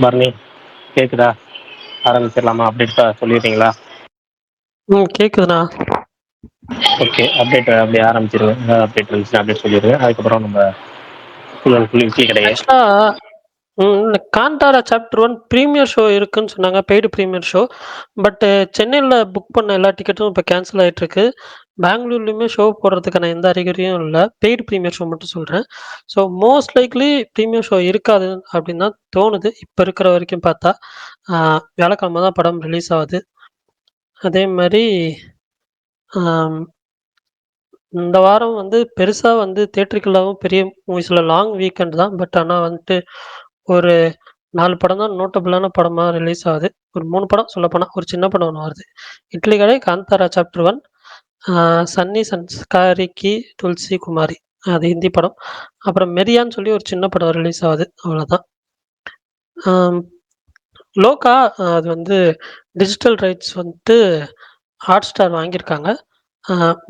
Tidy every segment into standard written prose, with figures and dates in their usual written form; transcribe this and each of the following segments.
பரணி கேக்குதா? ஆரம்பிச்சிடலாமா? Update சொல்லிடுறீங்களா? கேக்குதுண்ணா. Okay, update அப்படியே ஆரம்பிச்சிருங்க. அப்டேட் இருந்துச்சுன்னா அப்டேட் சொல்லிடுங்க. அதுக்கப்புறம் நம்ம இட்லி கடையே. ஆக்சுவலா காந்தாரா சாப்டர் 1 ப்ரீமியர் ஷோ இருக்குன்னு சொன்னாங்க, பெய்டு ப்ரீமியர் ஷோ. பட் சென்னையில் புக் பண்ண எல்லா டிக்கெட்டும் இப்போ கேன்சல் ஆகிட்டு இருக்கு. பெங்களூர்லேயுமே ஷோ போடுறதுக்கான எந்த அறிகுறியும் இல்லை. பெய்டு ப்ரீமியர் ஷோ மட்டும் சொல்கிறேன். So most likely premier show இருக்காது அப்படின்னு தான் தோணுது இப்போ இருக்கிற வரைக்கும் பார்த்தா. வியாழக்கிழமை தான் படம் ரிலீஸ் ஆகுது. அதே மாதிரி இந்த வாரம் வந்து பெருசா வந்து தியேட்டருக்குள்ளாவும் பெரிய மூவிஸ்ல லாங் வீக்கெண்ட் தான். பட் ஆனால் வந்துட்டு ஒரு 4 படம் தான் நோட்டபிளான படமா ரிலீஸ் ஆகுது. ஒரு 3 படம் சொல்லப்போனால், ஒரு சின்ன படம் ஒன்று வருது. இட்லி கடை, காந்தாரா சாப்டர் 1, சன்னி சன்ஸ்காரிக்கு துளசி குமாரி, அது ஹிந்தி படம். அப்புறம் மெரியான்னு சொல்லி ஒரு சின்ன படம் ரிலீஸ் ஆகுது. அவ்வளோதான். லோகா அது வந்து டிஜிட்டல் ரைட்ஸ் வந்துட்டு ஹாட் ஸ்டார் வாங்கியிருக்காங்க.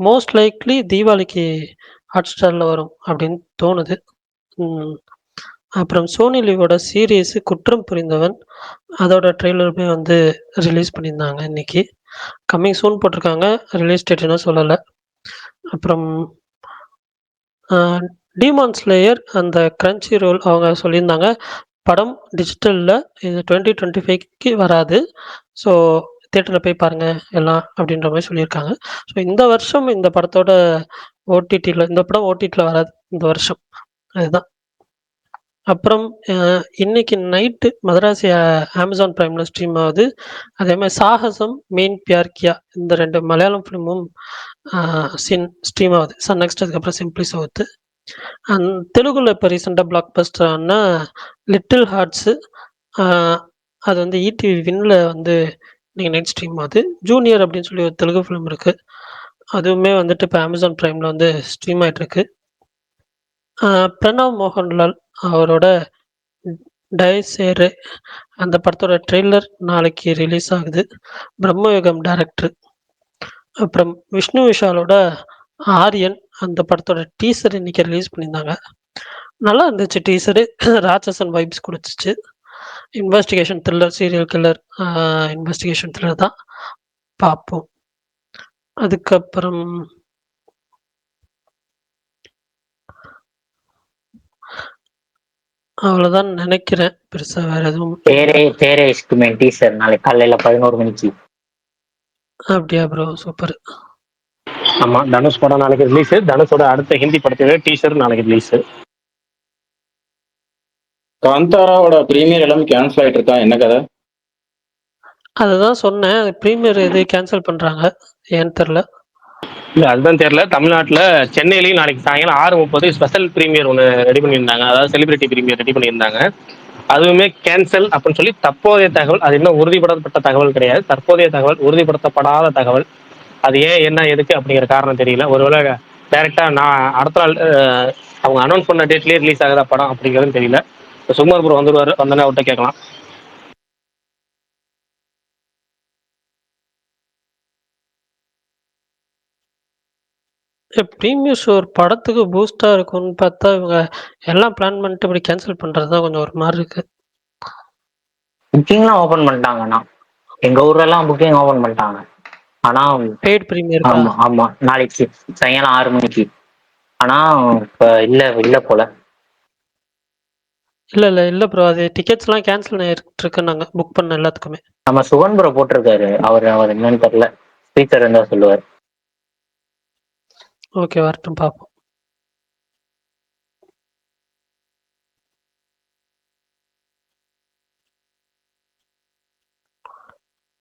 மோஸ்ட் லைக்லி தீபாவளிக்கு ஹாட் ஸ்டாரில் வரும் அப்படின்னு தோணுது. அப்புறம் சோனி லிவோட சீரீஸ் குற்றம் புரிந்தவன், அதோட ட்ரெய்லருமே வந்து ரிலீஸ் பண்ணியிருந்தாங்க இன்னைக்கு. கம்மிங் சூன் போட்டிருக்காங்க, ரிலீஸ் டேட் இன்னும் சொல்லலை. அப்புறம் டீமான் ஸ்லேயர் அந்த கிரன்ச்சி ரோல் அவங்க சொல்லியிருந்தாங்க, படம் டிஜிட்டலில் இது 2025க்கு வராது. ஸோ தியேட்டரில் போய் பாருங்க எல்லாம் அப்படின்ற மாதிரி சொல்லியிருக்காங்க. ஸோ இந்த வருஷம் இந்த படத்தோட ஓடிடியில், இந்த படம் ஓடிடியில் வராது இந்த வருஷம். அதுதான். அப்புறம் இன்னைக்கு நைட்டு மதராசி அமேசான் பிரைமில் ஸ்ட்ரீம் ஆகுது. அதே மாதிரி சாகசம், மெயின் பியார் கியா, இந்த 2 மலையாளம் ஃபிலிமும் ஸ்ட்ரீம் ஆகுது சன் நெக்ஸ்ட். அதுக்கப்புறம் சிம்பிளி சவுத்து. தெலுங்குல இப்போ ரீசெண்டாக பிளாக் பஸ்டரான லிட்டில் ஹார்ட்ஸு, அது வந்து ஈடிவி வின்ல வந்து நீங்கள் நைட் ஸ்ட்ரீம் ஆகுது. ஜூனியர் அப்படின்னு சொல்லி ஒரு தெலுங்கு ஃபிலிம் இருக்குது, அதுவுமே வந்துட்டு இப்போ அமேசான் ப்ரைமில் வந்து ஸ்ட்ரீம் ஆகிட்டுருக்கு. பிரணவ் மோகன்லால் அவரோட டயசேரு அந்த படத்தோட ட்ரெய்லர் நாளைக்கு ரிலீஸ் ஆகுது. பிரம்மயுகம் டைரக்டர். அப்புறம் விஷ்ணு விஷாலோட ஆரியன் அந்த படத்தோட டீசர் இன்னைக்கு ரிலீஸ் பண்ணியிருந்தாங்க. நல்லா இருந்துச்சு டீசரு. ராட்சசன் வைப்ஸ் கொடுத்துச்சு. Investigation thriller, serial killer investigation thriller தான். பார்ப்போம். அதுக்கப்புறம் அவ்வளோதான் நினைக்கிறேன். பெருசா வேற எதுவும். தேரே இஷ்குமே டீசர் நாளைக்கு காலையில 11 மணிக்கு. அப்படியா ப்ரோ? சூப்பர். ஆமா, தனுஷ் படம் நாளைக்கு ரிலீஸ். தனுஷோட அடுத்த ஹிந்தி படத்தோட டீசர் நாளைக்கு ரிலீஸ். காந்தாராவோட பிரீமியர் எல்லாம் கேன்சல் ஆயிட்டு இருக்கா, என்ன கதை? அதுதான் சொன்னேன், பிரீமியர் எது கேன்சல் பண்றாங்க ஏன்னு தெரியல. இல்ல அதுதான் தெரியல. தமிழ்நாட்டில் சென்னையிலையும் நாளைக்கு சாயங்காலம் 6:30 ஸ்பெஷல் பிரீமியர் ஒன்று ரெடி பண்ணியிருந்தாங்க. அதாவது செலிபிரிட்டி பிரீமியர் ரெடி பண்ணியிருந்தாங்க. அதுவுமே கேன்சல் அப்படின்னு சொல்லி தற்போதைய தகவல். அது இன்னும் உறுதிப்படுத்தப்பட்ட தகவல் கிடையாது. தற்போதைய தகவல், உறுதிப்படுத்தப்படாத தகவல். அது ஏன், என்ன, எதுக்கு அப்படிங்கிற காரணம் தெரியல. ஒருவேளை டைரக்டா நான் அடுத்த நாள் அவங்க அனௌன்ஸ் பண்ண டேட்லயே ரிலீஸ் ஆகுதா படம் அப்படிங்கிறதும் தெரியல. சுகுமார் ப்ரோ வந்துருவாரு, வந்தோடனே அவர்கிட்ட கேட்கலாம். பிரீமியர் ஷோ ஒரு படத்துக்கு பூஸ்டா இருக்கும்னு பார்த்தா இவங்க எல்லாம் பிளான் பண்ணிட்டு இப்படி கேன்சல் பண்றதுதான் கொஞ்சம் ஒரு மாதிரி இருக்கு. புக்கிங்லாம் ஓபன் பண்ணிட்டாங்கண்ணா, எங்க ஊர்ல எல்லாம் புக்கிங் ஓபன் பண்ணிட்டாங்க. ஆனா பெய்ட் பிரீமியர். ஆமா ஆமா, நாளைக்கு சாயங்காலம் 6 மணிக்கு. ஆனா இப்ப இல்ல போல. இல்ல ப்ரோ, அது டிக்கெட்ஸ் எல்லாம் கேன்சல் ஆயிட்டு இருக்கு. நாங்க புக் பண்ண எல்லாத்துக்குமே. நம்ம சுகன் ப்ரோ போட்டிருக்காரு, அவர் என்னன்னு தெரியல, ஸ்பீக்கர் இருந்தா சொல்லுவார். ஓகே, வரட்டும் பார்ப்போம்.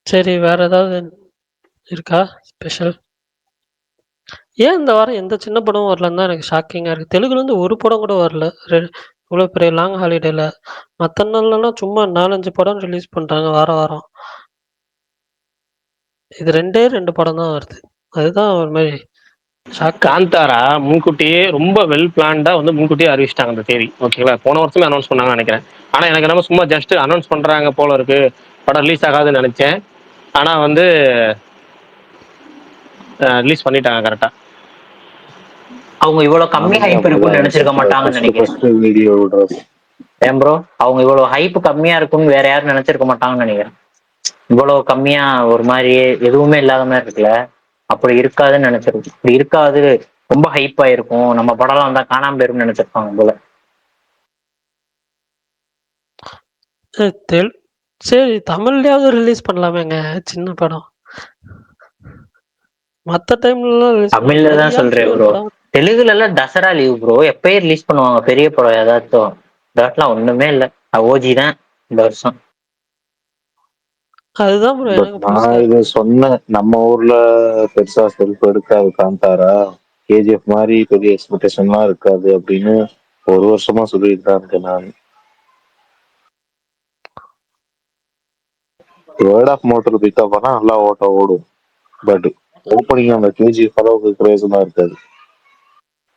சரி, வேற ஏதாவது இருக்கா ஸ்பெஷல்? ஏன் இந்த வாரம் எந்த சின்ன படம் வரலன்னு தான் எனக்கு ஷாக்கிங்கா இருக்கு. தெலுங்குல இருந்து ஒரு படம் கூட வரல. இவ்வளோ பெரிய லாங் ஹாலிடேல மற்ற நாள்லாம் சும்மா 4-5 படம் ரிலீஸ் பண்றாங்க வாரம் வாரம். இது 2 படம் தான் வருது. அதுதான் ஒரு மாதிரி ஷாக். காந்தாரா முன்கூட்டியே ரொம்ப வெல் பிளான்டா வந்து முன்கூட்டியே அறிவிச்சிட்டாங்க அந்த தேதி. ஓகேங்களா, போன வருஷமே அனௌன்ஸ் பண்ணாங்கன்னு நினைக்கிறேன். ஆனா எனக்கு நம்ம சும்மா ஜஸ்ட் அனௌன்ஸ் பண்றாங்க போல இருக்கு, படம் ரிலீஸ் ஆகாதுன்னு நினைச்சேன். ஆனா வந்து ரிலீஸ் பண்ணிட்டாங்க கரெக்டா. அவங்க இவ்வளவு கம்மி ஹைப் இருக்கும்னு நினைச்சிருக்க மாட்டாங்கன்னு நினைக்கிறேன். ஏன் ப்ரோ அவங்க இவ்வளவு ஹைப் கம்மியா இருக்கும்னு வேற யாரும் நினைச்சிருக்க மாட்டாங்கன்னு நினைக்கிறேன். இவ்வளவு கம்மியா ஒரு மாதிரி எதுவுமே இல்லாத மாதிரி இருக்குல்ல. அப்படி இருக்காதுன்னு நினைச்சிருக்கோம். இப்படி இருக்காது, ரொம்ப ஹைப் ஆயிருக்கும், நம்ம படம்லாம் வந்தா காணாம போயிரும்னு நினைச்சிருப்பாங்க போல. தெல் சரி தமிழ்லயாவது ரிலீஸ் பண்ணலாமேங்க சின்ன படம். மத்த டைம்லலாம் ரிலீஸ் பண்ண தமிழ்ல முடியாது. தான் யாருக்கு சொல்றேன் ஒரு ப்ரோ. படம் தெலுங்குல எல்லாம் தசரா லீவ் ப்ரோ. எப்பயே ரிலீஸ் பண்ணுவாங்க பெரிய படம் ஏதாச்சும். இதாட்டெல்லாம் ஒண்ணுமே இல்ல. ஓஜி தான் இந்த வருஷம். அதுதான் ப்ரோ பட் எனக்கு புதுசா நான் இருக்கு. இது சொன்னேன், நம்ம ஊர்ல பெருசா செல்ஃப் எடுக்காது காந்தாரா, கேஜிஎஃப் மாதிரி பெரிய எக்ஸ்பெக்டேஷன்லாம் இருக்காது அப்படின்னு ஒரு வருஷமா சொல்லிட்டு தான் இருக்கேன் நான். வேர்ட் ஆஃப் மோட்டர் பிக்கப் பண்ணா நல்லா ஓடும். பட் ஓப்பனிங் அந்த கேஜிஎஃப் அளவுக்கு கிரேஸ்லாம் இருக்காது.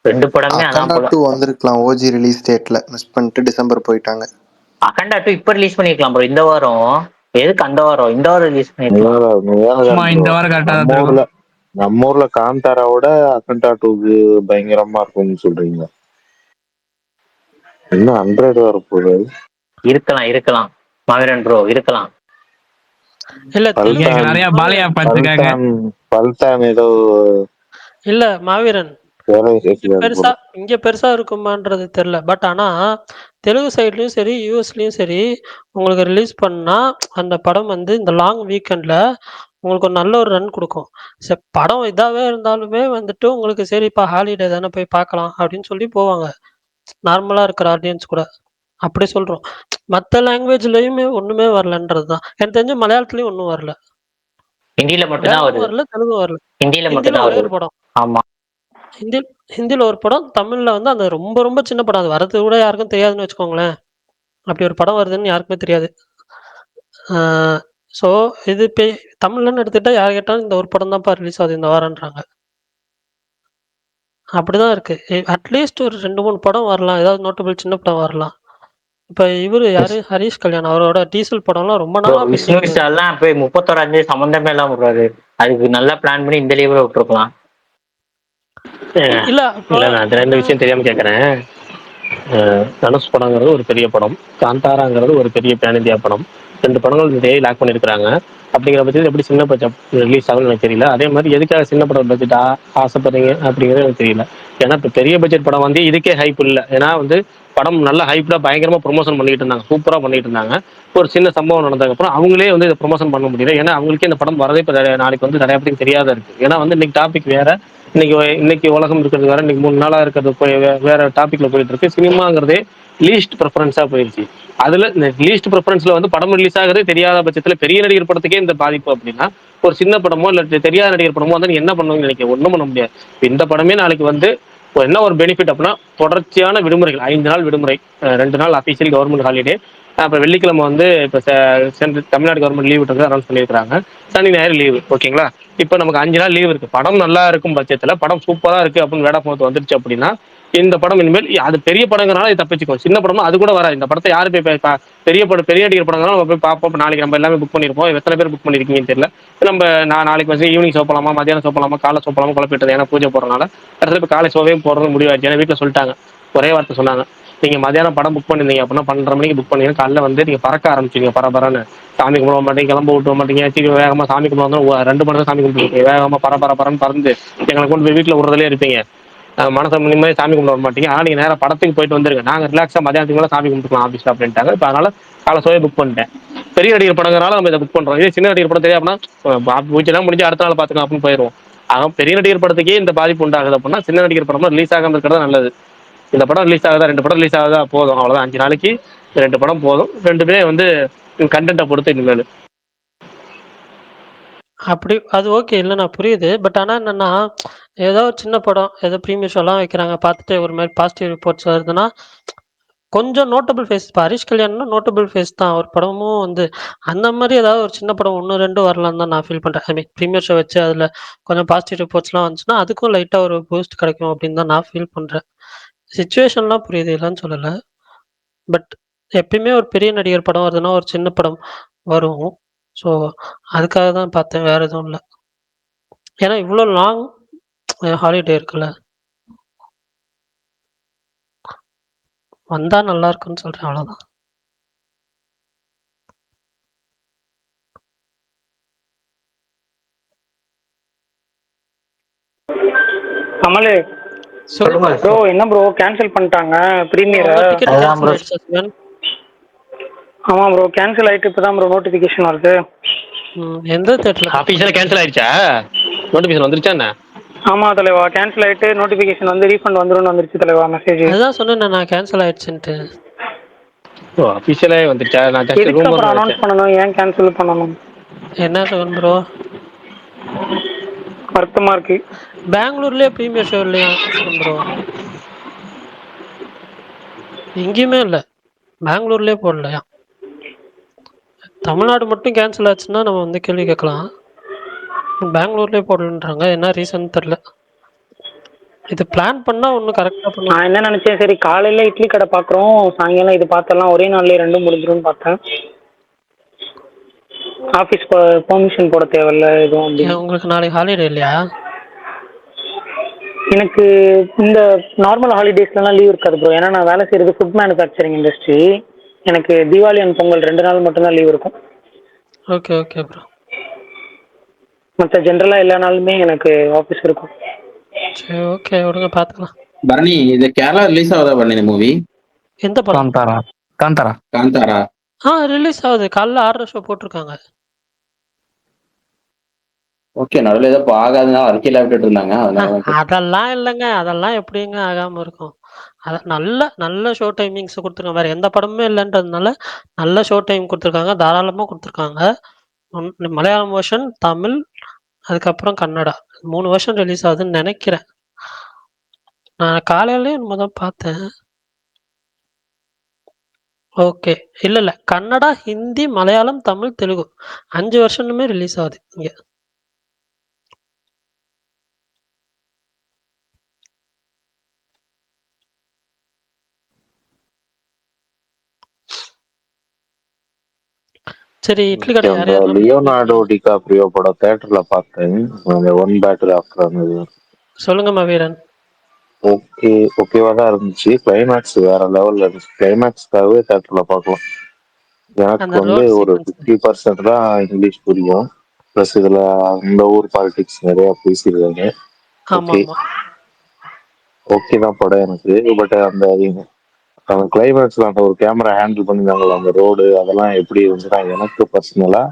2 படமே அதான் அகண்டா போல. 2 வந்திருக்கலாம் ஓஜி ரிலீஸ் டேட்ல, மிஸ் பண்ணிட்டு டிசம்பர் போயிட்டாங்க. அகண்டா 2 இப்ப ரிலீஸ் பண்ணிருக்கலாம் ப்ரோ. இந்த வாரம் எதுக்கு அந்த வாரம், இந்த வாரம் ரிலீஸ் பண்ணிருக்கலாம். ஆமா இந்த வாரம் கரெக்டா தான் இருக்கும். நம்ம ஊர்ல காந்தாராவோட அகண்டா 2க்கு பயங்கரமா இருக்கும்னு சொல்றீங்க. இன்னும் 100 வரப்போகுது. இருக்கலாம் மாவீரன் ப்ரோ, இருக்கலாம். இல்ல தெலுங்கு எனக்கு நிறைய பாலையா பார்த்துருக்காங்க. பல்தான் ஏதோ இல்ல மாவீரன் வேலை பெருசா இங்க பெருசா இருக்குமான்றது தெரியல. பட் ஆனா தெலுங்கு சைட்லயும் சரி யூஎஸ்லயும் சரி உங்களுக்கு ரிலீஸ் பண்ணா அந்த படம் வந்து இந்த லாங் வீக்கெண்ட்ல உங்களுக்கு ஒரு நல்ல ஒரு ரன் கொடுக்கும். சரி படம் இதாவே இருந்தாலுமே வந்துட்டு உங்களுக்கு சரிப்பா ஹாலிடே தானே போய் பார்க்கலாம் அப்படின்னு சொல்லி போவாங்க. நார்மலா இருக்கிற ஆடியன்ஸ் கூட அப்படி சொல்றோம். மற்ற லாங்குவேஜ்லயுமே ஒண்ணுமே வரலன்றது தான் எனக்கு தெரிஞ்சு. மலையாளத்துலயும் ஒன்றும் வரல, ஹிந்தியில மட்டும்தான் மலையாளமும் வருது. வரல, தெலுங்கும் வரல. ஹிந்தியில ஹிந்தில மட்டும்தான் ஒரே வருது. ஒரு படம். ஆமா. ஹிந்தி ஹிந்தில ஒரு படம், தமிழ்ல வந்து அந்த ரொம்ப ரொம்ப சின்ன படம். அது வரது கூட யாருக்கும் தெரியாதுன்னு வச்சுக்கோங்களேன். அப்படி ஒரு படம் வருதுன்னு யாருக்குமே தெரியாது. ஸோ இது தமிழ்லன்னு எடுத்துக்கிட்டா யார் கேட்டாலும் இந்த ஒரு படம் தான்ப்பா ரிலீஸ் ஆகுது இந்த வாரம்ன்றாங்க. அப்படிதான் இருக்கு. அட்லீஸ்ட் ஒரு 2, 3 படம் வரலாம். ஏதாவது நோட்டபிள் சின்ன படம் வரலாம். இப்ப இவரு யாரு? ஹரிஷ் கல்யாண் அவரோட டீசல் படம்லாம் ரொம்ப ப்ரோ நாளா விஷ்ணு பெண்டிங்ல இருக்கு. விஷால்லாம் போய் 31ஆம் தேதி சம்மந்தமே இல்லாம விடுறாரு. அதுக்கு நல்லா பிளான் பண்ணி இந்த லீவ்ல விட்டுருக்கலாம். இல்ல அப்ப இல்ல நான் 2 விஷயம் தெரியாம கேட்கறேன். தனுஷ் படங்கிறது ஒரு பெரிய படம், காந்தாராங்கிறது ஒரு பெரிய பேன் இந்தியா படம். 2 படங்கள் இதே லாக் பண்ணியிருக்கிறாங்க. அப்படிங்கிற பட்சத்தில் எப்படி சின்ன பட்ஜெட் ரிலீஸ் ஆகும்னு எனக்கு தெரியல. அதே மாதிரி எதுக்காக சின்ன படம் பட்ஜெட் ஆசைப்படுறீங்க அப்படிங்கிறது எனக்கு தெரியல. ஏன்னா இப்போ பெரிய பட்ஜெட் படம் வந்து இதுக்கே ஹைப் இல்லை. ஏன்னா வந்து படம் நல்ல ஹைப்ல பயங்கரமா ப்ரொமோஷன் பண்ணிட்டு இருந்தாங்க, சூப்பரா பண்ணிட்டு இருந்தாங்க. ஒரு சின்ன சம்பவம் நடந்ததுக்கப்புறம் அவங்களே வந்து இதை ப்ரொமோஷன் பண்ண முடியல. ஏன்னா அவங்களுக்கே இந்த படம் வரதே இப்போ நாளைக்கு வந்து நிறைய பேருக்கு தெரியாத இருக்கு. ஏன்னா வந்து இன்னைக்கு டாபிக் வேற, இன்னைக்கு உலகம் இருக்கிறது வேற, இன்னைக்கு 3 நாளா இருக்கிறது போய் வேற டாபிக்ல போயிட்டு இருக்கு. சினிமாங்கிறதே லீஸ்ட் ப்ரிஃபரன்ஸா போயிருச்சு. அதுல இந்த லீஸ்ட் ப்ரிஃபரன்ஸ்ல வந்து படம் ரிலீஸ் ஆகிறதே தெரியாத பட்சத்துல பெரிய நடிகர் படத்துக்கே இந்த பாதிப்பு அப்படின்னா ஒரு சின்ன படமோ இல்ல தெரியாத நடிகர் படமோ வந்து என்ன பண்ணுவாங்கன்னு நினைக்கிறேன். ஒன்றும் பண்ண முடியாது. இந்த படமே நாளைக்கு வந்து என்ன ஒரு பெனிஃபிட் அப்படின்னா தொடர்ச்சியான விடுமுறைகள், 5 நாள் விடுமுறை, 2 நாள் அபிஷியல் கவர்மெண்ட் ஹாலிடே, அப்புறம் வெள்ளிக்கிழமை வந்து இப்போ தமிழ்நாடு கவர்மெண்ட் லீவ் விட்டு அனௌன்ஸ் பண்ணியிருக்காங்க. சனி ஞாயிறு லீவு. ஓகேங்களா? இப்போ நமக்கு 5 நாள் லீவ் இருக்கு. படம் நல்லா இருக்கும் பட்சத்துல படம் சூப்பரா இருக்கு அப்படின்னு வேடா போட்டு வந்துருச்சு அப்படின்னா இந்த படம் இனிமேல் அது பெரிய படங்கிறனால இது தப்பிச்சுக்கும். சின்ன படமா அது கூட வராது. இந்த படத்தை யாரு போய் பெரிய படம் பெரிய நடிகர் படங்கிறனால நம்ம போய் பார்ப்போம். நாளைக்கு நம்ம எல்லாமே புக் பண்ணிருப்போம். எத்தனை பேர் புக் பண்ணிருக்கீங்கன்னு தெரியல. நம்ம நாளைக்கு வந்து ஈவினிங் ஷோ போலாமா, மத்தியானம் ஷோ போலாமா, காலை ஷோ போலாமா குழப்பிட்டது. ஏன்னா பூஜை போறதுனால அடுத்த இப்போ காலை ஷோவே போறது முடிவாச்சு. ஏன்னா வீட்டில் சொல்லிட்டாங்க, ஒரே வார்த்தை சொன்னாங்க, நீங்க மதியானம் படம் புக் பண்ணிருந்தீங்க அப்படின்னா 12:30 மணிக்கு புக் பண்ணீங்க, காலைல வந்து நீங்க பறக்க ஆரம்பிச்சிங்க பரபரன்னு. சாமி கும்பிட மாட்டீங்க, கிளம்ப விட்ட மாட்டீங்க, வேகமா சாமி கும்பிட 2 மணி நேரம் சாமி கும்பிட்டு வேகமா பரபரன்னு பறந்து எங்களை கொண்டு போய் வீட்டில் விடுறதுலே இருப்பீங்க. மனசை நிம்மதி சாமி கும்பிட வர மாட்டீங்க. ஆனால் நீங்க நேரம் படத்துக்கு போயிட்டு வந்துருங்க, நாங்க ரிலாக்ஸா மதியானத்துக்கு மேலே சாமி கும்பிட்டுக்கலாம் ஆஃபீஸ்ல அப்படின்ட்டாங்க. இப்போ அதனால காலை ஷோவே புக் பண்ணிட்டேன். பெரிய நடிகர் படங்கிறனால நம்ம இதை புக் பண்றோம். இதே சின்ன நடிகர் படம் தெரியாதுன்னா பூஜைலாம் முடிஞ்சு அடுத்த நாள் பார்த்துக்கலாம் அப்படின்னு போயிடுவோம். ஆனால் பெரிய நடிகர் படத்துக்கே இந்த பாதிப்பு உண்டாகுது அப்படின்னா சின்ன நடிகர் படம் ரிலீஸ் ஆகாம இருக்கிறதா நல்லது. இந்த படம் ரிலீஸ் ஆகுதா, 2 படம் ரிலீஸ் ஆகுதா போதும், அவ்வளவுதான். 5 நாளைக்கு 2 படம் போதும். 2மே வந்து கண்டென்ட்டை பொறுத்து இனிமேல். அப்படி அது ஓகே. இல்ல நான் புரியுது. பட் ஆனா என்னன்னா, ஏதோ ஒரு சின்ன படம், ஏதோ ப்ரீமியர் ஷோலாம் வைக்கிறாங்க. பார்த்துட்டு ஒரு மாரி பாசிட்டிவ் ரிப்போர்ட்ஸ் வருதுன்னா, கொஞ்சம் நோட்டபிள் ஃபேஸ். இப்ப ஹரிஷ் கல்யாண்னா நோட்டபிள் ஃபேஸ் தான். அவர் படமும் வந்து அந்த மாரி ஏதாவது ஒரு சின்ன படம் 1, 2 வரலான்னு தான் நான் ஃபீல் பண்றேன். ஐ மீன் ப்ரீமியர் ஷோ வச்சு அதுல கொஞ்சம் பாசிட்டிவ் ரிப்போர்ட்ஸ்லாம் வந்துச்சுன்னா, அதுக்கும் லைட்டா ஒரு பூஸ்ட் கிடைக்கும் அப்படின்னு தான் நான் ஃபீல் பண்றேன். சிச்சுவேஷன்லாம் புரியுது, இல்லன்னு சொல்லல. பட் எப்பயுமே ஒரு பெரிய நடிகர் படம் வருதுன்னா, ஒரு சின்ன படம் வரும். ஸோ அதுக்காக தான் பார்த்தேன். வேற எதுவும் இல்ல. ஏன்னா இவ்ளோ லாங் ஹாலிடே இருக்குல்ல. வந்தா நல்லா இருக்கும்னு சொல்றேன், அவ்வளவுதான். கமலு சொல்லுங்க. ப்ரோ, என்ன ப்ரோ கேன்சல் பண்ணிட்டாங்க ப்ரீமியரை? உங்க டிக்கெட் அதுதான் கேன்சல் bro. ஆயிடுச்சா சிவன்? ஆமா ப்ரோ, கேன்சல் ஆயிட்டு இப்பதான் ப்ரோ நோட்டிஃபிகேஷன் வருது. எந்த தேட்டர்ல? அஃபிஷியலாக கேன்சல் ஆயிடுச்சா? நோட்டிஃபிகேஷன் வந்துருச்சா என்ன? ஆமா தலைவா, கேன்சல் ஆயிட்டு நோட்டிஃபிகேஷன் வந்து ரீஃபண்ட் வந்துரும்னு வந்துருச்சு தலைவா மெசேஜ். அதுதான் சொன்னேன் நான் கேன்சல் ஆயிடுச்சுன்ட்டு. ஓ, அஃபிஷியலாகவே வந்துருச்சா? நான் ஜஸ்ட் எதுக்கு அப்புறம் ரூமர்னு அனௌன்ஸ் நினச்சேன். பண்ணணும்? ஏன் கேன்சல் பண்ணணும்? என்ன சிவன் ப்ரோ? வருத்தமா இருக்கு. பெங்களூர்லயே ப்ரீமியர் ஷோ இல்லையா சிவன் ப்ரோ? எங்கேயுமே இல்ல, பெங்களூர்லயே போடலையா? தமிழ்நாடு மட்டும் கேன்சல் ஆச்சுன்னா நம்ம வந்து கேள்வி கேட்கலாம். பெங்களூர்லயே போடலன்றாங்க, என்ன ரீசன் தெரியல. இது பிளான் பண்ணா ஒன்றும் கரெக்டாக பண்ணுவோம். நான் என்ன நினைச்சேன், சரி காலையில இட்லி கடை பாக்குறோம், சாயங்காலம் இது பார்த்தலாம், ஒரே நாள்லயே ரெண்டும் முடிஞ்சிரும்னு பார்த்தேன். ஆஃபீஸ் பெர்மிஷன் போட தேவையில்ல எதுவும் அப்படின்னு. உங்களுக்கு நாளைக்கு ஹாலிடே இல்லையா? எனக்கு இந்த நார்மல் ஹாலிடேஸ்லாம் லீவ் இருக்காது ப்ரோ, ஏன்னா நான் வேலை செய்யறது ஃபுட் மேனுஃபேக்சரிங் இண்டஸ்ட்ரி. எனக்கு தீபாவளி அண்ட் பொங்கல் 2 நாள் மட்டும்தான் லீவ் இருக்கும். Okay okay bro. மற்ற ஜென்ரலாக எல்லா நாளுமே எனக்கு ஆஃபீஸ் இருக்கும். சரி ஓகே, விடுங்க பார்த்துக்கலாம். பரணி, இது கேரளா ரிலீஸ் ஆகுதா பரணி இந்த மூவி? எந்த படம்? காந்தாரா. காந்தாரா? ரிலீஸ் ஆகுது, காலைல 6:30 ஷோ போட்டிருக்காங்க. ஓகே, நடுவில் ஏதோ இப்போ ஆகாதுன்னா அறிக்கையில் விட்டுட்டு இருந்தாங்க, அதனால தான். அதெல்லாம் இல்லைங்க, அதெல்லாம் எப்படிங்க ஆகாம இருக்கும்? நல்ல நல்ல ஷோ டைமிங்ஸ் கொடுத்துருக்காங்க, வேற எந்த படமுமே இல்லைன்றதுனால நல்ல ஷோ டைம் கொடுத்துருக்காங்க, தாராளமாக கொடுத்துருக்காங்க. மலையாளம் வெர்ஷன், தமிழ், அதுக்கப்புறம் கன்னடா 3 வருஷன் ரிலீஸ் ஆகுதுன்னு நினைக்கிறேன். நான் காலையிலேயே தான் பார்த்தேன். ஓகே, இல்ல கன்னடா, ஹிந்தி, மலையாளம், தமிழ், தெலுங்கு 5 வருஷனுமே ரிலீஸ் ஆகுது இங்க. சரி, இட்லி கடை யார் யாரெல்லாம் லியோனார்டோ டிகாப்ரியோ படம் தியேட்டர்ல பார்த்தேன். அந்த ஒன் பேட்டர் ஆஃப்டர் சொல்லுங்க மவீரன். ஓகேவா தான் இருந்துச்சு. கிளைமேக்ஸ் வேற லெவல்ல இருந்துச்சு. கிளைமேக்ஸ்க்காகவே தியேட்டர்ல பார்க்கலாம். எனக்கு அந்த வந்து ரோட் ஒரு சீக்வன்ஸ். 50% தான் இங்கிலீஷ் புரியும். ப்ளஸ் இதுல அந்த ஊர் பாலிடிக்ஸ் நிறைய பேசியிருக்காங்க. ஆமா ஓகே ஆமா. ஓகே தான் படம் எனக்கு. பட் அந்த கிளைமேக்ஸ்ல அந்த ஒரு கேமரா ஹேண்டில் பண்ணிருந்தாங்களா, அந்த ரோடு அதெல்லாம் எப்படி இருந்துச்சுன்னா, எனக்கு பர்சனலா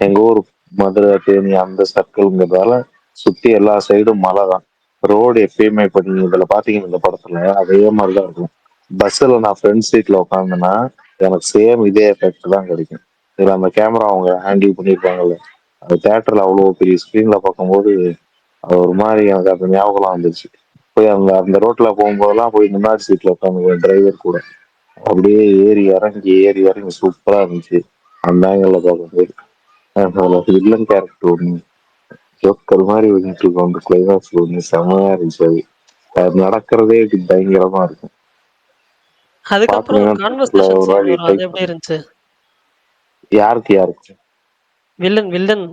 எங்க ஊர் மதுரை, தேனி அந்த சர்க்கிள்ங்கிறதால சுத்தி எல்லா சைடும் மலை தான். ரோடு எப்பயுமே இப்ப நீங்க இதுல பாத்தீங்கன்னா இந்த படத்துல அதே மாதிரிதான் இருக்கும். பஸ்ஸில் நான் ஃப்ரண்ட் சீட்ல உட்காந்தேன்னா எனக்கு சேம் இதே எஃபெக்ட் தான் கிடைக்கும். இதுல அந்த கேமரா அவங்க ஹேண்டில் பண்ணியிருப்பாங்கல்ல, அது தேட்டர்ல அவ்வளோ பெரிய ஸ்க்ரீன்ல பார்க்கும்போது அது ஒரு மாதிரி எனக்கு அந்த ஞாபகம் வந்துருச்சு. போய் அந்த அந்த ரோட்ல போகும்போதெல்லாம் போய் முன்னாடி சீட்ல உட்காந்து டிரைவர் கூட அப்படியே ஏறி இறங்கி சூப்பரா இருந்துச்சு. அந்த ஆங்கிள் பார்க்கும்போது வில்லன் கேரக்டர் ஒன்று ஜோக்கர் மாதிரி வந்துட்டு இருக்கும். அந்த கிளைமேக்ஸ் ஒன்று செமையா இருந்துச்சு. அது நடக்கிறதே பயங்கரமா இருக்கும். அதுக்கப்புறம் ஒரு பாத்தீங்கன்னா தேட்டர்ல கான்வர்சேஷன் ஒரு சீன் வாட்டி வரும், ட்ரை அது எப்படி பண்ணு. இருந்துச்சு? யாருக்கு வில்லன் வில்லன்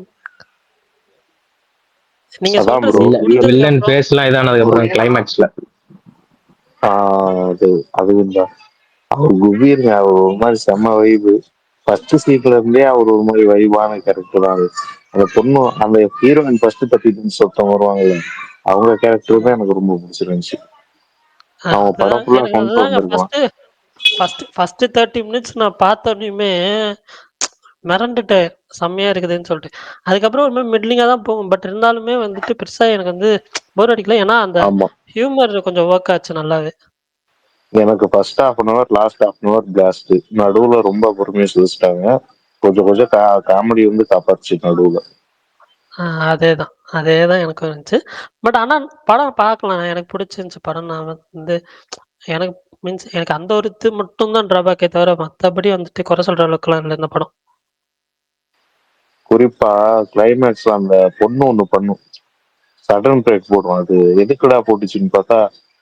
நீங்க அதான் சொல்ற ப்ரோ சீன் வில்லன். முடிஞ்சதுக்கு வில்லன் அப்புறம். பேஸ்லாம் இதானதுக்கு அப்புறம் கிளைமேக்ஸ்ல அது அதுதான் அவர் குபீருங்க. அவர் ஒரு மாதிரி செம்ம வைபு. ஃபர்ஸ்ட் சீட்ல இருந்தே அவர் ஒரு மாதிரி வைபான கேரக்டர் தான். அந்த பொண்ணு அந்த ஹீரோயின் ஃபர்ஸ்ட் 30 நிமிஷம் ஒருத்தவங்க வருவாங்கல்ல, அவங்க கேரக்டர் தான் எனக்கு ரொம்ப பிடிச்சிருந்துச்சு. அவங்க படம் அதுதான் ஃபுல்லா எனக்கு கொண்டு அதுதாங்க வந்திருக்கலாம். ஃபர்ஸ்ட் 30 மினிட்ஸ் நான் பார்த்தோன்னே மிரண்டுட்டேன், செம்மையா இருக்குதுன்னு சொல்லிட்டு. அதுக்கப்புறம் ஒரு மாதிரி மிட்லிங்கா தான் போகும், பட் இருந்தாலுமே வந்துட்டு பெருசா எனக்கு வந்து போர் அடிக்கல, ஏன்னா அந்த ஆமா, ஹியூமர் கொஞ்சம் ஒர்க் ஆச்சு நல்லாவே. எனக்கு first half last half blast. நடுவுல ரொம்ப பொறுமையா சொல்லிச்சிட்டாங்க. கொஞ்சம் கொஞ்சம் காமெடி வந்து காப்பாச்சு நடுவுல. அதேதான் அதேதான் எனக்கும் இருந்துச்சு. பட் ஆனா படம் பார்க்கலாம், எனக்கு பிடிச்சிருந்துச்சு படம். நான் வந்து எனக்கு மீன்ஸ் எனக்கு அந்த ஒரு இது மட்டும் தான் டிராபேக்கே தவிர, மற்றபடி வந்துட்டு குறை சொல்ற அளவுக்குலாம் இல்லை இந்த படம். குறிப்பா கிளைமேக்ஸ்ல அந்த பொண்ணு ஒண்ணு பண்ணும், சடன் பிரேக் போடும். அது எதுக்குடா போட்டுச்சுன்னு பார்த்தா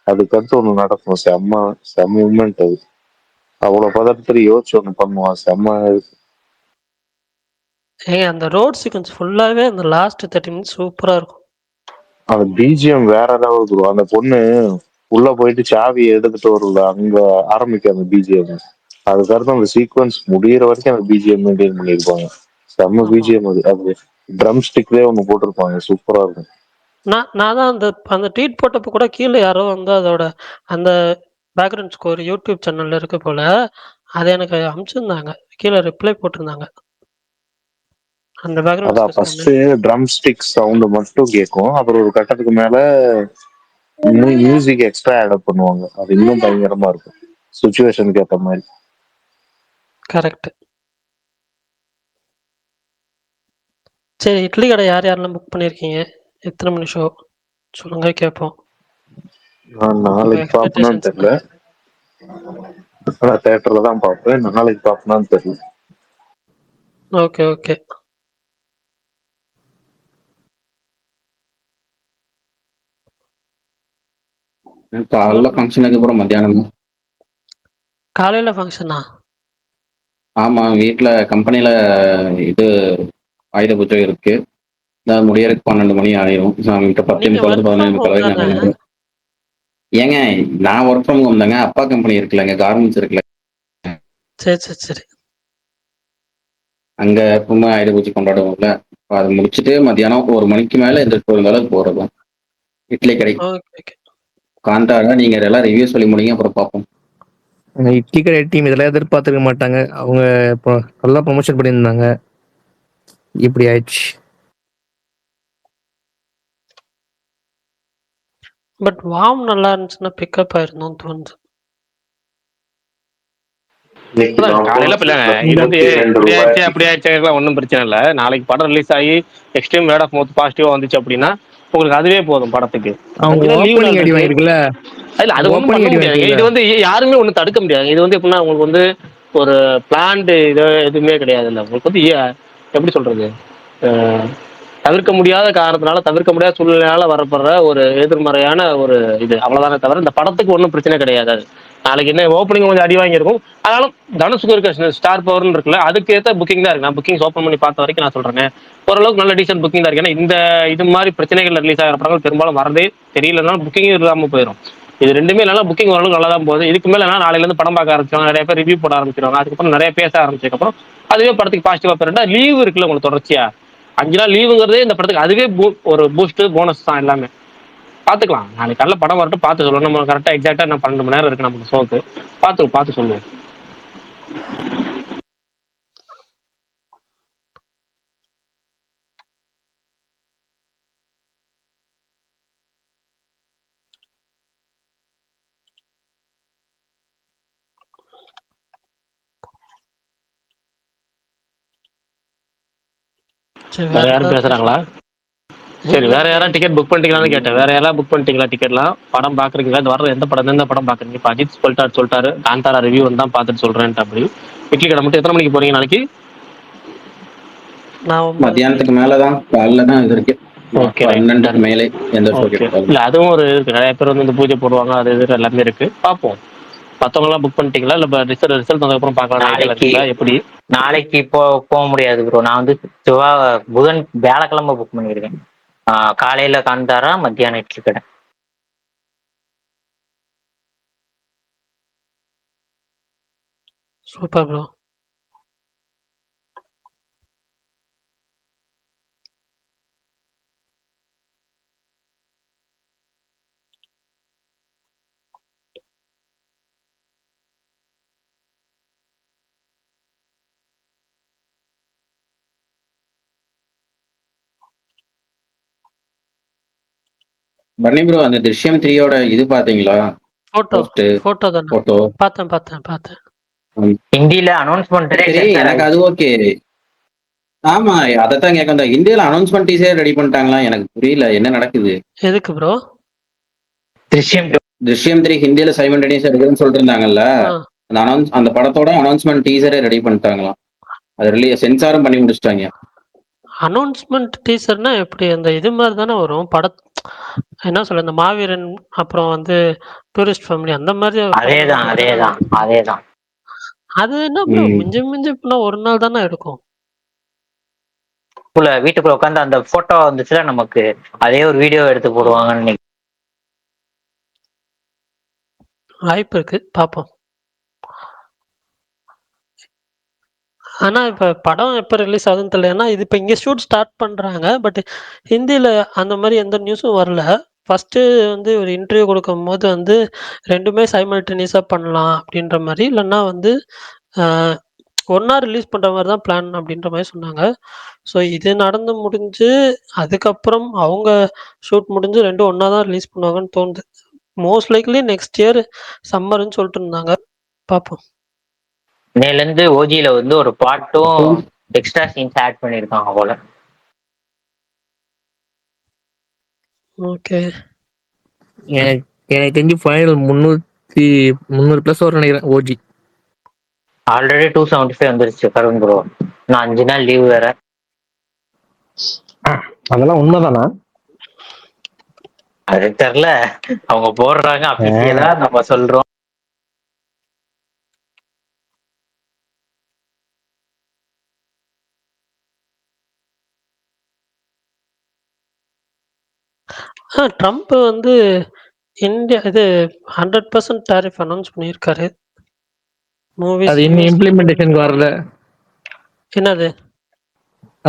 அதுக்கடுத்து ஒண்ணு நடக்கும். செம்ம செம்ம மூமெண்ட் அது. அவ்வளவு பதட்டத்துல யோசிச்சு ஒண்ணு பண்ணுவான். செம்ம. ஏங்க அந்த ரோட் சீக்வன்ஸ் ஃபுல்லாவே அந்த லாஸ்ட் 30 மினிட்ஸ் சூப்பரா இருக்கும். அந்த பிஜிஎம் வேற ஏதாவது அந்த பொண்ணு உள்ள போயிட்டு சாவியை எடுத்துட்டு வரல அங்க ஆரம்பிக்கும் அந்த பிஜிஎம். அதுக்கடுத்து அந்த சீக்வன்ஸ் முடியிற வரைக்கும் அந்த பிஜிஎம் மெயின்டைன் பண்ணியிருப்பாங்க. செம்ம ஆமா. பிஜிஎம் அது ட்ரம் ஸ்டிக்லேயே ஒன்று போட்டிருப்பாங்க, சூப்பரா இருக்கும். நான் தான் அந்த ட்வீட் போட்டப்போ கூட கீழ யாரோ வந்து அதோட அந்த பேக்ரவுண்ட் ஸ்கோர் யூடியூப் சேனல்ல இருக்கு போல. அத எனக்கு அனுப்பிச்சிருந்தாங்க. கீழ ரிப்ளை போட்டிருந்தாங்க. அந்த பேக்ரவுண்ட் அதான் score first drum stick sound மட்டும் கேட்கும். அப்புறம் ஒரு கட்டத்துக்கு மேல மியூசிக் எக்ஸ்ட்ரா ஆட் பண்ணுவாங்க. அது இன்னும் பயங்கரமா இருக்கும் சுச்சுவேஷனுக்கு ஏற்ற மாதிரி. கரெக்ட். சரி, இட்லி கடை யார் யாரெல்லாம் புக் பண்ணியிருக்கீங்க? எத்தனை மணி ஷோ? சொல்லுங்க கேட்போம். நான் உங்க நாளைக்கு பார்ப்பேனான்னு எக்ஸ்பெக்டேஷன்ஸ் என்ன? தெரியல. நான் தேட்டர்ல தான் பார்ப்பேன். நாளைக்கு பார்ப்பேனான்னு தெரியல. Okay, okay. காலைல ஃபங்க்ஷனுக்கு அப்புறம் மத்தியானம். காலையில ஃபங்க்ஷனா? ஆமா, வீட்டுல கம்பெனில இது ஆயுத பூஜை இருக்கு. முடியறதுக்கு 12 மணி ஆயிரும். கிட்ட 10 நீங்க முக்கால் ஒர்க் ஃப்ரம் 15 ஹோம் முக்கால் தானே? நாங்க. ஏங்க, நான் ஒர்க் ஃப்ரம் ஹோம் தாங்க. அப்பா கம்பெனி இருக்குல்லங்க, கார்மெண்ட்ஸ் இருக்குல்ல, சரி, சரி, சரி. அங்க எப்பவுமே ஆயுத பூஜை கொண்டாடுவோம்ல. அதை முடிச்சுட்டு மத்தியானம் 1 மணிக்கு மேல எந்திரிச்சு போறதால போறதும். இட்லி கடை ஓகே, ஓகே. காண்டாரா, நீங்க எல்லாம் ரிவ்யூ சொல்லி முடிங்க, அப்புறம் பார்ப்போம். இட்லி கடை டீம் இதெல்லாம் எதிர்பார்த்துக்க மாட்டாங்க. அவங்க இப்போ நல்லா ப்ரொமோஷன் பண்ணியிருந்தாங்க, இப்படி ஆயிடுச்சு. பட் வார்ம் நல்லா இருந்துச்சுன்னா பிக்கப் ஆயிருந்தோம்னு தோணுது. காலையில பிள்ளைங்க இது வந்து இப்படி ஆயிடுச்சு அப்படி ஆயிடுச்சு ஒன்றும் பிரச்சனை இல்லை. நாளைக்கு படம் ரிலீஸ் ஆகி எக்ஸ்ட்ரீம் வேர்ட் ஆஃப் மவுத் பாசிட்டிவா வந்துச்சு அப்படின்னா உங்களுக்கு அதுவே போதும் படத்துக்கு. அவங்க லீவ் ஓப்பனிங் நாள் அடி இருக்கு. வாங்கிருக்குல்ல, இல்ல அது ஒன்றும் ஓப்பனிங் பண்ண அடி முடியாதுங்க. வாங்கிருக்குல்ல. இது வந்து யாருமே ஒன்றும் தடுக்க முடியாது. இது வந்து எப்படின்னா உங்களுக்கு வந்து ஒரு பிளான்டு இது எதுவுமே கிடையாது. இல்லை உங்களுக்கு வந்து எப்படி சொல்றது, அஹ், தவிர்க்க முடியாத காரணத்தினால தவிர்க்க முடியாத சூழ்நிலையால வரப்படுற ஒரு எதிர்மறையான ஒரு இது அவ்வளவுதானே தவிர இந்த படத்துக்கு ஒன்றும் பிரச்சனை கிடையாது. அது நாளைக்கு என்ன ஓப்பனிங் கொஞ்சம் அடி வாங்கியிருக்கும். ஆனாலும் தனுஷுக்கு இருக்க ஸ்டார் பவர்னு இருக்குல்ல, அதுக்கு ஏற்ற புக்கிங் தான் இருக்கு. நான் புக்கிங் ஓப்பன் பண்ணி பார்த்த வரைக்கும் நான் சொல்றேன், ஓரளவுக்கு நல்ல டீசென்ட் புக்கிங் தான் இருக்கு. ஏன்னா இந்த இது மாதிரி பிரச்சனைகள் ரிலீஸ் ஆகிற படங்கள் பெரும்பாலும் வரதே தெரியலனாலும் புக்கிங் இல்லாமல் போயிடும். இது ரெண்டுமே இல்லைனா புக்கிங் ஓரளவுக்கு நல்லா தான் போகுது. இதுக்கு மேலே என்ன, நாளையில இருந்து படம் பார்க்க ஆரம்பிச்சிருவாங்க, நிறைய பேர் ரிவ்யூ போட ஆரம்பிச்சிருவாங்க, அதுக்கப்புறம் நிறைய பேச ஆரம்பிச்சதுக்கப்புறம் அதுவே படத்துக்கு பாசிட்டிவா போயிட்டா லீவ் இருக்குல்ல உங்களுக்கு தொடர்ச்சியா 5 நாள் லீவுங்கிறதே இந்த படத்துக்கு அதுவே ஒரு பூஸ்ட் போனஸ் தான் எல்லாமே. பார்த்துக்கலாம், நாளைக்கு காலைல படம் வரட்டும், பார்த்து சொல்லுவோம். நம்ம கரெக்டாக எக்ஸாக்டாக என்ன 12 மணி நேரம் இருக்கு நமக்கு ஷோக்கு. பார்த்து சொல்லுவோம். சரி, வேற யாரும் ஏதாவது பேசுறாங்களா? சரி, வேற யாராவது டிக்கெட் புக் பண்ணிட்டீங்களான்னு கேட்டேன். வேற யாராவது புக் பண்ணிட்டீங்களா டிக்கெட்லாம்? படம் பாக்குறீங்களா? இந்த வர எந்த படம் பாக்குறீங்க? இப்போ அஜித் சொல்லிட்டாரு காந்தாரா ரிவ்யூ வந்து தான் பார்த்துட்டு சொல்றேன்ட்டு. அப்படி இட்லி கடை மட்டும் எத்தனை மணிக்கு போறீங்க நாளைக்கு? நான் 9 மத்தியானத்துக்கு மணிக்கு. மேலதான், காலைல தான் இது இருக்கு. ஓகே, 12க்கு மேலே எந்த ஷோ ஓகே. கேட்டாலும். இல்ல அதுவும் ஒரு இருக்கு, நிறைய பேர் வந்து இந்த பூஜை போடுவாங்க, அது இது எல்லாமே இருக்கு. பார்ப்போம். மத்தவங்க எல்லாம் புக் பண்ணிட்டீங்களா? இல்ல ரிசல்ட் வந்ததுக்கப்புறம் பார்க்கலாம் நாளைக்கு எப்படி? நாளைக்கு இப்போ போக முடியாது ப்ரோ. நான் வந்து புதன் வியாழக்கிழமை புக் பண்ணியிருக்கேன். காலையில காந்தாரா, மத்தியானம் இட்லி கடை. Super bro. பன்னி ப்ரோ, அந்த திருஷ்யம் 3யோட இது பாத்தீங்களா? போட்டோ தானே? போட்டோ பார்த்தேன். ஹிந்தியில அனௌன்ஸ்மெண்ட் சரி, எனக்கு அது ஓகே. ஆமா, அதைத்தான் கேட்க வந்தேன். இந்தியால அனௌன்ஸ்மெண்ட் டீசரே ரெடி பண்ணிட்டாங்களா? எனக்கு புரியல என்ன நடக்குது. எதுக்கு ப்ரோ? திருஷ்யம் 3 ஹிந்தியில சைமல்டேனியஸா எடுக்குதுன்னு சொல்லிட்டு இருந்தாங்கல்ல. அந்த படத்தோட அனௌன்ஸ்மெண்ட் டீசரே ரெடி பண்ணிட்டாங்களாம். அது சென்சாரும் பண்ணி முடிச்சிட்டாங்க. அனௌன்ஸ்மெண்ட் டீசர்னா எப்படி? அந்த இது மாதிரி தானே வரும் என்ன சொல்ல, இந்த மாவீரன் அப்புறம் வந்து டூரிஸ்ட் ஃபேமிலி அந்த மாதிரி. அதேதான். அது என்ன ப்ரோ, மிஞ்சி போனா ஒரு நாள் தானே எடுக்கும். வீட்டுக்குள்ள உட்காந்து அந்த போட்டோ வந்துச்சுன்னா நமக்கு அதே ஒரு வீடியோ எடுத்து போடுவாங்கன்னு வாய்ப்பு இருக்கு, பார்ப்போம். ஆனா இப்ப படம் எப்ப ரிலீஸ் ஆகுதுன்னு தெரியல. ஏன்னா இது இப்ப இங்க ஷூட் ஸ்டார்ட் பண்றாங்க. பட் ஹிந்தில அந்த மாரி எந்த நியூஸும் வரல. ஃபர்ஸ்ட்டு வந்து ஒரு இன்டர்வியூ குடுக்கும்போது வந்து 2மே சைமல்டேனியஸா பண்ணலாம் அப்படின்ற மாரி, இல்லன்னா வந்து அ ஒண்ணா ரிலீஸ் பண்ற மாரி தான் பிளான் அப்படின்ற மாரி சொன்னாங்க. ஸோ இது நடந்து முடிஞ்சு, அதுக்கப்புறம் அவங்க ஷூட் முடிஞ்சு 2ம் ஒண்ணா தான் ரிலீஸ் பண்ணுவாங்கன்னு தோணுது. மோஸ்ட் லைக்லி நெக்ஸ்ட் இயர் சம்மர்ன்னு சொல்லிட்டு இருந்தாங்க. பார்ப்போம். இன்னையிலேருந்து ஓஜியில வந்து ஒரு பாட்டும் எக்ஸ்ட்ரா சீன்ஸ் ஆட் பண்ணியிருக்காங்க போல. ஓகே. எனக்கு எனக்கு தெரிஞ்சு ஃபைனல் 300 ப்ளஸ் வரும் நினைக்கிறேன் ஓஜி. ஆல்ரெடி 275 வந்துருச்சு கருண் ப்ரோ. நான் 5 நாள் லீவ் வேற. அதெல்லாம் உண்மைதானா? அது தெரில, அவங்க போடுறாங்க அபிஷியலா, நம்ம சொல்றோம். ட்ரம்ப் வந்து இந்தியா இது 100% டாரிஃப் அனௌன்ஸ் பண்ணியிருக்காரு. மூவிஸ் அது இன்னும் இம்ப்ளிமெண்டேஷனுக்கு வரல. என்னது?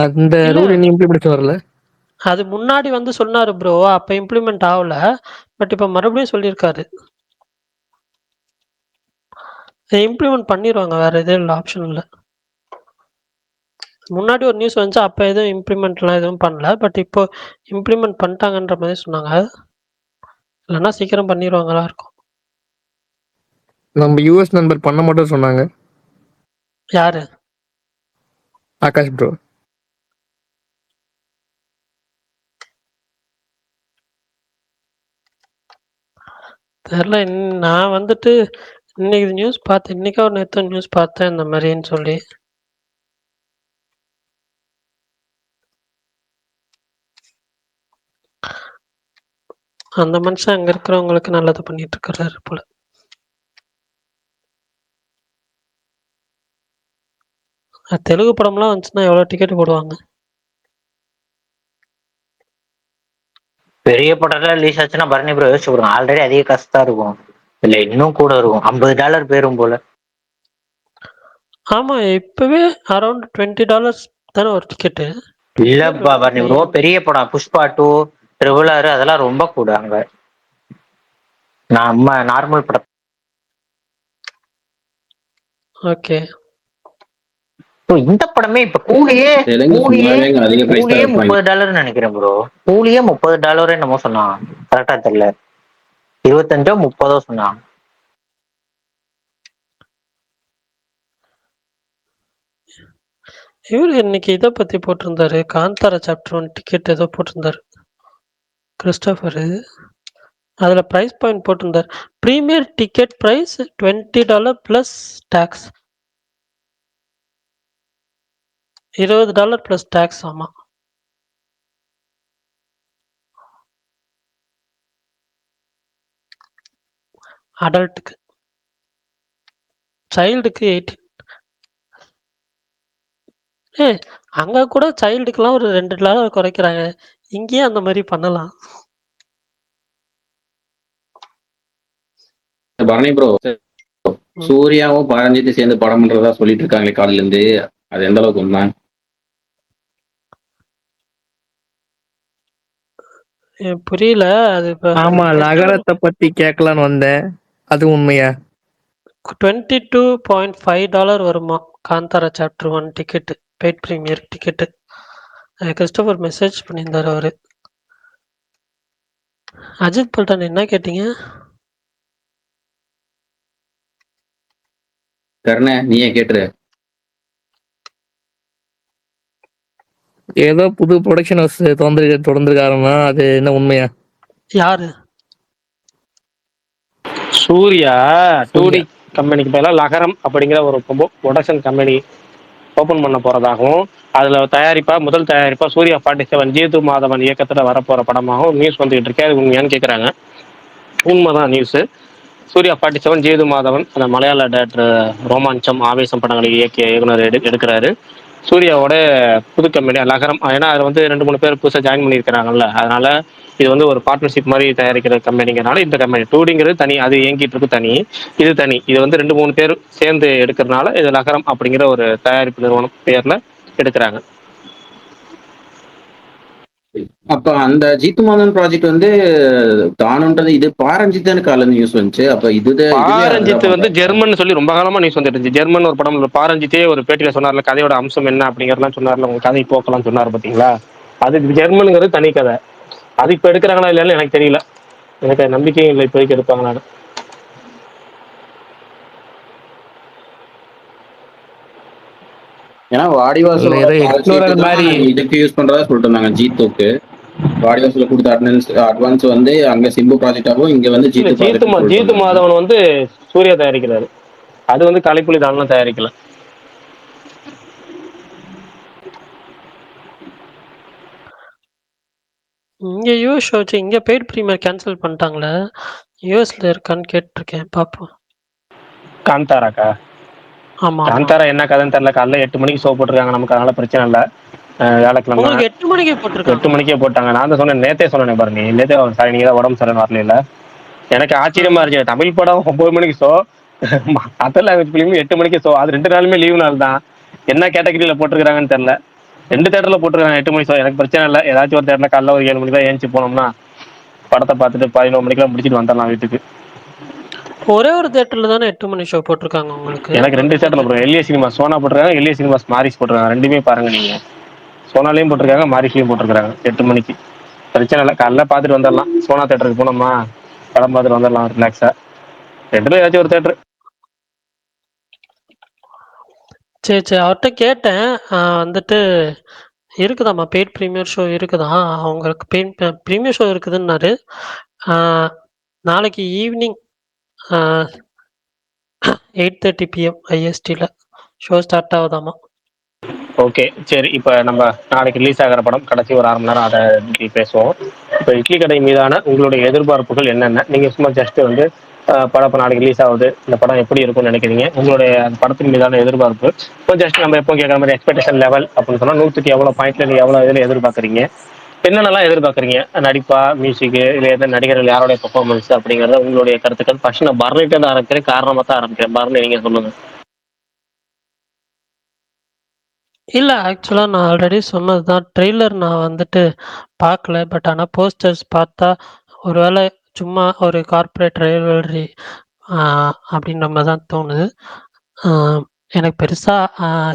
அந்த இல்ல. ரூல் இன்னும் இம்ப்ளிமெண்டேஷன் வரல. அது முன்னாடி வந்து சொன்னாரு ப்ரோ. அப்ப இம்ப்ளிமெண்ட் ஆகல. பட் இப்ப மறுபடியும் சொல்லியிருக்காரு. இம்ப்ளிமெண்ட் பண்ணிருவாங்க. வேற எதுவும் இல்ல, ஆப்ஷன் இல்ல. முன்னாடி ஒரு நியூஸ் வந்துச்சு. அப்ப எதுவும் இம்ப்ளிமெண்ட்லாம் எதுவும் பண்ணல. பட் இப்போ இம்ப்ளிமெண்ட் பண்ணிட்டாங்கன்ற மாதிரி சொன்னாங்க. இல்லைன்னா சீக்கிரம் பண்ணிடுவாங்களா இருக்கும். நம்ம யூஎஸ் நண்பர் பண்ண மாட்டோம் சொன்னாங்க. யாரு? ஆகாஷ் ப்ரோ. தெரியல. நான் வந்துட்டு இன்னைக்கு நியூஸ் பார்த்தேன். இன்னைக்கா ஒரு நேத்து நியூஸ் பார்த்தேன் இந்த மாதிரின்னு சொல்லி. அந்த மனுஷன் அங்க இருக்கிறவங்களுக்கு நல்லது பண்ணிட்டு இருக்கிறாரு போல. தெலுங்கு படம்லாம் வந்துச்சுன்னா எவ்வளவு டிக்கெட் போடுவாங்க? பெரிய படம் ரிலீஸ் ஆச்சுன்னா பரணி ப்ரோ யோசிச்சு கொடுங்க. ஆல்ரெடி அதிக காசு தான் இருக்கும், இல்ல இன்னும் கூட இருக்கும். $50 போயிரும் போல. ஆமா, இப்பவே அரௌண்ட் $20 தானே ஒரு டிக்கெட்டு. இல்லப்பா பரணி ப்ரோ, பெரிய படம் புஷ்பா 2, RRR அதெல்லாம் ரொம்ப கூட அங்க. நம்ம நார்மல் படம். ஓகே. இந்த படமே இப்ப கூலியே தெலுங்கு சும்மாவே அங்க அதிக பிரைஸ் தான் வைப்பாங்க. $30 நினைக்கிறேன் ப்ரோ. கூலியே $30 என்னமோ சொன்னான், கரெக்டா தெரியல. 25ஓ 30ஓ சொன்னான். இவரு இன்னைக்கு இதை பத்தி போட்டிருந்தாரு. காந்தாரா சாப்டர் 1 டிக்கெட் ஏதோ போட்டிருந்தாரு கிறிஸ்டோபரு. அதுல பிரைஸ் பாயிண்ட் போட்டிருந்தாரு. Premiere ticket price $20 plus tax. $20 plus tax. ஆமா, அடல்ட்டுக்கு. சைல்டுக்கு 18. அங்க கூட சைல்டுக்குலாம் ஒரு $2 குறைக்கிறாங்க. இங்கேயே அந்த மாதிரி பண்ணலாம். பரணி ப்ரோ, சூர்யாவும் பரஞ்சித்து சேர்ந்து படம் பண்றதா சொல்லிட்டு இருக்காங்களே காலையில இருந்து. அது எந்த அளவுக்கு உண்மை? புரியல. அது இப்ப ஆமா, நகரத்தை பத்தி கேட்கலான்னு வந்தேன். அது உண்மையா? $22.5 வருமா Kantara chapter 1 ticket, paid premier ticket. Christopher message பண்ணியிருந்தாரு அவரு. அஜித் பல்டன் என்ன கேட்டீங்க? கர்ண நீயே கேட்டுரு. ஏதோ புது ப்ரொடக்ஷன் ஹவுஸ் தொடர்ந்துருக்காருன்னா அது என்ன உண்மையா? யாரு? சூர்யா 2D கம்பெனிக்கு பதிலாக லகரம் அப்படிங்கிற ஒரு ப்ரொடக்ஷன் கம்பெனி ஓபன் பண்ண போறதாகவும், அதுல முதல் தயாரிப்பா சூர்யா 47 ஜேது மாதவன் இயக்கத்துல வரப்போற படமாகவும் நியூஸ் வந்துகிட்டு இருக்கேன். அது உண்மையான்னு கேக்குறாங்க. உண்மைதான் நியூஸ். சூர்யா 47 ஜேது மாதவன், அந்த மலையாள டேரக்டர் ரோமாஞ்சம் ஆவேசம் படங்களை இயக்கிய இயக்குனர் எடுக்கிறாரு. சூர்யாவோட புது கம்பெனி லகரம். ஏன்னா அதில் வந்து 2-3 பேர் புதுசாக ஜாயின் பண்ணியிருக்கிறாங்கல்ல, அதனால இது வந்து ஒரு பார்ட்னர்ஷிப் மாதிரி தயாரிக்கிற கம்பெனிங்கிறனால இந்த கம்பெனி 2Dங்கிறது தனி, அது இயங்கிட்டு இருக்கு தனி, இது தனி. இது வந்து 2-3 பேர் சேர்ந்து எடுக்கிறதுனால இது லகரம் அப்படிங்கிற ஒரு தயாரிப்பு நிறுவனம் பேர்ல எடுக்கிறாங்க. அப்ப அந்த ஜீத்து மாதவன் ப்ராஜெக்ட் வந்து தானுன்றது இது பாரஞ்சித்னு காலைல நியூஸ் வந்துச்சு. அப்ப இதுவே பாரஞ்சித் வந்து ஜெர்மன் சொல்லி ரொம்ப காலமா நியூஸ் வந்துட்டு இருந்துச்சு. ஜெர்மன் ஒரு படம் பாரஞ்சித்தே ஒரு பேட்டியில சொன்னார்ல, கதையோட அம்சம் என்ன அப்படிங்கறதெல்லாம் சொன்னார்ல, உங்க கதை போக்கலாம் சொன்னார் பாத்தீங்களா. அது ஜெர்மனுங்கிறது தனி கதை. அது இப்ப எடுக்கிறாங்களா இல்லைன்னு எனக்கு தெரியல. எனக்கு நம்பிக்கையும் இல்லை இப்போதைக்கு எடுப்பாங்களான்னு. ஏன்னா வாடிவாசல் ஏதோ எக்ஸ்ப்ளோரர் மாதிரி இதுக்கு யூஸ் பண்றதா சொல்லிட்டு இருந்தாங்க ஜீத்துக்கு. வாடிவாசல கொடுத்த அட்வான்ஸ் வந்து அங்க சிம்பு ப்ராஜெக்டாகவும் இங்க வந்து ஜீத்து மாதவன் வந்து சூர்யா தயாரிக்கிறாரு. அது வந்து கலைப்புலி தானெல்லாம் தயாரிக்கல. இங்க யூஎஸ் ஷோ வச்சு இங்க பெய்ட் ப்ரீமியர் கேன்சல் பண்ணிட்டாங்களே, யூஎஸ்ல இருக்கான்னு கேட்டிருக்கேன், பார்ப்போம். காந்தாராக்கா? ஆமா ஆமா. காந்தாரா என்ன கதைன்னு தெரியல. காலைல 8 மணிக்கு ஷோ போட்டிருக்காங்க, நமக்கு அதனால பிரச்சனை இல்லை. வியாழக்கிழமை உங்களுக்கு 8 மணிக்கே 8 போட்டிருக்காங்க. மணிக்கே போட்டாங்க. நான் தான் சொன்னேன், நேத்தே சொன்னேன் பாருங்க, நேத்தே சாரி நீங்க தான் உடம்பு சரியான வரல. எனக்கு ஆச்சரியமா இருந்துச்சு, தமிழ் படம் 9 மணிக்கு ஷோ, அதர் லாங்குவேஜ் ஃபிலிம் 8 மணிக்கு ஷோ. அது 2 நாளுமே லீவு நாள் தான். என்ன கேட்டகரியில போட்டிருக்காங்கன்னு தெரியல. 2 தேட்டர்ல போட்டிருக்காங்க 8 மணி ஷோ. எனக்கு பிரச்சனை இல்லை, ஏதாச்சும் ஒரு தேட்டர்ல காலைல ஒரு 7 மணிக்கு தான் ஏஞ்சி போனோம்னா படத்தை பார்த்துட்டு 11 மணிக்கெல்லாம் முடிச்சுட்டு வந்துடலாம் வீட்டுக்கு. ஒரே ஒரு தியேட்டர்ல தானே 8 மணி ஷோ போட்டிருக்காங்க உங்களுக்கு? எனக்கு 2 தேட்டர்ல போட்டுருக்காங்க. எல்ஏ சினிமாஸ் சோனா போட்டிருக்காங்க, எல்ஏ சினிமாஸ் மாரிஸ் போட்டிருக்காங்க. ரெண்டுமே பாருங்க நீங்க. சோனாலையும் போட்டிருக்காங்க, மாரிஸ்லையும் போட்டிருக்காங்க 8 மணிக்கு. பிரச்சனை இல்லை, காலைல பார்த்துட்டு வந்துடலாம். சோனா தேட்டருக்கு போனோமா படம் பார்த்துட்டு வந்துடலாம் ரிலாக்ஸா. 2ல ஏதாச்சும் ஒரு தேட்டர். சரி சரி, அவர்கிட்ட கேட்டேன். வந்துட்டு இருக்குதாம்மா, பெய்ட் ப்ரீமியர் ஷோ இருக்குதான், அவங்களுக்கு பெய்ட் ப்ரீமியர் ஷோ இருக்குதுன்னாரு. நாளைக்கு ஈவினிங் 8:30 PM ISTல ஷோ ஸ்டார்ட் ஆகுதாமா. ஓகே சரி, இப்போ நம்ம நாளைக்கு ரிலீஸ் ஆகிற படம் கடைசி ஒரு 1/2 மணி நேரம் அதை பற்றி பேசுவோம். இப்போ இட்லி கடை மீதான உங்களுடைய எதிர்பார்ப்புகள் என்னென்ன? நீங்கள் சும்மா ஜஸ்ட் வந்து படம் இப்போ நாளைக்கு ரிலீஸ் ஆகுது, இந்த படம் எப்படி இருக்கும்னு நினைக்கிறீங்க? உங்களுடைய அந்த படத்தின் மீதான எதிர்பார்ப்பு இப்போ ஜஸ்ட் நம்ம எப்போ கேட்குற மாதிரி எக்ஸ்பெக்டேஷன் லெவல் அப்படின்னு சொன்னால் 100க்கு எவ்வளோ பாயிண்ட்ல நீங்கள் எவ்வளோ இதில் எதிர்பார்க்குறீங்க? என்னென்னலாம் எதிர்பார்க்குறீங்க? நடிப்பா, மியூசிக்கு, இல்லை எந்த நடிகர்கள் யாரோடைய பெர்ஃபார்மன்ஸ் அப்படிங்கிறத உங்களுடைய கருத்துக்கள். ஃபர்ஸ்ட் நான் பரணிட்ட தான் ஆரம்பிக்கிறேன், காரணமாக தான் ஆரம்பிக்கிறேன். பரணி நீங்கள் சொல்லுங்கள். இல்ல, ஆக்சுவலா நான் ஆல்ரெடி சொன்னது தான். ட்ரெய்லர் நான் வந்துட்டு பார்க்கல. பட் ஆனா போஸ்டர்ஸ் பார்த்தா ஒருவேளை சும்மா ஒரு கார்ப்பரேட் ரைவல்ரி அப்படின்ற மாரி தான் தோணுது. எனக்கு பெருசா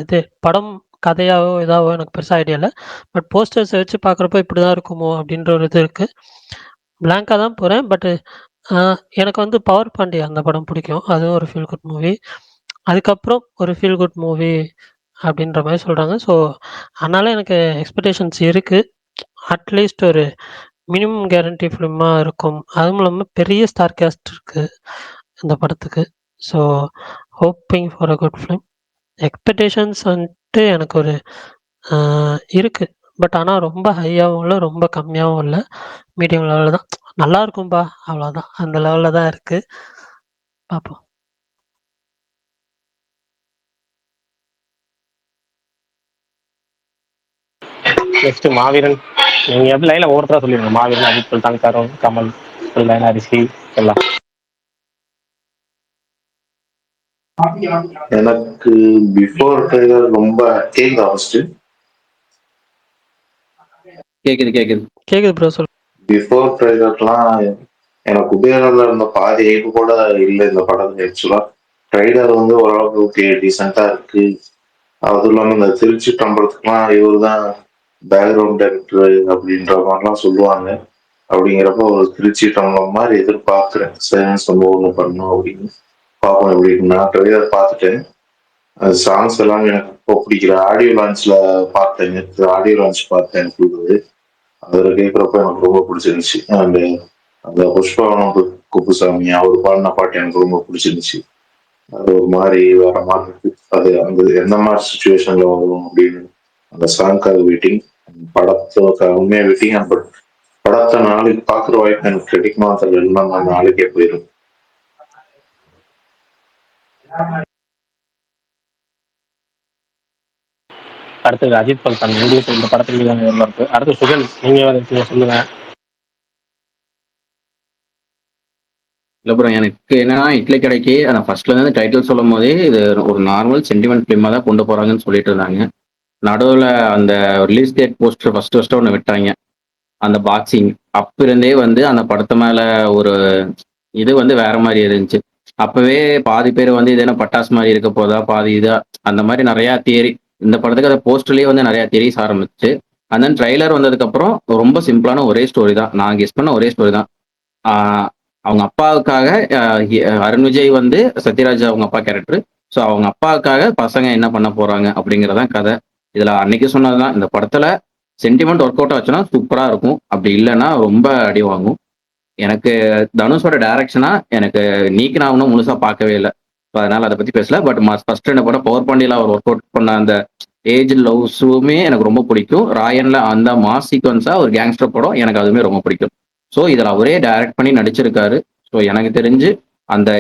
இது படம் கதையாவோ, இதாவோ எனக்கு பெருசா ஐடியா இல்ல. பட் போஸ்டர்ஸ வச்சு பார்க்குறப்போ இப்படிதான் இருக்குமோ அப்படின்ற ஒரு இது இருக்கு. பிளாங்க்கா தான் போறேன். பட் எனக்கு வந்து பவர் பாண்டி அந்த படம் பிடிக்கும். அதுவும் ஒரு ஃபீல் குட் மூவி. அதுக்கப்புறம் ஒரு ஃபீல் குட் மூவி அப்படின்ற மாரி சொல்றாங்க. ஸோ அதனால எனக்கு எக்ஸ்பெக்டேஷன்ஸ் இருக்கு. அட்லீஸ்ட் ஒரு மினிமம் கேரண்டி ஃபிலிமா இருக்கும். அதுவும் இல்லாம பெரிய ஸ்டார் காஸ்ட் இருக்கு இந்த படத்துக்கு. So hoping for a good film. Expectations வந்துட்டு எனக்கு ஒரு இருக்கு. பட் ஆனா ரொம்ப ஹையாவும் இல்ல, ரொம்ப கம்மியாவும் இல்ல. மீடியம் லெவல்ல தான். நல்லா இருக்கும்பா, அவ்வளோதான். அந்த லெவல்ல தான் இருக்கு. பார்ப்போம். நெக்ஸ்ட் மாவீரன். நீங்க எப்படி லைன்ல ஒவ்வொருத்தரா சொல்லிடுங்க. மாவீரன், அஜித் சொல்லிட்டாங்க, தருண், கமல், லைனா ரிஷி எல்லாம். எனக்கு பிஃபோர் ட்ரெய்லர் ரொம்ப கேக்குதா ஃபர்ஸ்ட்? கேக்குது ப்ரோ, சொல்லு. பிஃபோர் ட்ரெய்லர்லாம் எனக்கு குபேரன்ல இருந்த பாதி ஹைப் கூட இல்லை இந்த படத்துக்கு. ஆக்சுவலா ட்ரெய்லர் வந்து ஓரளவுக்கு ஓகே டீசெண்டா இருக்கு. அதுவும் இல்லாம இந்த திருச்சி படத்துக்குலாம் இவர் தான் பேக்ரவுண்ட் டைரக்டர் அப்படின்ற மாதிரிலாம் சொல்லுவாங்க. அப்படிங்கிறப்ப ஒரு திருச்சி டவுன் மாதிரி எதிர்பார்க்குறேன். சைலன்ஸ் நம்ம ஒன்று பண்ணணும் அப்படின்னு பார்ப்போம். எப்படி நான் ட்ரெய்லர் பார்த்துட்டேன். அது சாங்ஸ் எல்லாமே எனக்கு ரொம்ப பிடிக்கிற. ஆடியோ லான்ச்ல பார்த்தேன், ஆடியோ லான்ச் பார்த்தேன். அதில் கேட்குறப்ப எனக்கு ரொம்ப பிடிச்சிருந்துச்சு. அண்ட் அந்த புஷ்பவனம் குப்புசாமி அவர் பாடின பாட்டு எனக்கு ரொம்ப பிடிச்சிருந்துச்சு. அது ஒரு மாதிரி வேற மாதிரி இருக்கு. அது அந்த எந்த மாதிரி சுச்சுவேஷன்ல வரும் அப்படின்னு அந்த சாங்காக வெயிட்டிங். படத்தை உண்மையா வெயிட்டிங். பட் படத்தை நாளைக்கு பார்க்குற வாய்ப்பு எனக்கு கிடைக்குமா தெரியல. நான் நாளைக்கே போயிடும். அடுத்தது அஜித் பல்தான். உங்களுக்கு இந்த படத்துக்கு தான் எவ்வளோ இருக்கு? அடுத்து சுகன், நீங்க சொல்லுங்க. இல்ல ப்ரோ, எனக்கு என்னன்னா இட்லி கடைக்கு நான் ஃபர்ஸ்ட்ல இருந்து டைட்டில் சொல்லும் போதே இது ஒரு நார்மல் சென்டிமெண்ட் ஃபிலிமா தான் கொண்டு போறாங்கன்னு சொல்லிட்டு இருந்தாங்க. நடுவில் அந்த ரிலீஸ் டேட் போஸ்டர் ஃபர்ஸ்ட் ஒன்று விட்டாங்க, அந்த பாக்ஸிங். அப்ப இருந்தே வந்து அந்த படத்து மேல ஒரு இது வந்து வேற மாதிரி இருந்துச்சு. அப்பவே பாதி பேர் வந்து இது என்ன பட்டாசு மாதிரி இருக்க போதா, பாதி இதா, அந்த மாதிரி நிறைய தியரி. இந்த படத்துக்கு அந்த போஸ்டர்லயே வந்து நிறைய தியரிஸ் ஆரம்பிச்சு. அண்ட் தென் ட்ரைலர் வந்ததுக்கு அப்புறம் ரொம்ப சிம்பிளான ஒரே ஸ்டோரி தான், நான் கெஸ் பண்ண ஒரே ஸ்டோரி தான். ஆஹ் அவங்க அப்பாவுக்காக அருண் விஜய் வந்து சத்யராஜ் அவங்க அப்பா கேரக்டர். ஸோ அவங்க அப்பாவுக்காக பசங்க என்ன பண்ண போறாங்க அப்படிங்கறதான் கதை. இதுல அன்னைக்கு சொன்னதுதான், இந்த படத்துல சென்டிமெண்ட் ஒர்க் அவுட் ஆச்சுன்னா சூப்பரா இருக்கும், அப்படி இல்லைன்னா ரொம்ப அடி வாங்கும். எனக்கு தனுஷோட டைரக்ஷனா எனக்கு நீக்கு நான் இன்னும் முழுசா பார்க்கவே இல்லை, அதனால அதை பத்தி பேசல. பட் ஃபர்ஸ்ட் என்ன படம் பவர் பாண்டியில அவர் ஒர்க் அவுட் பண்ண அந்த ஏஜ் லவ்ஸுமே எனக்கு ரொம்ப பிடிக்கும். ராயன்ல அந்த மாஸ் சீக்வன்ஸா ஒரு கேங்ஸ்டர் படம் எனக்கு அதுவுமே ரொம்ப பிடிக்கும். ஸோ இதில் அவரே டைரக்ட் பண்ணி நடிச்சிருக்காரு. ஸோ எனக்கு தெரிஞ்சு அந்த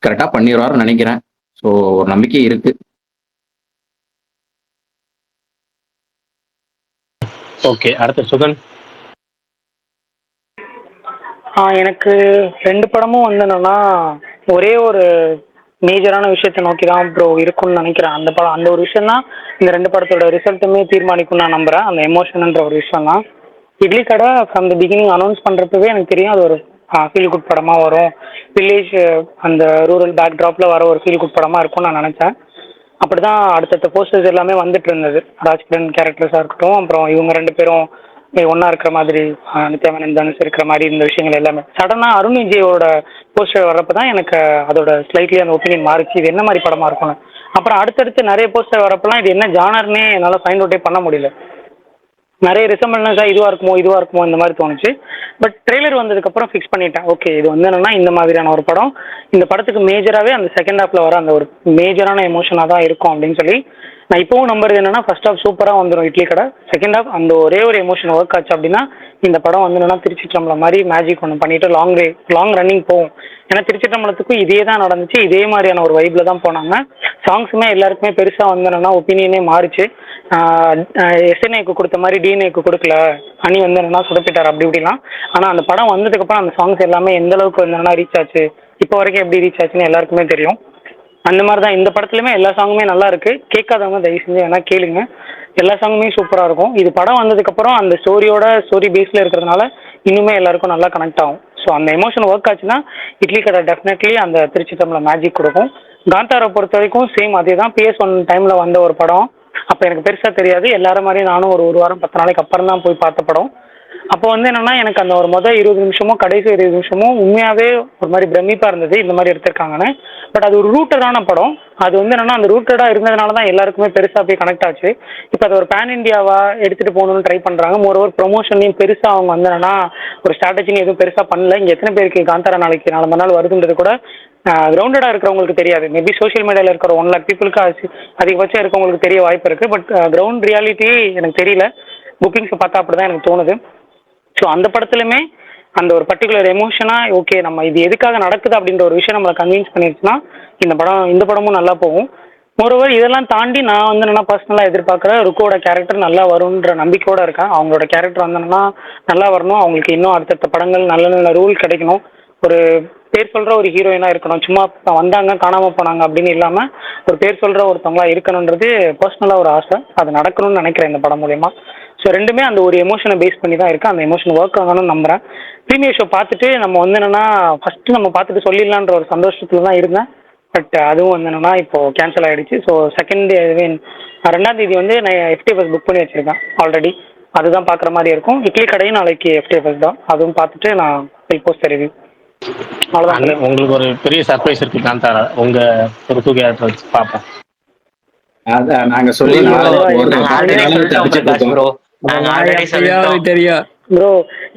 கரெக்டாக பண்ணிடுவாருன்னு நினைக்கிறேன். ஸோ ஒரு நம்பிக்கை இருக்கு. ஓகே, அடுத்து சுகன். எனக்கு 2 படமும் வந்து என்னன்னா ஒரே ஒரு மேஜரான விஷயத்தை நோக்கி தான் ப்ரோ இருக்கும்னு நினைக்கிறேன். அந்த படம் அந்த ஒரு விஷயம் தான் இந்த 2 படத்தோட ரிசல்ட்டுமே தீர்மானிக்கும் நான் நம்புறேன். அந்த எமோஷன்ன்ற ஒரு விஷயம் தான். இட்லி கடை ஃப்ரம் த பிகினிங் அனௌன்ஸ் பண்ணுறப்பவே எனக்கு தெரியும் அது ஒரு ஃபீல் குட் படமாக வரும், வில்லேஜ் அந்த ரூரல் பேக் ட்ராப்ல வர ஒரு ஃபீல் குட் படமாக இருக்கும்னு நான் நினச்சேன். அப்படி தான் அடுத்தடுத்த போஸ்டர்ஸ் எல்லாமே வந்துட்டு இருந்தது. ராஜ்கிரண் கேரக்டர்ஸாக இருக்கட்டும், அப்புறம் இவங்க 2 பேரும் ஒன்றா இருக்கிற மாதிரி, நித்யாமேனன் தனுஷ் இருக்கிற மாதிரி இந்த விஷயங்கள் எல்லாமே சடனாக அருண் விஜயோட போஸ்டர் வர்றப்ப தான் எனக்கு அதோட ஸ்லைட்லி அந்த ஒப்பீனியன் மாறிச்சு, இது என்ன மாதிரி படமாக இருக்கும்னு. அப்புறம் அடுத்தடுத்து நிறைய போஸ்டர் வரப்பெல்லாம் இது என்ன ஜானர்னே என்னால் ஃபைண்ட் அவுட்டே பண்ண முடியல. நிறைய ரிசம்பிள்னஸாக இதுவாக இருக்குமோ இந்த மாதிரி தோணுச்சு. பட் ட்ரெய்லர் வந்ததுக்கப்புறம் ஃபிக்ஸ் பண்ணிட்டேன், ஓகே இது வந்து என்னன்னா இந்த மாதிரியான ஒரு படம், இந்த படத்துக்கு மேஜராகவே அந்த செகண்ட் ஹாஃபில் வர அந்த ஒரு மேஜரான எமோஷனாக தான் இருக்கும் அப்படின்னு சொல்லி நான் இப்போவும் நம்புறது என்னன்னா, ஃபர்ஸ்ட் ஹாஃப் சூப்பராக வந்துடும் இட்லி கடை, செகண்ட் ஹாஃப் அந்த ஒரே ஒரு எமோஷன் ஒர்க் ஆச்சு அப்படின்னா இந்த படம் வந்து என்னன்னா திருச்சிற்றம்பலம் மாதிரி மேஜிக் ஒன்று பண்ணிட்டு லாங் ரன்னிங் போகும். ஏன்னா திருச்சிற்றம்பலத்துக்கும் இதே தான் நடந்துச்சு, இதே மாதிரியான ஒரு வைப்ல தான் போனாங்க. சாங்ஸுமே எல்லாருக்குமே பெருசாக வந்து என்னன்னா ஒப்பீனியனே மாறிச்சு. எஸ்என்ஏக்கு கொடுத்த மாதிரி டிஎன்ஏக்கு கொடுக்கல, அணி வந்து என்னன்னா சொதப்பிட்டார் அப்படி இப்படிலாம். ஆனால் அந்த படம் வந்ததுக்கப்புறம் அந்த சாங்ஸ் எல்லாமே எந்த அளவுக்கு வந்து என்னன்னா ரீச் ஆச்சு, இப்போ வரைக்கும் எப்படி ரீச் ஆச்சுன்னு எல்லாருக்குமே தெரியும். அந்த மாதிரி தான் இந்த படத்துலையுமே எல்லா சாங்குமே நல்லா இருக்கு. கேட்காதவங்க தயவு செஞ்சு வேணா கேளுங்க, எல்லா சாங்குமே சூப்பராக இருக்கும். இது படம் வந்ததுக்கப்புறம் அந்த ஸ்டோரி பேஸில் இருக்கிறதுனால இன்னுமே எல்லாருக்கும் நல்லா கனெக்ட் ஆகும். ஸோ அந்த எமோஷன் ஒர்க் ஆச்சுன்னா இட்லி கடை டெஃபினெட்லி அந்த திருச்சி தமிழில் மேஜிக் கொடுக்கும். காந்தாரை பொறுத்த வரைக்கும் சேம் அதே தான், PS1 டைமில் வந்த ஒரு படம். அப்போ எனக்கு பெருசாக தெரியாது, எல்லாரும் மாதிரி நானும் ஒரு வாரம் 10 நாளைக்கு அப்புறம் தான் போய் பார்த்த படம். அப்போ வந்து என்னன்னா எனக்கு அந்த ஒரு 20 நிமிஷமும் கடைசி 20 நிமிஷமும் உண்மையாகவே ஒரு மாதிரி பிரமிப்பாக இருந்தது, இந்த மாதிரி எடுத்திருக்காங்கன்னு. பட் அது ஒரு ரூட்டடான படம். அது வந்து என்னன்னா அந்த ரூட்டடாக இருந்ததுனால தான் எல்லாருக்குமே பெருசாக போய் கனெக்ட் ஆச்சு. இப்போ அது ஒரு பேன் இண்டியாவாக எடுத்துகிட்டு போகணுன்னு ட்ரை பண்ணுறாங்க. மோரோவர் ப்ரொமோஷன்லையும் பெருசாக அவங்க வந்து என்னன்னா ஒரு ஸ்ட்ராட்டஜின்னு எதுவும் பெருசாக பண்ணல. இங்கே எத்தனை பேருக்கு காந்தாரா நாளைக்கு 4 மணி நாள் வருதுன்றது கூட கிரவுண்டடாக இருக்கிறவங்களுக்கு தெரியாது. மேபி சோஷியல் மீடியாவில் இருக்கிற 1 lakh பீப்புளுக்கு அதிகபட்சம் இருக்கவங்களுக்கு தெரிய வாய்ப்பு இருக்குது. பட் கிரவுண்ட் ரியாலிட்டி எனக்கு தெரியல, புக்கிங்ஸை பார்த்தா அப்படி தான் எனக்கு தோணுது. ஸோ அந்த படத்துலையுமே அந்த ஒரு பர்டிகுலர் எமோஷனாக ஓகே நம்ம இது எதுக்காக நடக்குது அப்படின்ற ஒரு விஷயம் நம்மளை கன்வின்ஸ் பண்ணிடுச்சுன்னா இந்த படமும் நல்லா போகும். மோரோவர் இதெல்லாம் தாண்டி நான் வந்து என்னன்னா பர்சனலாக எதிர்பார்க்குற ருக்கோட கேரக்டர் நல்லா வரும்ன்ற நம்பிக்கையோடு இருக்கேன். அவங்களோட கேரக்டர் வந்தோன்னா நல்லா வரணும், அவங்களுக்கு இன்னும் அடுத்தடுத்த படங்கள் நல்ல நல்ல ரூல் கிடைக்கணும், ஒரு பேர் சொல்கிற ஒரு ஹீரோயினாக இருக்கணும், சும்மா வந்தாங்க காணாமல் போனாங்க அப்படின்னு இல்லாமல் ஒரு பேர் சொல்கிற ஒருத்தவங்களா இருக்கணுன்றது பர்சனலாக ஒரு ஆசை. அது நடக்கணும்னு நினைக்கிறேன் இந்த படம் மூலயமா. ஸோ ரெண்டுமே அந்த ஒரு எமோஷனை பேஸ் பண்ணி தான் இருக்குது, அந்த எமோஷன் ஒர்க் ஆகணும்னு நம்புகிறேன். ப்ரீமியர் ஷோ பார்த்துட்டு நம்ம வந்து என்னென்னா ஃபஸ்ட்டு நம்ம பார்த்துட்டு சொல்லிடலான்ற ஒரு சந்தோஷத்தில் தான் இருந்தேன். பட் அதுவும் வந்து என்னென்னா இப்போது கேன்சல் ஆகிடுச்சு. ஸோ 2ஆம் தேதி வந்து நான் FTFS புக் பண்ணி வச்சுருக்கேன் ஆல்ரெடி, அதுதான் பார்க்குற மாதிரி இருக்கும். இட்லி கடையும் நாளைக்கு FTFS தான், அதுவும் பார்த்துட்டு நான் போஸ்ட் ரிவ்யூ அவ்வளோதான். உங்களுக்கு ஒரு பெரிய சர்ப்ரைஸ் இருக்கு காந்தாரா, உங்க ஒரு கேரக்டர் வச்சு பார்ப்போம். அதான் நாங்க சொல்லி ப்ரோ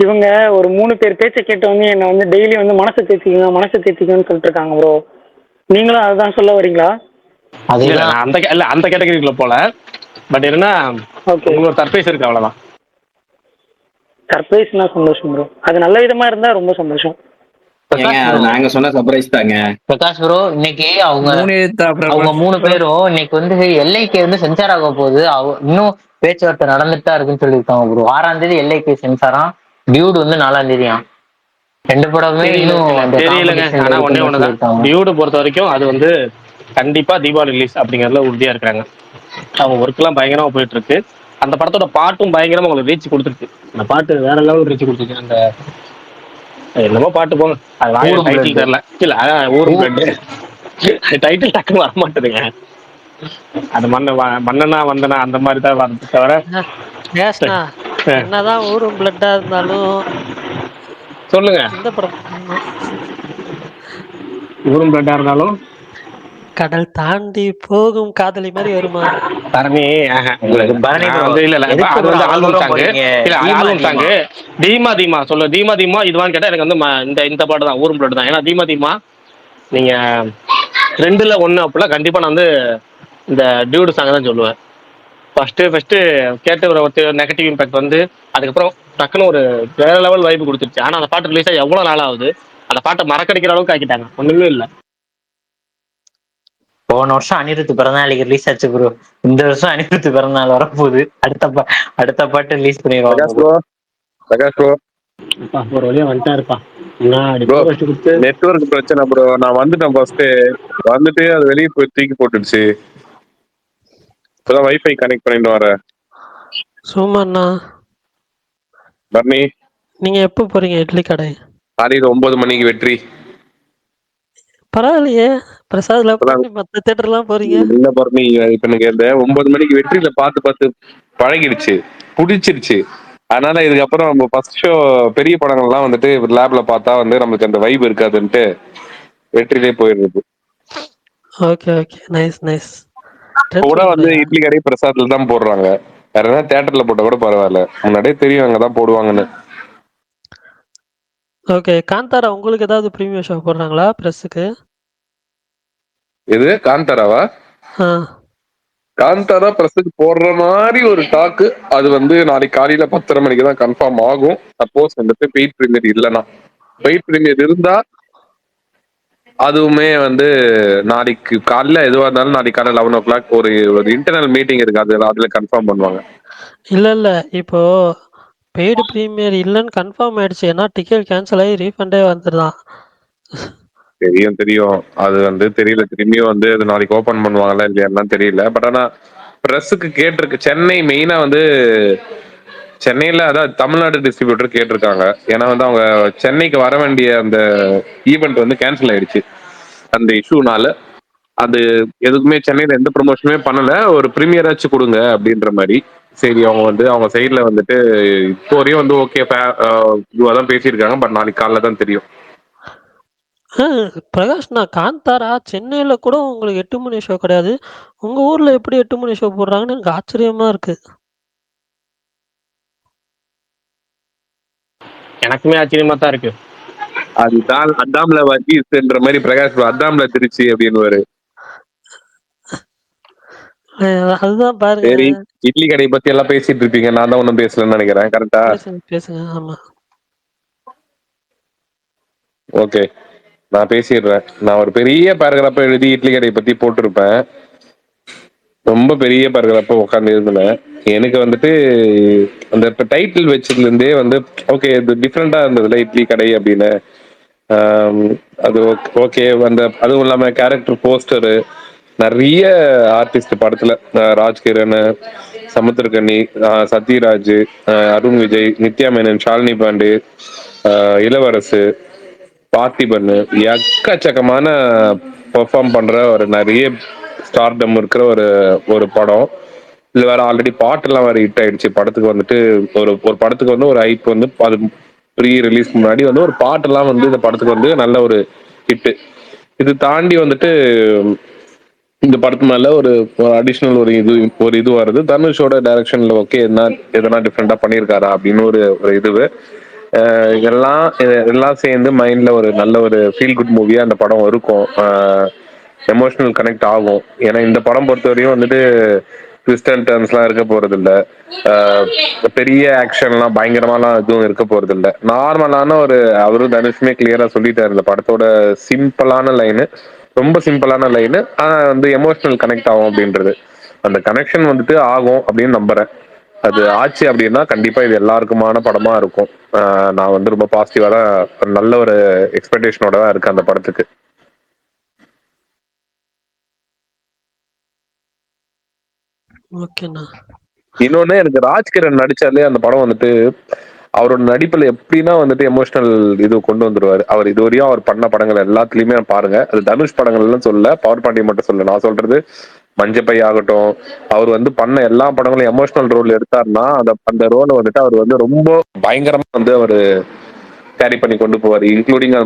இவங்க ஒரு 3 பேர் பேச்சை கேட்டு வந்து என்ன வந்து டெய்லி வந்து மனசை தேத்திக்கணும்னு சொல்லிட்டு இருக்காங்க ப்ரோ. நீங்களும் அதுதான் சொல்ல வரீங்களா? அந்த கேட்டகரிக்குள்ள போல, பட் என்னன்னா உங்களுக்கு ஒரு சர்ப்ரைஸ் இருக்கு அவ்வளவுதான். சர்ப்ரைஸ்னா சந்தோஷம் ப்ரோ, அது நல்ல விதமா இருந்தா ரொம்ப சந்தோஷம். பிரகாஷ் அது ப்ரோ நாங்க சொன்ன சர்ப்ரைஸ் தாங்க. பிரகாஷ் ப்ரோ இன்னைக்கு அவங்க 3 எழுத்து அப்புறம் அவங்க 3 பேரும் இன்னைக்கு வந்து எல்ஐக்கு வந்து சென்சார் ஆக போகுது. இன்னும் பேச்சுவார்த்தை நடந்துட்டு தான் இருக்குன்னு சொல்லியிருக்காங்க ப்ரோ. 6ஆம் தேதி எல்ஐக்கு சென்சாராம், டியூட் வந்து 4ஆம் தேதியாம். 2 படமே இன்னும் அந்த தெரியலங்க. காம்படிஷன்ல ஆனா ஒண்ணே இருக்குன்னு ஒண்ணுதான், சொல்லியிருக்காங்க. டியூடு பொறுத்த வரைக்கும் அது வந்து கண்டிப்பா தீபாவளி ரிலீஸ் அப்படிங்கறதுல உறுதியா இருக்காங்க. அவங்க ஒர்க் எல்லாம் பயங்கரமா போயிட்டு இருக்கு. அந்த படத்தோட பாட்டும் பயங்கரமா உங்களுக்கு ரீச் கொடுத்துருக்கு. அந்த பாட்டு வேற லெவல் ரீச் கொடுத்துருக்கு. அந்த என்னமோ பாட்டு போங்க, அது வாயில ஊரும் டைட்டில் blood. தெரியல. இல்ல அதான் ஊரும் பிளட் டைட்டில் டக்குன்னு வர மாட்டேதுங்க. அது மன்னனா வந்தனா அந்த மாதிரி தான் வருது தவிர. பிரகாஷ்ண்ணா, என்னதான் ஊரும் பிளட்டா இருந்தாலும் சொல்லுங்க. இந்த படம் ஊரும் பிளட்டா இருந்தாலும் கடல் தாண்டி போகும் காதலி மாதிரி வருமா? பரணி உங்களுக்கு பரணி நான் bro, வந்து இல்ல எதுக்கு அது bro வந்து அவ்வளவு ஆல்பம் தூரம் சாங். போறீங்க? இல்ல தீமா ஆல்பம் சாங். தீமா. தீமா தீமா சொல்லு, தீமா தீமா இதுவான்னு கேட்டா எனக்கு வந்து இந்த இந்த பாட்டு தான், ஊரும் பிளட் தான். ஏன்னா தீமா தீமா நீங்க 2ல் 1 அப்படிலாம் கண்டிப்பா நான் வந்து இந்த டியூடு சாங் தான் சொல்லுவேன். ஃபர்ஸ்ட் கேட்டு ஒரு நெகட்டிவ் இம்பாக்ட் வந்து அதுக்கப்புறம் டக்குன்னு ஒரு வேற லெவல் வைப்பு கொடுத்துருச்சு. ஆனா அந்த பாட்டு ரிலீஸ் ஆகி எவ்வளவு நாள் ஆகுது, அந்த பாட்டை மறக்கடிக்கிற அளவுக்கு ஆக்கிட்டாங்க. ஒண்ணுமே இல்ல. போன வருஷம் அனிருத் பிறந்தநாளைக்கு ரிலீஸ் ஆச்சு ப்ரோ. இந்த வருஷம் அனிருத் பிறந்தநாள் வரப்போகுது. அடுத்த பாட்டு ரிலீஸ் பண்ணிடுவாங்க Prakash bro. Bro, Prakash bro, ஒரு வழியா வந்துட்டாருப்பா. முன்னாடி ப்ரோ ஃபர்ஸ்ட் கொடுத்து நெட்வொர்க் பிரச்சனை ப்ரோ. நான் வந்துட்டேன் ஃபர்ஸ்ட், வந்துட்டு அது வெளியே போய் தூக்கி போட்டுடுச்சு. இப்பதான் வைஃபை கனெக்ட் பண்ணிட்டு வரேன். சும்மாண்ணா, பர்னி, நீங்க எப்போ போறீங்க இட்லி கடை? காலையில் 9 மணிக்கு வெற்றி. பரவாயில்லையே, பிரசாத்ல இப்பதான் போட்டு மத்த தேட்டர்லாம் போறீங்க. இல்ல பர்னி, இப்ப எனக்கு இந்த 9 மணிக்கு வெற்றியில பார்த்து பார்த்து பழகிடுச்சு, பிடிச்சிருச்சு. அதனால இதுக்கப்புறம் நம்ம ஃபர்ஸ்ட் ஷோ பெரிய படங்கள்லாம் வந்துட்டு லேப்ல பார்த்தா வந்து நமக்கு அந்த வைப் இருக்காதுன்ட்டு வெற்றிலே போயிடுறது. Okay okay, nice nice. இப்போ கூட ட்ரெண்ட் வந்து இல்லையா? இட்லி கடை பிரசாத்ல தான் போடுறாங்க. வேற ஏதாவது தேட்டர்ல போட்டா கூட பரவாயில்ல, முன்னாடியே தெரியும் அங்கதான் போடுவாங்கன்னு. ஓகே, காந்தாரா உங்களுக்கு ஏதாவது ப்ரீமியம் ஷோ போடுறாங்களா பிரஸ்ஸுக்கு? எது காந்தாராவா? ஆ, காந்தாரா பிரஸுக்கு போடுற மாதிரி ஒரு டாக்கு. அது வந்து நாளைக்கு காலையில 10:30 மணிக்கு தான் கன்ஃபார்ம் ஆகும். சப்போஸ் வந்துட்டு பெய்ட் பிரீமியர் இல்லைன்னா. பெய்ட் பிரீமியர் இருந்தா அதுவுமே வந்து நாளைக்கு காலைல எதுவாக இருந்தாலும் நாளைக்கு காலையில் 11 o'clock ஒரு இன்டர்னல் மீட்டிங் இருக்கு, அதுல கன்ஃபார்ம் பண்ணுவாங்க. இல்ல இல்ல, இப்போ பெய்டு ப்ரீமியர் இல்லைன்னு கன்ஃபார்ம் ஆயிடுச்சு. ஏன்னா டிக்கெட் கேன்சல் ஆகி ரீஃபண்டே வந்துடுதான். தெரியும் தெரியும், அது வந்து தெரியல. திரும்பியும் வந்து அது நாளைக்கு ஓபன் பண்ணுவாங்களா இல்லையான்னு தெரியல. பட் ஆனா பிரஸுக்கு கேட்டிருக்கு. சென்னை மெயினா வந்து சென்னையில அதான் தமிழ்நாடு டிஸ்ட்ரிபியூட்டர் கேட்டிருக்காங்க. ஏன்னா வந்து அவங்க சென்னைக்கு வர வேண்டிய அந்த ஈவெண்ட் வந்து கேன்சல் ஆயிடுச்சு அந்த இஷ்யூனால. அது எதுக்குமே சென்னையில எந்த ப்ரொமோஷனுமே பண்ணல, ஒரு ப்ரீமியராச்சும் கொடுங்க அப்படின்ற மாதிரி. சரி, அவங்க வந்து அவங்க சைட்ல வந்துட்டு இப்போ வரையும் வந்து ஓகே இதுவாக தான் பேசியிருக்காங்க. பட் நாளைக்கு காலைல தான் தெரியும். பிரகாஷ்ண்ணா, காந்தாரா சென்னையில கூட உங்களுக்கு 8 மணி ஷோ கிடையாது. உங்க ஊர்ல எப்படி 8 மணி ஷோ போடுறாங்கன்னு எனக்கு ஆச்சரியமா இருக்கு. எனக்குமே ஆச்சரியமா தான் இருக்கு. அதுதான் அத்தாம்ல வர்க்கீஸ்ன்ற மாதிரி பிரகாஷ் அத்தாம்ல திருச்சி அப்படின்னு. அதுதான் பாருங்க. சரி, இட்லி கடை பத்தி எல்லாம் பேசிட்டு இருப்பீங்க, நான் தான் ஒன்றும் பேசலன்னு நினைக்கிறேன். கரெக்டா? பேசுங்க பேசுங்க. ஆமா, ஓகே, நான் பேசிடுறேன். நான் ஒரு பெரிய பேராகிராஃப் எழுதி இட்லி கடை பத்தி போட்டிருப்பேன். ரொம்ப பெரிய பேராகிராஃப் உட்காந்து எழுதுனேன். எனக்கு வந்துட்டு அந்த டைட்டில் வச்சதுல இருந்தே வந்து ஓகே, இது டிஃப்ரெண்டா இருந்ததுல இட்லி கடை அப்படின்னு. அது ஓகே. அந்த அதுவும் இல்லாம கேரக்டர் போஸ்டரு நிறைய ஆர்டிஸ்ட் படத்துல ராஜ்கிரண், சமுத்திரகனி, சத்யராஜ், அருண் விஜய், நித்யா மேனன், ஷாலினி பாண்டே, இளவரசு, பார்த்திபன், எக்கச்சக்கமான பெர்ஃபார்ம் பண்ற ஒரு நிறைய ஸ்டார்டம் இருக்கிற ஒரு ஒரு படம். இதுல வேற ஆல்ரெடி பாட்டெல்லாம் வேற ஹிட் ஆயிடுச்சு. படத்துக்கு வந்துட்டு ஒரு ஒரு படத்துக்கு வந்து ஒரு ஹைப் வந்து அது ப்ரீ ரிலீஸ் முன்னாடி வந்து ஒரு பாட்டெல்லாம் வந்து இந்த படத்துக்கு வந்து நல்ல ஒரு ஹிட். இது தாண்டி வந்துட்டு இந்த படத்து மேல ஒரு அடிஷ்னல் ஒரு இது வருது. தனுஷோட டைரக்ஷன்ல ஓகே, எதனா டிஃப்ரெண்டா பண்ணியிருக்காரா அப்படின்னு ஒரு இதுவு. எல்லாம் சேர்ந்து மைண்ட்ல ஒரு நல்ல ஒரு ஃபீல் குட் மூவியா அந்த படம் இருக்கும். எமோஷனல் கனெக்ட் ஆகும். ஏன்னா இந்த படம் பொறுத்தவரையும் வந்துட்டு ட்விஸ்ட் அண்ட் டர்ன்ஸ்லாம் இருக்க போறது இல்ல. பெரிய ஆக்ஷன்லாம் பயங்கரமாலாம் எதுவும் இருக்க போறது இல்ல. நார்மலான ஒரு அவரும் தனுஷுமே கிளியரா சொல்லிட்டாரு இந்த படத்தோட சிம்பிளான லைனு, ரொம்ப சிம்பிளான லைனு, ஆனா வந்து எமோஷனல் கனெக்ட் ஆகும் அப்படின்றது. அந்த கனெக்ஷன் வந்துட்டு ஆகும் அப்படின்னு நம்புறேன். அது ஆச்சு அப்படின்னா கண்டிப்பா இது எல்லாருக்குமான படமா இருக்கும். நான் வந்து ரொம்ப பாசிட்டிவா தான், நல்ல ஒரு எக்ஸ்பெக்டேஷனோட தான் இருக்கேன் அந்த படத்துக்கு. ஓகேண்ணா. இன்னொன்னு, எனக்கு ராஜ்கிரண் நடிச்சாலே அந்த படம் வந்துட்டு அவரோட நடிப்புல எப்படின்னா வந்துட்டு எமோஷனல் இது கொண்டு வந்துருவாரு. அவர் இதுவரையும் அவர் பண்ண படங்கள் எல்லாத்துலயுமே பாருங்க, அது தனுஷ் படங்கள் எல்லாம் சொல்ல, பவர் பாண்டி மட்டும் சொல்ல, நான் சொல்றது மஞ்சப்பை ஆகட்டும், அவர் வந்து பண்ண எல்லா படங்களும் எமோஷனல் ரோல் எடுத்தாருன்னா அந்த அந்த ரோலை வந்துட்டு அவர் வந்து ரொம்ப பயங்கரமா வந்து அவரு கேரி பண்ணி கொண்டு போவார். இன்க்ளூடிங்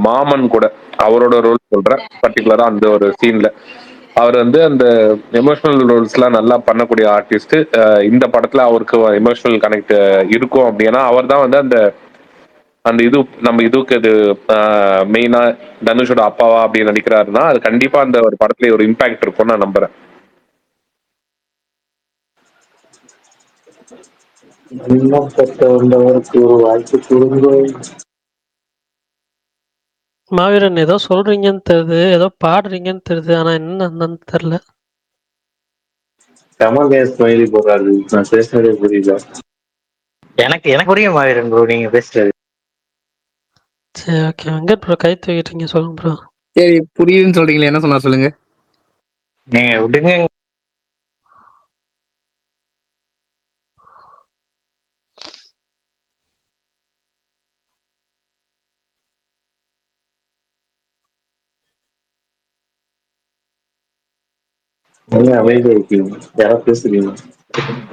மாமன் கூட அவரோட ரோல் சொல்றேன் பர்டிகுலரா அந்த ஒரு சீன்ல. அவர் வந்து அந்த எமோஷனல் ரோல்ஸ் எல்லாம் நல்லா பண்ணக்கூடிய ஆர்டிஸ்ட். இந்த படத்துல அவருக்கு எமோஷனல் கனெக்ட் இருக்கும் அப்படின்னா அவர் தான் வந்து அந்த அந்த இது நம்ம இதுக்கு இது மெயினா தனுஷோட அப்பாவா அப்படி நடிக்கிறாருன்னா அது கண்டிப்பா அந்த ஒரு படத்துல ஒரு இம்பாக்ட் இருக்கும்னு நான் நம்புறேன். மாவீரன் ஏதோ சொல்றீங்கன்னு தெரியுது, ஏதோ பாடுறீங்கன்னு தெரியுது, ஆனா என்னன்னு தெரியல. எனக்கு எனக்கு புரியும் மாவீரன் ப்ரோ நீங்க பேசுறது. சரி, ஓகே. வெங்கட் ப்ரோ கை தூக்கிட்டீங்க, சொல்லுங்க ப்ரோ. சரி, புரியுதுன்னு சொல்றீங்களே, என்ன சொன்னா சொல்லுங்க. நீங்க விடுங்க.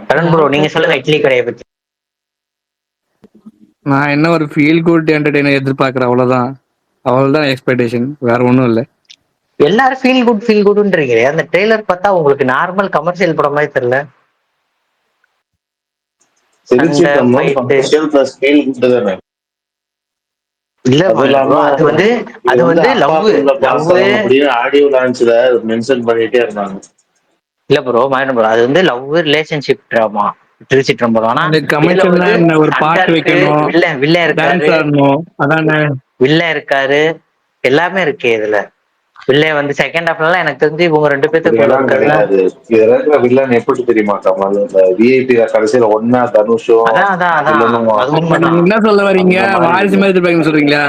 கரண் ப்ரோ நீங்க சொல்லுங்க இட்லி கடையை பத்தி. நான் என்ன ஒரு ஃபீல் குட் என்டர்டெய்னர் எதிர்பார்க்குறேன், அவ்வளோதான். அவ்வளோதான் எக்ஸ்பெக்டேஷன், வேற ஒன்றும் இல்லை. எல்லாரும் ஃபீல் குட்ன்றீங்க. அந்த ட்ரெய்லர் பார்த்தா உங்களுக்கு நார்மல் கமர்ஷியல் படம் மாதிரி தெரியல. இல்ல அது வந்து ஆடியோ லான்ச்ல மென்ஷன் பண்ணிட்டே இருந்தாங்க. இல்ல ப்ரோ ப்ரோ அது வந்து லவ் ரிலேஷன்ஷிப் டிராமா திருச்சிற்றம்பலம். ஆனா அந்த கமர்ஷியல்னா என்ன, ஒரு பாட்டு வைக்கணும், டான்ஸ் ஆடணும், அதானே. வில்லன் இருக்காரு, எல்லாமே இருக்கு இதுல. வில்லன் வந்து செகண்ட் ஹாஃப்ல எனக்கு தெரிஞ்சு இவங்க ரெண்டு பேத்துக்கு கிடையாது. இதுல இருக்கிற வில்லன் எப்படி தெரியுமா கமல், இந்த விஐபி கடைசியில ஒன்னா தனுஷும் என்ன சொல்ல வரீங்க? வாரிசு மாதிரி எதிர்பார்க்க சொல்றீங்களா?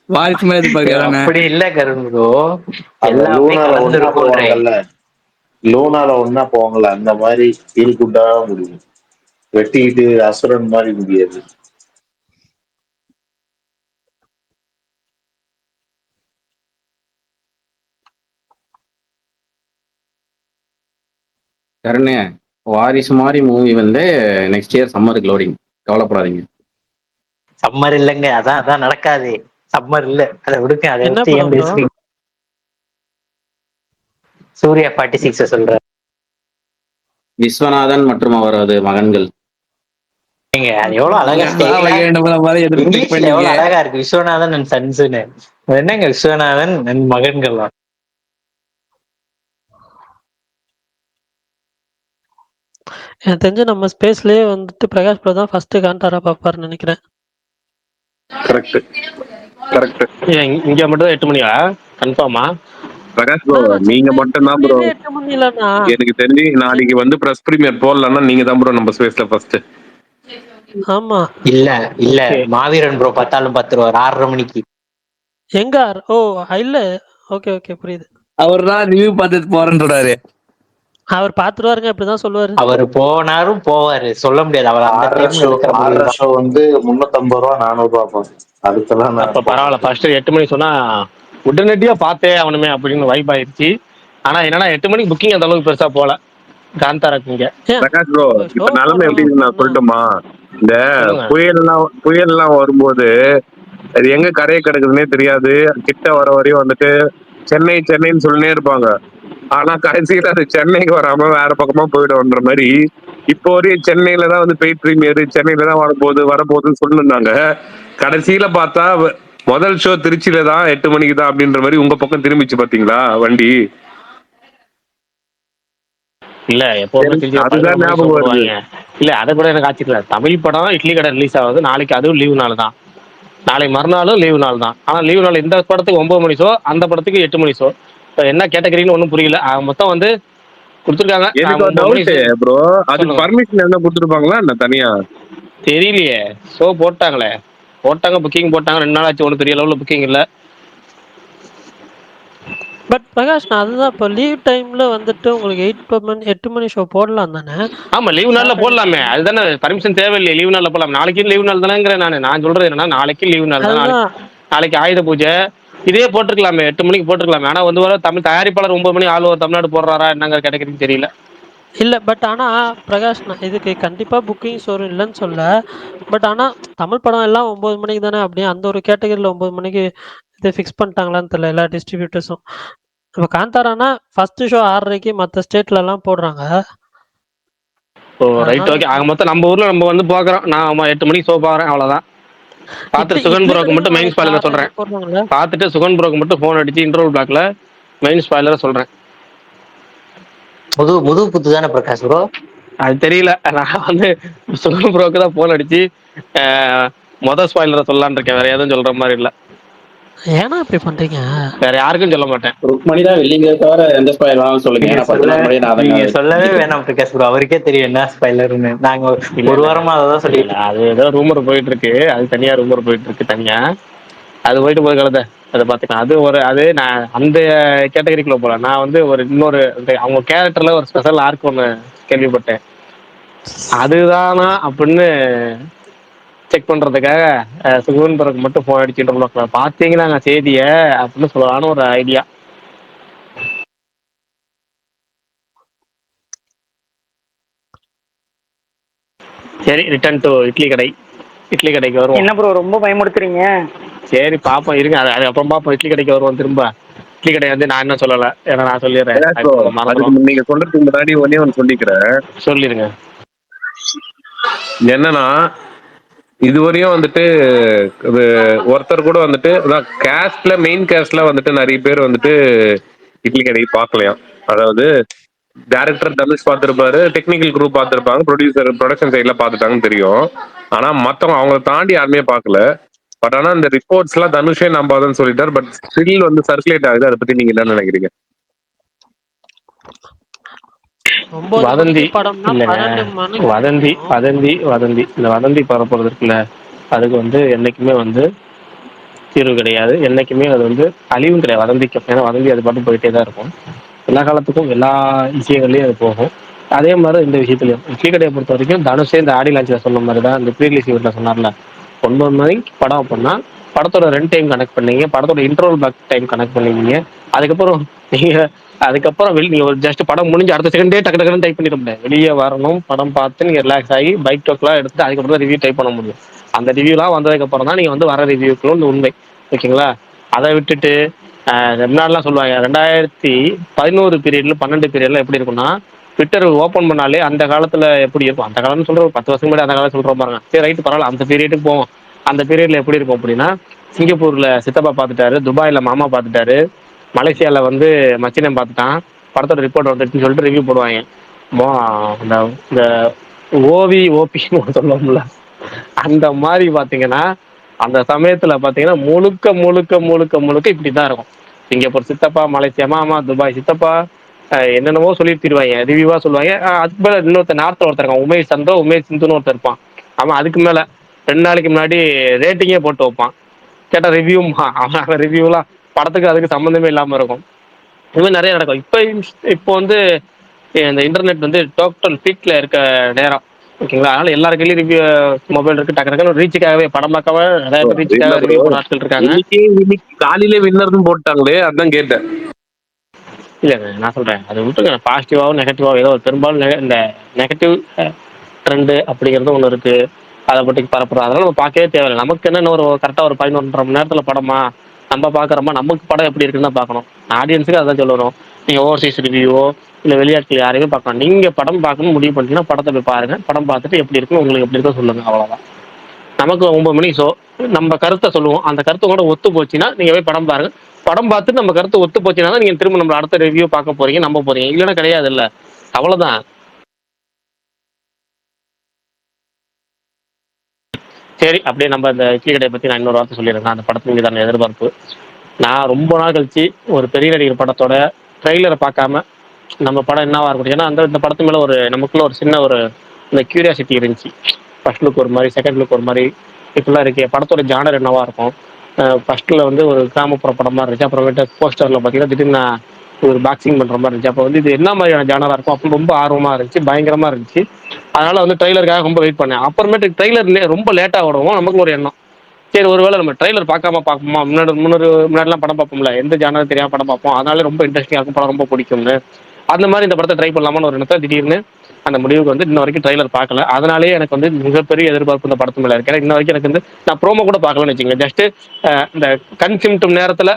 வாரிசு மாதிரி எதிர்பார்க்க அப்படி இல்ல கரும்போ, லூனால ஒன்னா போவாங்கல்ல, அந்த மாதிரி ஃபீல் குட்டா முடியும். வெட்டிக்கிட்டு அசுரன் மாதிரி முடியாது. கருணே, வாரிசு மாதிரி மூவி வந்து நெக்ஸ்ட் இயர் சம்மருக்கு லோடிங், கவலைப்படாதீங்க. சம்மர் இல்லைங்க, அதான் நடக்காது. சம்மர் இல்ல, அதை விடுங்க. அதை வச்சு ஏன் பேசுறீங்க? சூர்யா 46 சொல்ற விஸ்வநாதன் மற்றும் அவரது மகன்கள். நீங்க அது எவ்வளவு அழகா இருக்கு, விஸ்வநாதன் அண்ட் சன்ஸ்னு. என்னங்க விஸ்வநாதன் அண்ட் மகன்கள்? எனக்கு தெரிஞ்சு நம்ம ஸ்பேஸ்லயே வந்துட்டு பிரகாஷ் ப்ரோ தான் ஃபர்ஸ்ட் காந்தாரா பாப்பாருன்னு நினைக்கிறேன். கரெக்ட். இங்க மட்டும் தான் 8 மணியா கன்ஃபார்மா? பிரகாஷ் ப்ரோ நீங்க மட்டும் தான் ப்ரோ. 8 மணிலனா எனக்கு தெரிஞ்சு நாளைக்கு வந்து பிரஸ் பிரீமியர் போடலன்னா நீங்க தான் ப்ரோ நம்ம ஸ்பேஸ்ல ஃபர்ஸ்ட். ஆமா. இல்ல மாவீரன் ப்ரோ பார்த்தாலும் 10 ரூபா 6:30 மணிக்கு. எங்க? ஓ இல்ல, ஓகே புரியுது. அவர் தான் ரிவ்யூ பார்த்துட்டு போறேன்றாரு. அவர் பாத்துருவாருங்க, இப்படிதான் சொல்லுவாரு. அவர் போனாரும் போவாரு, சொல்ல முடியாது. அவர் அந்த ஷோ வந்து 350 ரூபா 400 ரூபா. அதுக்கெல்லாம் அப்ப பரவாயில்ல. ஃபர்ஸ்ட் 8 மணி சொன்னா உடனடியா பார்த்தே அவனுமே அப்படின்னு வைப் ஆயிடுச்சு. ஆனா என்னன்னா 8 மணிக்கு புக்கிங் அந்த அளவுக்கு பெருசா போல காந்தாராக்குங்க. பிரகாஷ் ப்ரோ இப்ப நிலைமை எப்படின்னு நான் சொல்லட்டுமா? இந்த புயல்லாம் வரும்போது அது எங்க கரையை கிடக்குதுன்னே தெரியாது. கிட்ட வர வரையும் வந்துட்டு சென்னைன்னு சொல்லினே இருப்பாங்க. ஆனா கடைசியில அது சென்னைக்கு வராம வேற பக்கமா போயிடும்ன்ற மாதிரி இப்போ வரையும் சென்னையில தான் வந்து பெய்ட் பிரீமியர், சென்னையில தான் வரப்போகுதுன்னு சொல்லிருந்தாங்க. கடைசியில பார்த்தா முதல் ஷோ திருச்சியில தான் 8 மணிக்கு தான் அப்படின்ற மாதிரி உங்க பக்கம் திரும்பிச்சு பாத்தீங்களா வண்டி? இல்ல எப்பவுமே திருச்சி ஒரு அதுதான் 11 மணி ஷோ ஞாபகம் வருது. போடுவாங்க. இல்ல அதை கூட எனக்கு ஆச்சரியல. தமிழ் படம் இட்லி கடை ரிலீஸ் ஆகுது நாளைக்கு, அதுவும் லீவு நாள் தான். நாளை மறுநாளும் லீவு நாள் தான். ஆனா லீவு நாள் இந்த படத்துக்கு 9 மணி ஷோ, அந்த படத்துக்கு 8 மணி ஷோ. என்ன கேட்டகரின்னு ஒன்றும் புரியல. மொத்தம் வந்து கொடுத்துருக்காங்க எனக்கு ஒரு 9 மணி டவுட் ஷோ. ப்ரோ, அதுக்கு சொல்லுங்க. பர்மிஷன் என்ன கொடுத்துருப்பாங்களா என்ன தனியா? தெரியலையே, ஷோ போட்டாங்களே, போட்டாங்க, புக்கிங் போட்டாங்க, 2 நாள் ஆச்சு, ஒன்றும் பெரிய லெவலில் புக்கிங் இல்லை. பட் பிரகாஷ், நான் அதுதான் இப்போ லீவ் டைம்ல வந்துட்டு உங்களுக்கு 8 மணி ஷோ போடலாம் தானே? ஆமா, லீவு நாள்ல போடலாமே, அதுதானே பர்மிஷன் தேவையில்லையே, லீவு நாள்ல போடலாம். நாளைக்கு லீவு நாள் தானேங்கிறேன் நான் சொல்றது என்னன்னா, நாளைக்கு லீவு நாள் தான். அதுதான். நாளைக்கு ஆயுத பூஜை, இதே போட்டிருக்கலாமே, 8 மணிக்கு போட்டிருக்கலாமே. ஆனா வந்து வர தமிழ் தயாரிப்பாளர் 9 மணி ஆள் ஓவர் தமிழ்நாடு போடுறாரா என்னங்கிற கேட்டகரின்னு தெரியல. இல்ல பட் ஆனா பிரகாஷ், நான் இதுக்கு கண்டிப்பா புக்கிங்ஸ் வரும் இல்லைன்னு சொல்ல. பட் ஆனா தமிழ் படம் எல்லாம் 9 மணிக்கு தானே, அப்படியே அந்த ஒரு கேட்டகரியில் 9 மணிக்கு இதை ஃபிக்ஸ் பண்ணிட்டாங்களான்னு தெரியல எல்லா டிஸ்ட்ரிபியூட்டர்ஸும். இப்போ காந்தாரானா ஃபர்ஸ்ட் ஷோ 6:30க்கு மற்ற ஸ்டேட்ல எல்லாம் போடுறாங்க. ஓ ரைட், அதனால ஓகே. ஆக மொத்தம் நம்ம ஊர்ல நம்ம வந்து பாக்குறோம். நான் 8 மணிக்கு ஷோ பாக்குறேன், அவ்வளவுதான். பார்த்துட்டு சுகன் இட்லி ப்ரோக்கு கடையும் மட்டும் மெயின் நாளைக்கு ஸ்பாயிலரை 6:30க்கு சொல்றேன். போடுறாங்களே. பார்த்துட்டு சுகன் ப்ரோக்கு மட்டும் ஃபோன் அடிச்சு இன்டர்வல் பிளாக்ல மெயின் ஸ்பாயிலரை சொல்றேன். முது புத்து தானே பிரகாஷ் ப்ரோ? அது தெரியல. நான் வந்து சுகன் ப்ரோக்கு தான் ஃபோன் அடிச்சு மொதல் ஸ்பாயிலரை சொல்லலான்னு இருக்கேன். வேற எதுவும் சொல்ற மாதிரி இல்லை. ஏன்னா இப்படி பண்றீங்க? வேற யாருக்கும் சொல்ல மாட்டேன். ருக்மணி தான் வெள்ளிங்கிறத தவிர எந்த ஸ்பாயில் வேணாலும் சொல்லுங்க. ஏன்னா 10 நாள் முன்னாடியே நான் நீங்க தான் சொல்லவே வேணாம் பிரகாஷ் ப்ரோ, அவருக்கே தெரியும் என்ன ஸ்பாயிலர்னு. நாங்க ஒரு வாரமா அதான் இல்ல, சொல்லிட்டு. அது ஏதோ ரூமர் போயிட்டு இருக்கு. அது தனியா ரூமர் போயிட்டு இருக்கு தனியா. அது போயிட்டு போய் கலந்த அதை பார்த்துக்கலாம். அது நான் அந்த கேட்டகரிக்குள்ள போல. நான் வந்து ஒரு இன்னொரு அவங்க கேரக்டர்ல ஒரு ஸ்பெஷல் ஆர்க் ஒன்று கேள்விப்பட்டேன். அதுதானா அப்படின்னு செக் பண்றதுக்காக சுகுன் பிறகு மட்டும் ஃபோன் அடிச்சுட்டு பார்த்தீங்கன்னா செய்திய அப்படின்னு சொல்லலான்னு ஒரு ஐடியா. சரி, ரிட்டர்ன் டு இட்லி கடை. இட்லி கடைக்கு வருவோம். என்ன ப்ரோ ரொம்ப பயமுடுத்துறீங்க? சரி பாப்போம், இருங்க. அதுக்கப்புறம் பாப்போம். இட்லி கடைக்கு வருவோம் திரும்ப. இட்லி கடை வந்து நான் என்ன சொல்லலை, ஏன்னா நான் சொல்லிடுறேன். அதுக்கு மறந்துடும். நீங்க சொல்றதுக்கு முன்னாடி ஒன்னே ஒன்று சொல்லிக்கிறேன். சொல்லிருங்க. என்னன்னா இதுவரையும் வந்துட்டு ஒருத்தர் கூட வந்துட்டு கேஸ்ட்ல மெயின் கேஸ்ட்ல வந்துட்டு நிறைய பேர் வந்துட்டு இட்லி கடை பார்க்கலையாம். அதாவது டைரக்டர் தனுஷ் பார்த்திருப்பாரு, டெக்னிக்கல் குரூப் பார்த்திருப்பாங்க, ப்ரொடியூசர் ப்ரொடக்ஷன் சைட்ல பார்த்துட்டாங்கன்னு தெரியும். ஆனா மத்தவங்க அவங்களை தாண்டி யாருமே பார்க்கல. பட் ஆனா இந்த ரிப்போர்ட்ஸ் எல்லாம் தனுஷே நம்பாதுன்னு சொல்லிட்டாரு. பட் ஸ்டில் வந்து சர்க்குலேட் ஆகுது. அதை பத்தி நீங்க என்ன நினைக்கிறீங்க? 9 வதந்தி மணிக்கு படம்னா இல்லைங்க, 12 மணிக்கு வதந்தி முடியும். வதந்தி வதந்தி இந்த வதந்தி பரப்புறது இருக்குல்ல, அதுக்கு வந்து என்னைக்குமே வந்து தீர்வு கிடையாது. என்னைக்குமே அது வந்து அழிவும் கிடையாது வதந்திக்கு. ஏன்னா வதந்தி அது பாட்டு போயிட்டே தான் இருக்கும். எல்லா காலத்துக்கும் எல்லா விஷயங்கள்லையும் அது போகும். அதே மாதிரி இந்த விஷயத்துலையும் இட்லி கடையை பொறுத்த வரைக்கும் தனுஷே இந்த ஆடி லான்ச்சில் சொன்ன மாதிரி தான், இந்த ப்ரீ ரிலீஸ் ஈவெண்ட்ல சொன்னார்ல, 9 மணிக்கு படம் அப்படின்னா படத்தோட ரன் டைம் கனெக்ட் பண்ணீங்க, படத்தோட இன்டர்வல் பேக் டைம் கனெக்ட் பண்ணீங்க. அதுக்கப்புறம் நீங்க நீங்க ஒரு ஜஸ்ட் படம் முடிஞ்சு அடுத்த செகண்டே டக்கு டக்குன்னு டைப் பண்ணிட முடியாது. வெளியே வரணும், படம் பார்த்து நீங்க ரிலாக்ஸ் ஆகி பைக் டோக்கெல்லாம் எடுத்து அதுக்கப்புறம் தான் ரிவ்யூ டைப் பண்ண முடியும். அந்த ரிவ்யூலாம் வந்ததுக்கு அப்புறம் தான் நீங்க வந்து வர ரிவ்யூக்குள்ள உண்மை. ஓகேங்களா? அதை விட்டுட்டு முன்னாடிலாம் சொல்லுவாங்க 2011 பீரியட்ல 12 பீரியட்ல எப்படி இருக்கும்னா, ட்விட்டர் ஓப்பன் பண்ணாலே அந்த காலத்துல எப்படி இருக்கும், அந்த காலம்னு சொல்ற ஒரு 10 வருஷம் முன்னாடி அந்த காலம் சொல்றோம் பாருங்க. சரி ரைட்டு, பரவாயில்ல, அந்த பீரியடுக்கு போவோம். அந்த பீரியட்ல எப்படி இருக்கும் அப்படின்னா, சிங்கப்பூர்ல சித்தப்பா பார்த்துட்டாரு, துபாயில மாமா பார்த்துட்டாரு, மலேசியால வந்து மச்சினன் பார்த்துட்டான், படத்தோட ரிப்போர்ட் வந்துட்டுன்னு சொல்லிட்டு ரிவ்யூ போடுவாங்க. மோ இந்த இந்த ஓபின்னு சொல்லுவோம்ல, அந்த மாதிரி பார்த்தீங்கன்னா அந்த சமயத்துல பார்த்தீங்கன்னா முழுக்க முழுக்க முழுக்க முழுக்க இப்படி தான் இருக்கும். சிங்கப்பூர் சித்தப்பா, மலேசியா மாமா, துபாய் சித்தப்பா, என்னென்னவோ சொல்லிட்டு தருவாங்க, ரிவ்யூவா சொல்லுவாங்க. அதுக்கு மேலே இன்னொருத்தர் நார்த்தில் ஒருத்தர் இருக்கான், உமேஷ் சிந்துன்னு ஒருத்தர் இருப்பான். அவன் அதுக்கு மேலே 2 நாளைக்கு முன்னாடி ரேட்டிங்கே போட்டு வைப்பான். கேட்டால் ரிவ்யூமா, அவன் ரிவ்யூலாம் படத்துக்கு அதுக்கு சம்மந்தமே இல்லாமல் இருக்கும். இது மாதிரி நிறைய நடக்கும். இப்போ வந்து இந்த இன்டர்நெட் வந்து டோட்டல் பீக்ல இருக்க நேரம். ஓகேங்களா? அதனால எல்லாரு கையிலயும் ரிவ்யூ மொபைல் இருக்கு. டக்கு டக்குன்னு ரீச்சுக்காகவே படம் பார்க்கவே நிறைய பேர் ரீச்சுக்காக ரிவ்யூ பண்ண ஆட்கள் இருக்காங்க. இன்னைக்கு காலையில வின்னர்னு போட்டாங்களே, அதான் கேட்டேன். இல்லைங்க, நான் சொல்றேன் அது விட்டுங்க. பாசிட்டிவாகவும் நெகட்டிவாகவும் ஏதோ பெரும்பாலும் இந்த நெகட்டிவ் ட்ரெண்டு அப்படிங்கிறது ஒன்று இருக்கு. அதை பற்றி பரப்புறோம். அதெல்லாம் நம்ம பார்க்கவே தேவையில்லை. நமக்கு என்ன ஒரு கரெக்டாக ஒரு 11.5 மணி நேரத்தில் படமா நம்ம பார்க்குறோமா, நமக்கு படம் எப்படி இருக்குன்னு தான் பார்க்கணும். ஆடியன்ஸுக்கு அதான் சொல்லணும். நீங்கள் ஓவர்சீஸ் ரிவ்யூவோ இல்லை வெளியாட்கள் யாரையுமே பார்க்கணும். நீங்கள் படம் பார்க்கணும் முடிவு பண்ணிட்டீங்கன்னா படத்தை போய் பாருங்க. படம் பார்த்துட்டு எப்படி இருக்கும், உங்களுக்கு எப்படி இருக்கோ சொல்லுங்க, அவ்வளோதான். நமக்கு 9 மணி ஷோ, நம்ம கருத்தை சொல்லுவோம். அந்த கருத்து கூட ஒத்து போச்சுன்னா நீங்கள் போய் படம் பாருங்க. படம் பார்த்துட்டு நம்ம கருத்து ஒத்து போச்சுன்னா தான் நீங்கள் திரும்ப நம்ம அடுத்த ரிவ்யூ பார்க்க போறீங்க, நம்ப போறீங்க. இல்லைன்னா கிடையாது. இல்லை, அவ்வளவுதான். சரி, அப்படியே நம்ம இந்த இட்லி கடையை பத்தி நான் இன்னொரு வார்த்தை சொல்லிடுறேன். அந்த படத்தின் மீதான எதிர்பார்ப்பு. நான் ரொம்ப நாள் கழிச்சு ஒரு பெரிய நடிகர் படத்தோட ட்ரெய்லரை பார்க்காம நம்ம படம் என்னவா இருக்கும், ஏன்னா இந்த படத்து மேல ஒரு நமக்குள்ள ஒரு சின்ன ஒரு இந்த கியூரியாசிட்டி இருந்துச்சு. ஃபர்ஸ்ட் லுக் ஒரு மாதிரி, செகண்ட் லுக் ஒரு மாதிரி, இப்படிலாம் இருக்கு. படத்தோட ஜானர் என்னவா இருக்கும். ஃபர்ஸ்ட்ல வந்து ஒரு கிராமப்புற படமா இருந்துச்சு. அப்புறமேட்டு போஸ்டர்ல பார்த்தீங்கன்னா திடீர்னு ஒரு பாக்ஸிங் பண்ற மாதிரி இருந்துச்சு. அப்போ வந்து இது என்ன மாதிரியான ஜானரா இருக்கும் அப்படின்னு ரொம்ப ஆர்வமா இருந்துச்சு, பயங்கரமா இருந்துச்சு. அதனால வந்து ட்ரெய்லருக்காக ரொம்ப வெயிட் பண்ணேன். அப்புறமேட்டு ட்ரெய்லர் ரொம்ப லேட்டா விடவும் நமக்கு ஒரு எண்ணம், சரி ஒருவேளை நம்ம ட்ரெய்லர் பார்க்காம பார்ப்போமா, முன்னாடிலாம் படம் பார்ப்போம்ல, எந்த ஜானர் தெரியாம படம் பார்ப்போம், அதனால ரொம்ப இன்ட்ரெஸ்டிங்காக இருக்கும், படம் ரொம்ப பிடிக்கும்னு. அந்த மாதிரி இந்த படத்தை ட்ரை பண்ணலாமான்னு ஒரு எண்ணத்தை திடீர்னு அந்த முடிவுக்கு வந்து இன்ன வரைக்கும் ட்ரெய்லர் பார்க்கல. அதனாலேயே எனக்கு வந்து மிகப்பெரிய எதிர்பார்ப்பு இந்த படத்து மேல இருக்கு. ஏன்னா இன்ன வரைக்கும் எனக்கு வந்து நான் ப்ரோமோ கூட பார்க்கலன்னு வச்சுக்கோங்க. ஜஸ்ட் இந்த கண் சிமிட்டும் நேரத்துல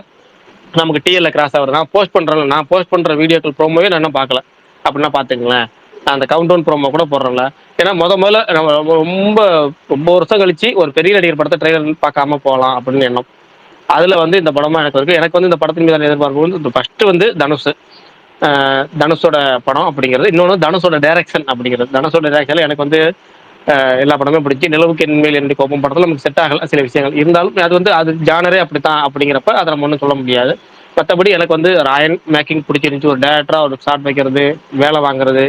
நமக்கு டிஎல்ல கிராஸ் ஆகுது. நான் போஸ்ட் பண்ற வீடியோக்கள் ப்ரோமோவே நான் இன்னும் பார்க்கல அப்படின்னா பாத்துங்களேன். நான் அந்த கவுண்ட் டவுன் ப்ரோமோ கூட போடுறேன்ல. ஏன்னா முதல்ல நம்ம ரொம்ப ரொம்ப வருஷம் கழிச்சு ஒரு பெரிய நடிகர் படத்தை ட்ரெய்லர் பார்க்காம போகலாம் அப்படின்னு எண்ணம். அதுல வந்து இந்த படமா எனக்கு இருக்கு. எனக்கு வந்து இந்த படத்தின் மீதான எதிர்பார்ப்பு வந்து ஃபர்ஸ்ட் வந்து தனுஷோட படம் அப்படிங்கிறது, இன்னொன்று தனுஷோட டைரக்ஷன் அப்படிங்கிறது. தனுஷோட டைரக்ஷன்ல எனக்கு வந்து எல்லா படமே பிடிச்சி. நிலவுக்கு என்மேல் என்று கோபம் படத்துல நமக்கு செட் ஆகல சில விஷயங்கள் இருந்தாலும், அது வந்து அது ஜானரே அப்படித்தான் அப்படிங்கிறப்ப அதை நம்ம ஒன்றும் சொல்ல முடியாது. மற்றபடி எனக்கு வந்து ராயன் மேக்கிங் பிடிச்சிருந்துச்சு. ஒரு டேரக்டரா ஒரு ஷாட் வைக்கிறது, வேலை வாங்குறது,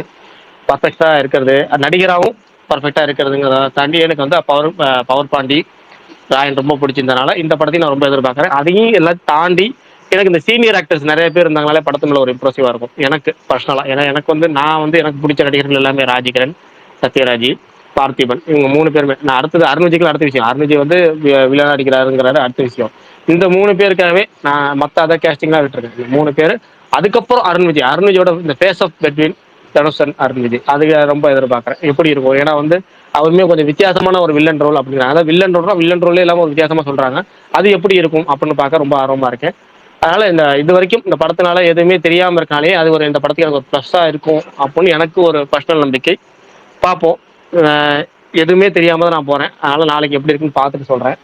பர்ஃபெக்டா இருக்கிறது, நடிகராகவும் பர்ஃபெக்டா இருக்கிறதுங்கிறத தாண்டி எனக்கு வந்து பவர் பாண்டி ராயன் ரொம்ப பிடிச்சிருந்தனால இந்த படத்தையும் நான் ரொம்ப எதிர்பார்க்குறேன். அதையும் எல்லாம் தாண்டி எனக்கு இந்த சீனியர் ஆக்டர்ஸ் நிறைய பேர் இருந்தாங்களே படத்து மேல ஒரு இம்ப்ரெசிவா இருக்கும் எனக்கு பர்சனலா. ஏன்னா எனக்கு வந்து நான் வந்து எனக்கு பிடிச்ச நடிகர்கள் எல்லாமே ராஜகிரண், சத்யராஜ், பார்த்திபன், இவங்க 3 பேருமே. நான் அடுத்தது அருண்விஜய்க்கு அடுத்த விஷயம், அருண்விஜய் வந்து வில்லனா நடிக்கிறாருங்கிறாரு அடுத்த விஷயம். இந்த 3 பேருக்காகவே நான் மற்ற அதர் கேஸ்டிங்லாம் விட்டுருக்கேன். இந்த 3 பேர். அதுக்கப்புறம் அருண்விஜயோட இந்த ஃபேஸ் ஆஃப் பெட்வீன் தனுஷன் அருண்விஜய் அது ரொம்ப எதிர்பார்க்குறேன் எப்படி இருக்கும். ஏன்னா வந்து அவருமே கொஞ்சம் வித்தியாசமான ஒரு வில்லன் ரோல் அப்படிங்கிறாங்க. அதாவது வில்லன் ரோலே இல்லாமல் ஒரு வித்தியாசமா சொல்றாங்க. அது எப்படி இருக்கும் அப்படின்னு பார்க்க ரொம்ப ஆர்வமா இருக்கேன். அதனால இது வரைக்கும் இந்த படத்தினால எதுவுமே தெரியாம இருக்காலே அது இந்த படத்துக்கு எனக்கு ஒரு ப்ளஸ்ஸா இருக்கும் அப்படின்னு எனக்கு ஒரு பர்சனல் நம்பிக்கை. பார்ப்போம். எதுவுமே தெரியாம தான் நான் போறேன். அதனால நாளைக்கு எப்படி இருக்குன்னு பார்த்துட்டு சொல்றேன்.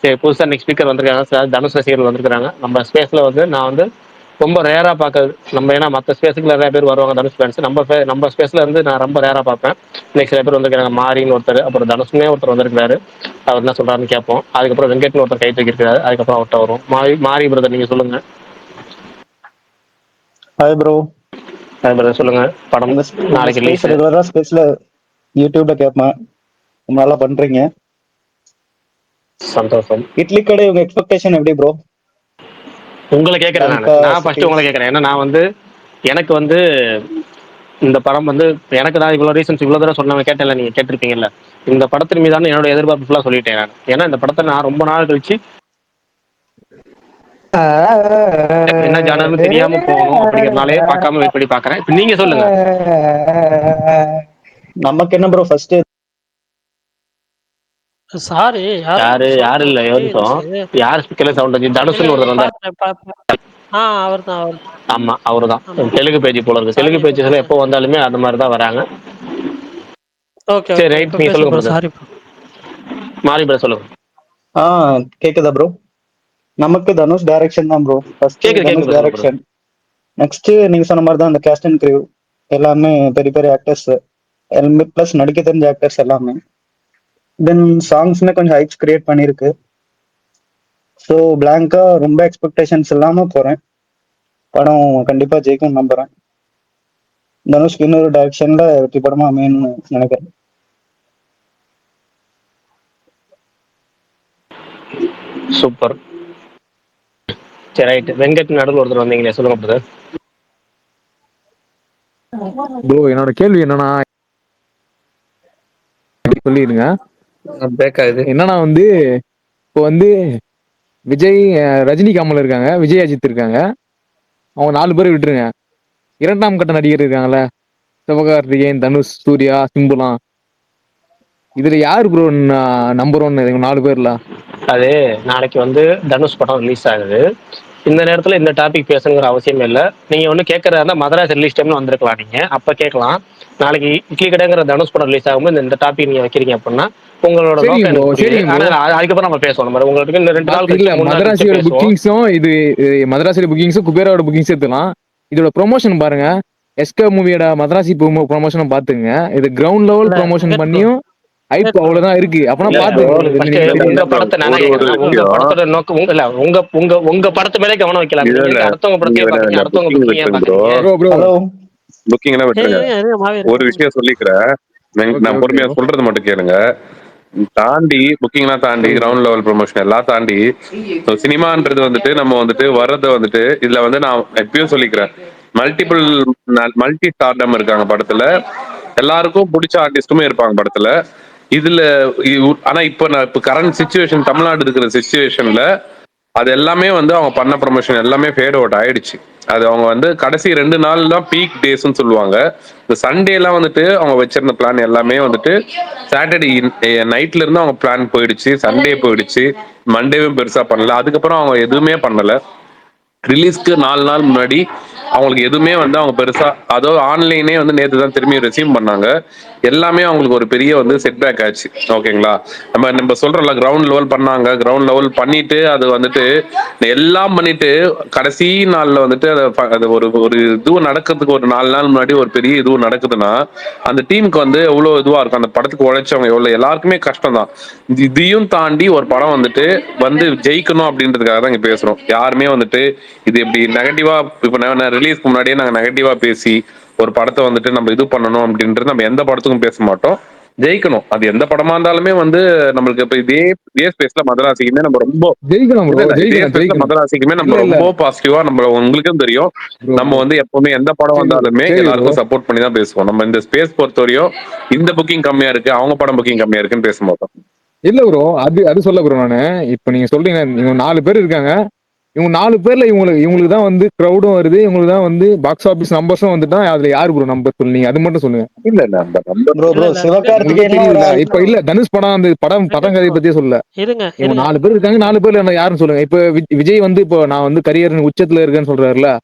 சரி, புதுசாக நெக்ஸ்ட் ஸ்பீக்கர் வந்திருக்காங்க, தனுஷ் ரசிகர்கள் வந்திருக்காங்க. நம்ம ஸ்பேஸ்ல வந்து நான் வந்து ரொம்ப ரேரா பார்க்கறது நம்ம, ஏன்னா மற்ற ஸ்பேஸுக்கு நிறைய பேர் வருவாங்க தனுஷ் ஃபேன்ஸ். நம்ம ஸ்பேஸ்ல இருந்து நான் ரொம்ப ரேரா பார்ப்பேன். இன்னைக்கு சில பேர் வந்திருக்காங்க, மாரின்னு ஒருத்தர், அப்புறம் தனுஷ்மே ஒருத்தர் வந்திருக்காரு. அவர் என்ன சொல்றாருன்னு கேட்போம். அதுக்கப்புறம் வெங்கட்னு ஒருத்தர் கை தூக்கி இருக்காரு. அதுக்கப்புறம் அவர்கிட்ட வரும். மாரி பிரதர், நீங்க சொல்லுங்க. Hi bro. ஹாய் பிரதர், சொல்லுங்க. படம் நாளைக்கு ரிலீஸ். ரெகுலரா ஸ்பேஸ்ல யூடியூப்ல கேட்பேன், நல்லா பண்றீங்க, சந்தோஷம். இட்லி கடை உங்க எக்ஸ்பெக்டேஷன் எப்படி ப்ரோ? உங்களை கேட்கறேன். நான் ஃபர்ஸ்ட் உங்களை கேட்கறேன். ஏன்னா நான் வந்து எனக்கு வந்து இந்த படம் வந்து எனக்கு தான் இவ்வளோ ரீசன்ஸ் இவ்வளோ தடவை சொன்னவங்க கேட்டல, நீங்க கேட்டிருப்பீங்கல்ல. இந்த படத்தின் மீதான என்னோட எதிர்பார்ப்பு ஃபுல்லாக சொல்லிட்டேன் நான். ஏன்னா இந்த படத்தை நான் ரொம்ப நாள் கழிச்சு என்ன ஜானர்னு தெரியாம போகணும் அப்படிங்கிறதுனாலே பார்க்காம வெயிட் பண்ணி பார்க்கறேன். இப்போ நீங்க சொல்லுங்க. நமக்கு என்ன ப்ரோ ஃபர்ஸ்ட் சாரி யாரு இல்ல யோசிச்சோம். யார் ஸ்பீக்கர்ல சவுண்ட் வந்து தனுஷ்னு ஒருத்தர் வந்தார். அவர்தான். ஆமா, அவருதான். தெலுங்கு பேஜ் போல இருக்கு. தெலுங்கு பேஜஸ்ல எப்போ வந்தாலுமே அந்த மாதிரி தான் வராங்க. ஓகே சரி, ரைட், நீங்க சொல்லுங்க பிரதர். சாரி மாரி பிரதர் சொல்லுங்க. கேக்குதா ப்ரோ? நமக்கு தனுஷ் டைரக்ஷன் தான் bro. First Dhanush direction. Next நீங்க சொன்ன மாதிரி தான் அந்த கேஸ்ட் அண்ட் கிரூ எல்லாமே பெரிய பெரிய ஆக்டர்ஸ், பிளஸ் நடிக்க தெரிஞ்ச ஆக்டர்ஸ் எல்லாமே. தென் சாங்ஸ்மே கொஞ்சம் ஹைப்ஸ் கிரியேட் பண்ணிருக்கு. ஸோ பிளாங்கா ரொம்ப எக்ஸ்பெக்டேஷன்ஸ் இல்லாம போறேன். படம் கண்டிப்பா ஜெயிக்கும் நம்புறேன். தனுஷ்க்கு இன்னொரு டைரக்ஷன்ல வெற்றி படமா அமையணும்னு நினைக்கிறேன். சூப்பர். சரி, ரைட். வெங்கட் நடுவில் ஒருத்தர் வந்தீங்களே, சொல்லுங்க பிரதர். ப்ரோ, என்னோட கேள்வி என்னன்னா, சொல்லிடுங்க. என்னன்னா வந்து இப்போ வந்து விஜய், ரஜினி, கமல் இருக்காங்க, விஜய், அஜித் இருக்காங்க. அவங்க 4 பேர் விட்டுருங்க. 2ஆம் கட்ட நடிகர் இருக்காங்கல்ல, சிவகார்த்திகேயன், தனுஷ், சூர்யா, சிம்புலாம். இதுல யாரு ப்ரோ நம்பர் 1 4 பேர்ல? அது நாளைக்கு வந்து தனுஷ் படம் ரிலீஸ் ஆகுது. இந்த நேரத்துல இந்த டாபிக் பேசுங்கிற அவசியம் இல்லை. நீங்க ஒண்ணு கேட்கறதா மதராஸ் ரிலீஸ் டைம்னு வந்திருக்கலாம், நீங்க அப்ப கேட்கலாம். நாளைக்கு இட்லி கடைங்கிற தனுஷ் படம் ரிலீஸ் ஆகும்போது இந்த டாபிக் நீங்க வைக்கிறீங்க அப்படின்னா உங்களோட அதுக்கப்புறம் நம்ம பேசணும். உங்களுக்கு இந்த 2 நாள் மதராசியோட புக்கிங்ஸும் இது மதராசியோட புக்கிங்ஸும் குபேராவோட புக்கிங்ஸ் எடுத்துலாம். இதோட ப்ரொமோஷன் பாருங்க. எஸ்கே மூவியோட மதராசி ப்ரொமோஷனும் பாத்துங்க. இது கிரவுண்ட் லெவல் இல்ல ப்ரொமோஷன் வெங்கட் ப்ரோ, பண்ணியும் ஹைப் வெங்கட் ப்ரோ. அவ்வளவுதான் இருக்கு. அப்பனா இல்ல பாத்துங்க உங்களுக்கு ஃபர்ஸ்ட் நீங்க தெரியும். உங்க படத்தை நான் என்ன ஒரு கேட்கறேன்னா, உங்க விஷயம் படத்தோட நோக்கம் இல்ல உங்க உங்க உங்க படத்து மேலே கவனம் வைக்கலாம். இல்ல நீங்க இல்ல எதுக்கு அடுத்தவங்க நீங்க படத்தையே வேணா பாக்குறீங்க, இல்ல அடுத்தவங்க புக்கிங் புக்கிங் ஏன் விட்டுருங்க ப்ரோ. பாக்குறீங்க? ப்ரோ ப்ரோ ஹலோ புக்கிங் எல்லாம் விட்டுருங்க. இருங்க மாவீரன் ஒரு விஷயம் சொல்லிக்கிறேன். ஓகே நான் ஓகே பொறுமையா ப்ரோ. சொல்றது மட்டும் கேளுங்க. தாண்டி புக்கிங்லாம் தாண்டி சொல்லுங்க ப்ரோ. கிரவுண்ட் லெவல் ப்ரொமோஷன் எல்லாம் தாண்டி சினிமான்றது வந்துட்டு நம்ம வந்துட்டு வர்றது வந்துட்டு இதுல வந்து நான் எப்பயும் சொல்லிக்கிறேன். மல்டிபிள் மல்டி ஸ்டார்டம் இருக்காங்க படத்துல. எல்லாருக்கும் பிடிச்ச ஆர்டிஸ்டுமே இருப்பாங்க படத்துல. இதுல ஆனா இப்ப நான் இப்ப கரண்ட் சுச்சுவேஷன் தமிழ்நாடு இருக்கிற சுச்சுவேஷன்ல அது எல்லாமே வந்து அவங்க பண்ண ப்ரொமோஷன் எல்லாமே ஃபேட் அவுட் ஆயிடுச்சு. அது அவங்க வந்து கடைசி 2 நாள் தான் பீக் டேஸ்ன்னு சொல்லுவாங்க. இந்த சண்டே எல்லாம் வந்துட்டு அவங்க வச்சிருந்த பிளான் எல்லாமே வந்துட்டு சாட்டர்டே நைட்ல இருந்து அவங்க பிளான் போயிடுச்சு. சண்டே போயிடுச்சு. மண்டேவும் பெருசா பண்ணல. அதுக்கப்புறம் அவங்க எதுவுமே பண்ணல. ரிலீஸ்க்கு 4 நாள் முன்னாடி அவங்களுக்கு எதுவுமே வந்து அவங்க பெருசா அதோ ஆன்லைனே வந்து நேற்று தான் திரும்பி ரெசீவ் பண்ணாங்க. எல்லாமே அவங்களுக்கு ஒரு பெரிய வந்து செட்பேக் ஆச்சு. ஓகேங்களா? நம்ம சொல்றோம்ல கிரவுண்ட் லெவல் பண்ணாங்க. கிரவுண்ட் லெவல் பண்ணிட்டு அது வந்துட்டு எல்லாம் பண்ணிட்டு கடைசி நாள்ல வந்துட்டு அது ஒரு ஒரு இதுவும் நடக்கிறதுக்கு ஒரு 4 நாள் முன்னாடி ஒரு பெரிய இதுவும் நடக்குதுன்னா அந்த டீமுக்கு வந்து எவ்வளவு இதுவா இருக்கும். அந்த படத்துக்கு உழைச்சவங்க எவ்வளவு எல்லாருக்குமே கஷ்டம் தான். இதையும் தாண்டி ஒரு படம் வந்துட்டு வந்து ஜெயிக்கணும் அப்படின்றதுக்காக தான் இங்க பேசுறோம். யாருமே வந்துட்டு இது இப்படி நெகட்டிவா இப்ப ரிலீஸ்க்கு முன்னாடியே நாங்க நெகட்டிவா பேசி ஒரு படத்தை வந்துட்டு நம்ம இது பண்ணணும் அப்படின்றது நம்ம எந்த படத்துக்கும் பேச மாட்டோம். ஜெயிக்கணும். அது எந்த படமா இருந்தாலுமே வந்து நம்மளுக்கு இப்ப இதே ஸ்பேஸ்ல மதராசிக்குமே நம்ம ரொம்ப ஜெயிக்கலாம் இல்ல ப்ரோ, இல்ல இதே ஜெயிக்கலாம் ஸ்பேஸ்ல ஜெயிக்கலாம். மதராசிக்குமே நம்ம இல்ல இல்ல ரொம்ப பாசிட்டிவா நம்ம உங்களுக்கும் தெரியும். ப்ரோ நம்ம ப்ரோ வந்து எப்பவுமே எந்த படம் சரி ப்ரோ வந்தாலுமே சரி ப்ரோ எல்லாருக்கும் சப்போர்ட் பண்ணி தான் பேசுவோம். நம்ம இந்த ஸ்பேஸ் பொறுத்தவரையும் இந்த புக்கிங் கம்மியா இருக்கு அவங்க படம் புக்கிங் கம்மியா இருக்குன்னு பேச மாட்டோம். இல்ல ப்ரோ. அது சொல்ல ப்ரோ நானு. இப்ப நீங்க சொல்றீங்க இவங்க 4 பேர் இருக்காங்க. இவங்க 4 பேர்ல இவங்களுக்கு தான் வந்து கிரௌடும் வருது. இவங்களுக்கு தான் வந்து பாக்ஸ் ஆபீஸ் நம்பர்ஸும் வந்துட்டா அதுல யாரு ப்ரோ நம்பர் சொல்லுங்க. அது மட்டும் சொல்லுங்க. இல்ல இல்ல அந்த நம்ம ப்ரோ இல்ல ப்ரோ இல்ல வெங்கட் ப்ரோ, உங்களுக்கே சிவகார்த்திகேயன்லாம் ஒரு தெரியுதுல்ல. ஆள். இப்ப இல்ல தனுஷ் படம் அந்த படம் வெங்கட் கதையை ப்ரோ, பத்தியே சொல்ல. இருங்க இவங்க இருங்க. 4 பேர் இருக்காங்க. 4 பேர்ல என்ன யாருன்னு சொல்லுங்க. இப்ப விஜய் வந்து இப்போ நான் வந்து கரியர் உச்சத்துல இருக்கேன்னு சொல்றாருல.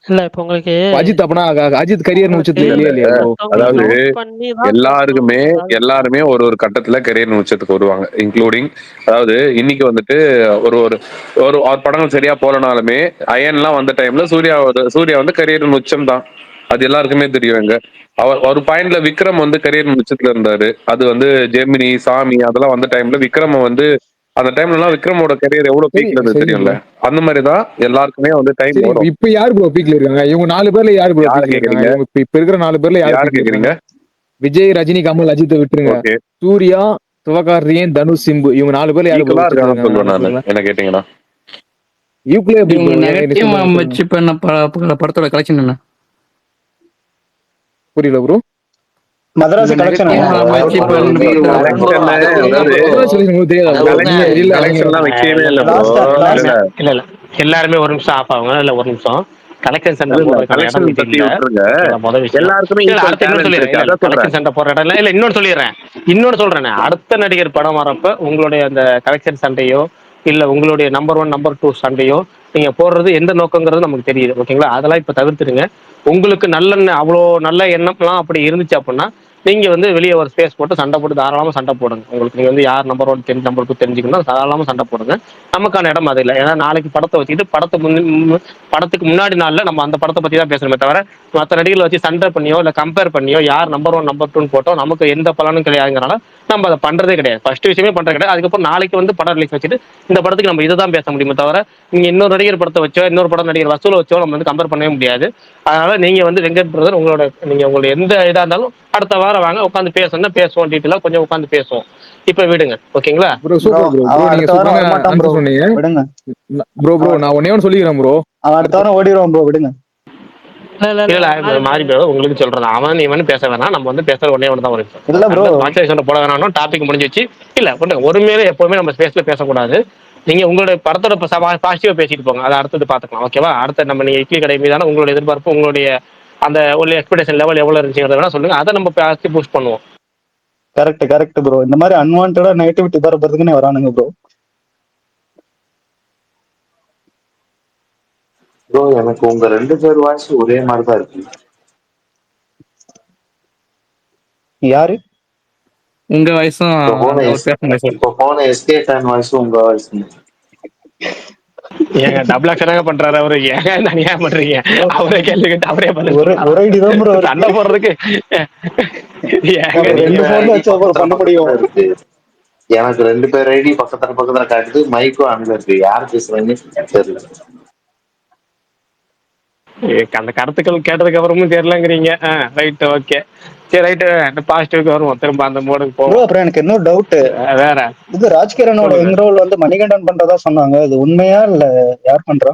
இல்ல இப்ப உங்களுக்கு இப்ப அஜித் அப்பனா அஜித் கரியர் உங்களுக்கு உச்சத்துல இல்ல இல்ல இல்லையா இல்லையா ப்ரோ? ஒருத்தவங்களை அதாவது லவ் பண்ணி தான் பேசணும். எல்லாருக்குமே அதாவது எல்லாருமே ஒரு கட்டத்துல கரியர் உச்சத்துக்கு வருவாங்க. இன்க்ளூடிங் அதாவது இன்னைக்கு வந்துட்டு ஒரு ஒரு ஒரு அவர் படங்கள் சரியா போலனாலுமே அயன்லாம் வந்த டைம்ல சூர்யா வந்து கரியர் உச்சம் தான். அது எல்லாருக்குமே தெரியும். எங்க ஒரு பாயிண்ட்ல விக்ரம் வந்து கரியர் உச்சத்துல இருந்தாரு. அது வந்து ஜெமினி சாமி அதெல்லாம் வந்த டைம்ல விக்ரம் வந்து அந்த டைம்ல எல்லாம் விக்ரமோட கரியர் எவ்வளவு சரி பீக்ல இருந்தது சரிங்க தெரியும்ல. ப்ரோ. அந்த மாதிரிதான் எல்லாருக்குமே வந்து டைம் சரி வரும். இப்ப யாரு ப்ரோ பீக்ல இருக்காங்க? இவங்க 4 பேர்ல யாரு ப்ரோ யார பீக்ல இருக்காங்க? கேக்குறீங்க? இவங்க இப்ப இருக்கிற 4 பேர்ல யாரு யார பீக்ல இருக்காங்க? கேக்குறீங்க? விஜய், ரஜினி, கமல், அஜித்தை விட்டுருங்க. ஓகே. சூர்யா, சிவகார்த்திகேயன், தனுஷ், சிம்பு இவங்க 4 பேர்ல யாரு ப்ரோ ஈக்குவலா உச்சத்துல இருக்காங்கன்னு இருக்காங்க? சொல்லுவேன் 4 நானு பேர்ல என்ன கேட்டீங்கன்னா. ஈக்குவலே எப்படி இவங்க ப்ரோ? என்ன நெகட்டிவ் சொல்லுங்க சொல்லுங்க. வச்சு பண்ண படத்தோட கலெக்ஷன் என்ன? புரியல ப்ரோ. மதராசி இவங்க கலெக்ஷன் நெகட்டிவ் என்ன ப்ரோ? வச்சு பண்ண கலெக்ஷன் அதாவது மதராசி சொல்லுங்க உங்களுக்கு தெரியாதா ப்ரோ? அதாவது நீங்க இல்ல நீங்க கலெக்ஷன்லாம் விஷயமே இல்ல ப்ரோ. லாஸ்ட் இல்ல லாஸ்ட் இல்ல இல்ல இல்ல எல்லாருமே ஒரு நிமிஷம் ஆஃப் ஆகுங்க. இல்ல ஒரு நிமிஷம். கலெக்ஷன் சண்டை இல்ல இல்ல போடுறதுக்கான இடம் கலெக்ஷன் இது பத்தி இல்ல. விட்டுருங்க. ஓகேங்களா? முதல் விஷயம். எல்லாருக்குமே இல்ல ஈக்குவல் அடுத்து இன்னொன்னு டேலண்ட் சொல்லிடுறேன். இருக்கு. இல்ல இல்ல அதான் சொல்றேன். கலெக்ஷன் சண்டை போடுற இடம் இல்ல. இல்ல இன்னொன்னு சொல்லிடுறேன். இன்னொன்னு சொல்றேன். அடுத்த நடிகர் படம் வரப்ப உங்களுடைய அந்த கலெக்ஷன் சண்டையோ இல்ல உங்களுடைய நம்பர் 1 நம்பர் 2 சண்டையோ நீங்க போடுறது எந்த நோக்கங்கிறது நமக்கு தெரியுது. ஓகேங்களா? அதெல்லாம் இப்ப தவிர்த்துடுங்க. உங்களுக்கு அவ்வளோ நல்ல எண்ணம்லாம் அப்படி இருந்துச்சு அப்படின்னா நீங்க வந்து வெளியே ஒரு ஸ்பேஸ் போட்டு சண்டை போட்டு தாராளமா சண்டை போடுங்க. உங்களுக்கு நீங்க வந்து யார் நம்பர் 1 தெரிஞ்சு நம்பர் 2 தெரிஞ்சுக்கணும் தாராளமா சண்டை போடுங்க. நமக்கான இடம் அது இல்லை. ஏன்னா நாளைக்கு படத்தை வச்சுக்கிட்டு படத்துக்கு முன்னாடி நாள்ல நம்ம அந்த படத்தை பத்தி தான் பேசணுமே தவிர மற்ற நடிகளை வச்சு சண்டை பண்ணியோ இல்ல கம்பேர் பண்ணியோ யார் நம்பர் 1 நம்பர் 2 போட்டோ நமக்கு எந்த பலனும் கிடையாதுங்கிறனால நம்ம அதை பண்றதே கிடையாது. ஃபர்ஸ்ட் விஷயமே பண்றது கிடையாது. அதுக்கப்புறம் நாளைக்கு வந்து படம் ரிலீஸ் வச்சுட்டு இந்த படத்துக்கு நம்ம இதை தான் பேச முடியுமே தவிர நீங்க இன்னொரு நடிகர் படத்தை வச்சோ இன்னொரு படம் நடிகர் வசூலை வச்சோ நம்ம வந்து கம்பேர் பண்ணவே முடியாது. அதனால நீங்க வந்து வெங்கட் பிரதர் நீங்க உங்களோட எந்த இதா இருந்தாலும் அடுத்த வாரம் வாங்க உட்காந்து பேசணும்னா பேசுவோம். டீட்டெயிலா கொஞ்சம் உட்காந்து பேசுவோம். இப்ப விடுங்க. ஓகேங்களா? Bro bro super bro. Bro அவன் நீங்க அடுத்த வாரம் சூப்பரான வரமாட்டான் ப்ரோ, ஆன்சர் சொன்னீங்க. விடுங்க. ப்ரோ நான் ஒன்னே ஒன்று சொல்லிக்கிறேன் ப்ரோ. அவன் அடுத்த வாரம் ஓடிடுவான் ப்ரோ, விடுங்க. இல்ல இல்ல இல்ல இல்ல மாறி போய் உங்களுக்கு சொல்றேன். அவன் இவன் பேச வேணாம். நம்ம வந்து பேசுற ஒன்னே ஒன்று தான் ஒரு இல்ல ப்ரோ, பாட்சாய் சண்டை போட வேணாம். டாபிக் முடிஞ்சு வச்சு இல்ல ஒண்ணு ஒருமையில எப்பவுமே நம்ம ஸ்பேஸ்ல பேசக்கூடாது. நீங்க உங்களுடைய படத்தோட பாசிட்டிவா பேசிட்டு போங்க. அதை அடுத்தது பாத்துக்கலாம். ஓகேவா? அடுத்த நம்ம நீங்க இட்லி கடை மீதான உங்களுடைய எதிர்பார்ப்பு உங்களுடைய அந்த ஒரு எக்ஸ்பெக்டேஷன் லெவல் எவ்வளவு இருந்துச்சுங்கிறத வேணா சொல்லுங்க. அதை நம்ம பூஸ்ட் பண்ணுவோம். Correct correct bro. இந்த மாதிரி அன்வான்டா நெகட்டிவிட்டி பரப்புறதுக்குன்னே வரானுங்க ப்ரோ. ப்ரோ எனக்கு உங்க 2 பேர் வாய்ஸ் ஒரே மாதிரி தான் இருக்கு. யாரு? உங்க வயசும் இப்போ போன அவர் பேசுற வயசும். இப்போ போன எஸ்கே ஃபேன் வாய்ஸும் உங்க வாய்ஸ் ஏங்க டபுள் ஆக்ஷனாக பண்றாரு அவரு, ஏங்க தனியா பண்றீங்க? அவரே கேள்வி கேட்டு அவரே பதில் ஒரு சொல்றாரு. ஐடி தான் ப்ரோ சண்டை இருக்கு. போடுறதுக்கு ஏங்க அப்ப நீங்க 2 வேற. போன்ல வச்சா அப்புறம் பண்ண முடியும். இருக்கு. எனக்கு 2 பேர் ஐடி பக்கத்துல காட்டுது, மைக்கும் அங்க இருக்கு. யார் பேசுறாங்கன்னு தெரியல. அந்த கருத்துக்கள் கேட்டதுக்கு அப்புறமும் தெரியலங்கிறீங்க. ரைட், ஓகே, சரி, ரைட்டு. பாசிட்டிவ்க்கு வருவோம், திரும்ப அந்த மோடுக்கு ப்ரோ போவோம். அப்புறம் எனக்கு இன்னொரு டவுட். வேற இது ராஜ்கிரனோட சொல்லுங்க. யங் ரோல் வந்து மணிகண்டன் பண்றதா சொன்னாங்க. இது உண்மையா இல்ல யார் பண்றா?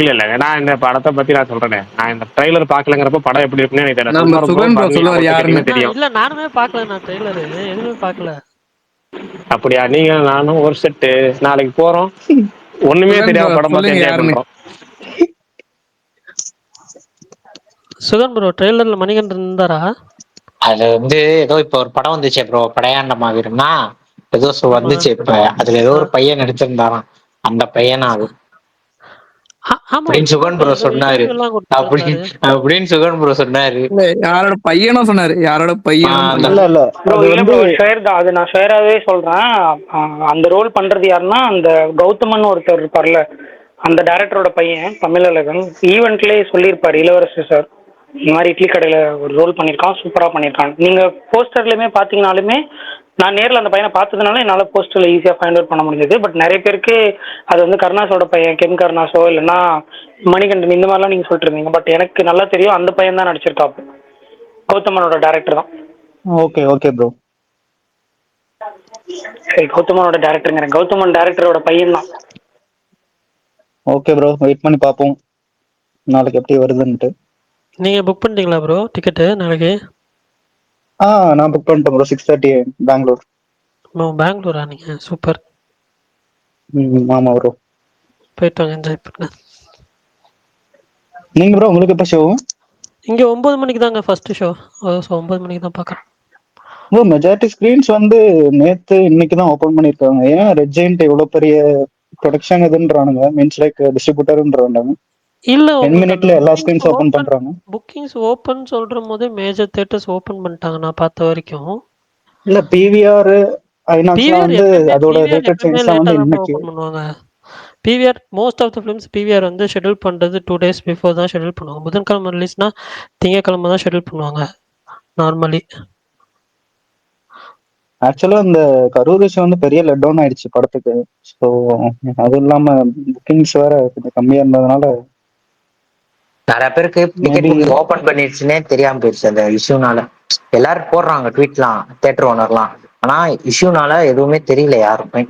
இல்ல, நான் இந்த படத்தை பத்தி நான் சொல்றேனே, நான் இந்த ட்ரைலர் பாக்கலங்கிறப்ப படம் எப்படி இருக்குன்னு எனக்கு தெரியல. நம்ம சுகுமார் ப்ரோ சுகன் ப்ரோ பாத்தீங்க, சொல்லுவார் அவர்கிட்ட யாருன்னு. கேட்டீங்கன்னா தெரியும். இல்ல நானுமே பார்க்கல, நான் ட்ரெய்லரு எதுவுமே பார்க்கல. அப்படியா? நீங்க நானும் ஒரு செட்டு நாளைக்கு போறோம், ஒண்ணுமே சுகன் ப்ரோ தெரியாம படம் பார்த்து சொல்லுங்க என்ஜாய் யாருன்னு. பண்றோம். சுகன் ப்ரோ ட்ரெய்லர்ல மணிகண்டன் இருந்தாரா? அது வந்து ஏதோ இப்ப ஒரு படம் வந்துச்சு ப்ரோ, படையாண்ட மாதிரினா ஏதோ ஆமா. வந்துச்சு. இப்ப அதுல ஏதோ ஒரு பையன் நடிச்சிருந்தாராம், அந்த பையனா அது ஆமா, அப்படின்னு சுகன் ப்ரோ ஏதோ சொன்னாரு. இன்டர்வியூ எல்லாம் கொடுத்துட்டு இருந்தாரு. அப்படின்னு சுகன் ப்ரோ சொன்னாரு. இல்ல யாரோட பையனும் சொன்னாரு, யாரோட பையனும் அந்த இல்ல இல்ல ப்ரோ அது இல்ல வந்து ப்ரோ, ஷேர் தான் அது. நான் ஷேராவே சொல்றேன். அந்த ரோல் பண்றது யாருன்னா அந்த கௌதமன் ஒருத்தர் இருப்பார்ல, அந்த டேரக்டரோட பையன் தமிழழகன். ஈவெண்ட்லேயே சொல்லியிருப்பாரு இளவரசர் சார், இந்த மாதிரி இட்லி கடையில ஒரு ரோல் பண்ணியிருக்கான், சூப்பரா பண்ணியிருக்கான். நீங்க போஸ்டர்லயுமே பாத்தீங்கன்னாலுமே, நான் நேரில் அந்த பையனை பார்த்ததுனால என்னால் போஸ்டரில் ஈஸியாக ஃபைண்ட் அவுட் பண்ண முடிஞ்சது. பட் நிறைய பேருக்கு அது வந்து கருணாஸோட பையன், கென் கருணாஸோ இல்லைன்னா மணிகண்டன் இந்த மாதிரிலாம் நீங்கள் சொல்லிட்டு இருந்தீங்க. பட் எனக்கு நல்லா தெரியும் அந்த பையன் தான் நடிச்சிருக்காப்பு, கௌதமனோட டேரக்டர் தான். Okay okay bro. சரி, கௌதமனோட டேரக்டருங்கிறேன், கௌதமன் டேரக்டரோட பையன் தான். ஓகே ப்ரோ, வெயிட் பண்ணி பார்ப்போம் நாளைக்கு எப்படி வருதுன்ட்டு. நீங்க புக் பண்ணிட்டீங்களா ப்ரோ டிக்கெட்டு நாளைக்கு? நான் புக் பண்ணிட்டேன் ப்ரோ. 6:30 பெங்களூர். பெங்களூரா நீங்க? சூப்பர். ஆமா ப்ரோ. போயிட்டு வாங்க, என்ஜாய் பண்ணுங்க. நீங்க ப்ரோ உங்களுக்கு எப்போ ஷோ? இங்க 9 மணிக்கு தாங்க ஃபர்ஸ்ட் ஷோ. ஸோ 9 மணிக்கு தான் பார்க்குறேன். ப்ரோ மெஜாரிட்டி ஸ்க்ரீன்ஸ் வந்து நேத்து இன்னைக்கு தான் ஓப்பன் பண்ணியிருக்காங்க. ஏன் ரெட் ஜெயிண்ட் இவ்வளோ பெரிய ப்ரொடக்ஷன் இதுன்றானுங்க, மீன்ஸ் லைக் டிஸ்ட்ரிபியூட்டர்ன்றாங்க. இல்ல 10 உங்களுக்கு அந்த மினிட்ல எல்லா ஸ்க்ரீன்ஸ் ஓப்பன் பண்றாங்க. புக்கிங்ஸ் ஓப்பன் சொல்ற போதே மேஜர் தியேட்டர்ஸ் ஓப்பன் பண்ணிட்டாங்க நான் பார்த்த வரைக்கும். இல்ல பிவிஆர் ஐநாக்ஸ்லாம் வந்து அதோட பிவிஆர் ரேட்டட் எப்பவுமே சீன்ஸ்லாம் லேட்டா வந்து தான் இன்னைக்கு. ஓப்பன் பண்ணுவாங்க. PVR most of the films PVR வந்து ஷெட்யூல் பண்றது 2 days பிஃபோர் தான் ஷெட்யூல் பண்ணுவாங்க. புதன்கிழமை ரிலீஸ்னா திங்கக்கிழமை தான் ஷெட்யூல் பண்ணுவாங்க நார்மலி. ஆக்சுவலா இந்த கரூர் விஷயம் வந்து பெரிய லெட் டவுன் ஆயிடுச்சு படத்துக்கு. ஸோ அது இல்லாம புக்கிங்ஸ் வேற கொஞ்சம் கம்மியா இருந்ததுனால நிறைய பேருக்கு டிக்கெட் புக்கிங் ஓபன் பண்ணிடுச்சுன்னே தெரியாம போயிடுச்சு அந்த இஷ்யூனால. எல்லாரும் போடுறாங்க ட்வீட்லாம், தியேட்டர் ஓனர்லாம். ஆனா இஷ்யூனால எதுவுமே தெரியல யாருமே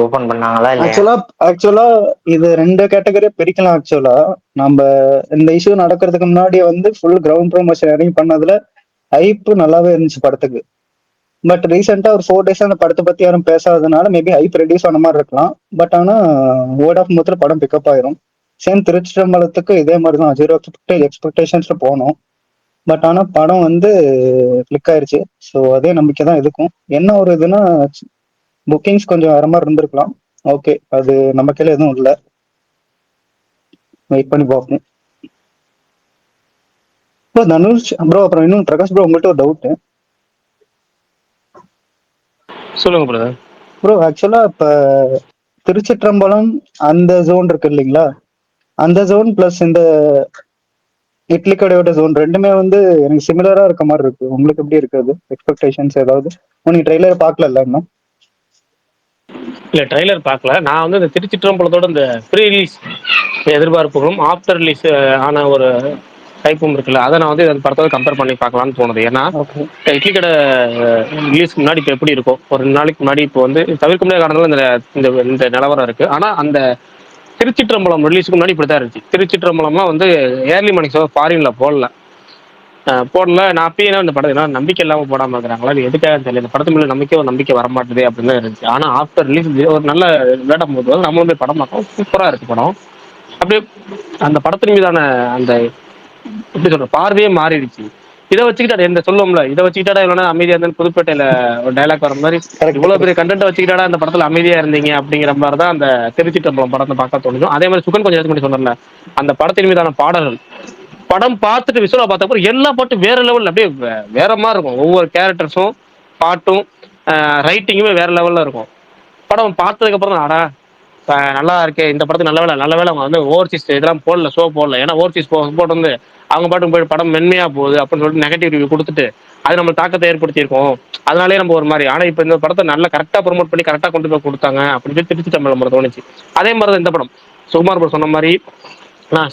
ஓபன் பண்ணாங்களா இல்லையா. ஆக்சுவலா இது 2 கேட்டகரியா பிரிக்கலாம். ஆக்சுவலா நம்ம இந்த இஷ்யூ நடக்கிறதுக்கு முன்னாடி வந்து ஃபுல் கிரவுண்ட் ப்ரொமோஷன் இறங்கி பண்ணதுல ஹைப் நல்லாவே இருந்துச்சு படத்துக்கு. பட் ரீசெண்டா ஒரு 4 days அந்த படத்தை பத்தி யாரும் பேசாததுனால மேபி ஹைப் ரெடியூஸ் ஆன மாதிரி இருக்கலாம். பட் ஆனா வேர்ட் ஆஃப் மவுத்ல படம் பிக்கப் ஆயிரும். சேம் திருச்சிற்றம்பலத்துக்கு இதே மாதிரி தான் 0 எக்ஸ்பெக்டேஷன்ஸ்ல போனோம். பட் ஆனா படம் வந்து கிளிக் ஆயிருச்சு. ஸோ அதே நம்பிக்கை தான் இதுக்கும். என்ன ஒரு இதுனா புக்கிங்ஸ் கொஞ்சம் வேற மாதிரி இருந்திருக்கலாம். ஓகே, அது நம்ம கையில எதுவும் இல்லை, வெயிட் பண்ணி பார்ப்போம். ப்ரோ தனுஷ் ப்ரோ, அப்புறம் இன்னும் பிரகாஷ் ப்ரோ உங்கள்கிட்ட ஒரு டவுட். சொல்லுங்க பிரதர். ப்ரோ ஆக்சுவலா இப்ப திருச்சிற்றம்பலம் அந்த ஜோன் இருக்கு இல்லைங்களா, அந்த ஜோன் பிளஸ் இந்த இட்லி கடையோட ஜோன் ரெண்டுமே வந்து எனக்கு சிமிலரா இருக்க மாதிரி இருக்கு. உங்களுக்கு எப்படி இருக்காது எக்ஸ்பெக்டேஷன்ஸ் ஏதாவது? நீங்க ட்ரெய்லர் பார்க்கல இன்னும்? இல்ல ட்ரைலர் பார்க்கல. நான் வந்து இந்த திருச்சிற்றம்பலத்தோட இந்த ப்ரீ ரிலீஸ் எதிர்பார்ப்புகளும் ஆஃப்டர் ரிலீஸ் ஆன ஒரு டைப்பும் இருக்குல்ல, அதை நான் வந்து இந்த படத்தோட கம்பேர் பண்ணி பார்க்கலாம்னு தோணுது. ஏன்னா இட்லி கடை ரிலீஸ்க்கு முன்னாடி இப்போ எப்படி இருக்கும், ஒரு 2 நாளைக்கு முன்னாடி இப்போ வந்து தவிர்க்க முடியாத காரணங்கள் இந்த இந்த நிலவரம் இருக்கு. ஆனா அந்த திருச்சிற்றம்பலம் ரிலீஸுக்கு முன்னாடி இப்படி தான் இருந்துச்சு. திருச்சிற்றம்பலம்லாம் வந்து ஏர்லி மார்னிங் ஷோ ஃபாரின்ல போடல. நான் அப்பயே இந்த படம் ஏன்னா நம்பிக்கை இல்லாமல் போடாமல் இருக்கிறாங்களா, அது எதுக்காக தெரியல. இந்த படத்து மேலே ஒரு நம்பிக்கை வரமாட்டுது அப்படின்னு தான் இருந்துச்சு. ஆனால் ஆஃப்டர் ரிலீஸ் ஒரு நல்ல வேடம் போது நம்மளும் போய் படம் பார்த்தோம், சூப்பராக இருக்கு படம். அப்படியே அந்த படத்தின் மீதான அந்த எப்படி சொல்ற பார்வையே மாறிடுச்சு. இதை வச்சுக்கிட்டா இந்த சொல்லுவோம்ல, இதை வச்சுக்கிட்டா இல்லைன்னா அமைதியா இருந்தேன்னு புதுப்பேட்டையில ஒரு டைலாக் வர மாதிரி இவ்வளவு பெரிய கண்டென்ட் வச்சுக்கிட்டாடா அந்த படத்துல அமைதியா இருந்தீங்க அப்படிங்கிற மாதிரி தான் அந்த திருச்சிற்றம்பலம் படத்தை பார்க்க தோணுது. அதே மாதிரி சுகன் கொஞ்சம் பண்ணி சொன்னல, அந்த படத்தின் மீதான பாடல்கள் படம் பார்த்துட்டு விசுவலா பார்த்தப்போ எல்லா பாட்டும் வேற லெவல்ல அப்படியே வேற மாதிரி இருக்கும். ஒவ்வொரு கேரக்டர்ஸும் பாட்டும் ரைட்டிங்குமே வேற லெவல்ல இருக்கும். படம் பார்த்ததுக்கு அப்புறம் தான் ஆடா நல்லா இருக்கு இந்த படத்துக்கு நல்ல வேலை அவங்க வந்து ஓவர்சீஸ் இதெல்லாம் போடல, ஷோ போடல. ஏன்னா ஓவர்சீஸ் போட்டு வந்து அவங்க பாட்டுக்கு போய் படம் மென்மையா போகுது அப்படின்னு சொல்லிட்டு நெகட்டிவ் ரிவ்யூ கொடுத்துட்டு அது நம்ம தாக்கத்தை ஏற்படுத்தியிருக்கோம். அதனாலே நம்ம ஒரு மாதிரி. ஆனா இப்போ இந்த படத்தை நல்லா கரெக்டாக ப்ரொமோட் பண்ணி கரெக்டாக கொண்டு போய் கொடுத்தாங்க அப்படின்னு சொல்லி திருச்சி தமிழ் தோணுச்சு. அதே மாதிரி தான் இந்த படம் சுகுமார் ப்ரோ சொன்ன மாதிரி, நான்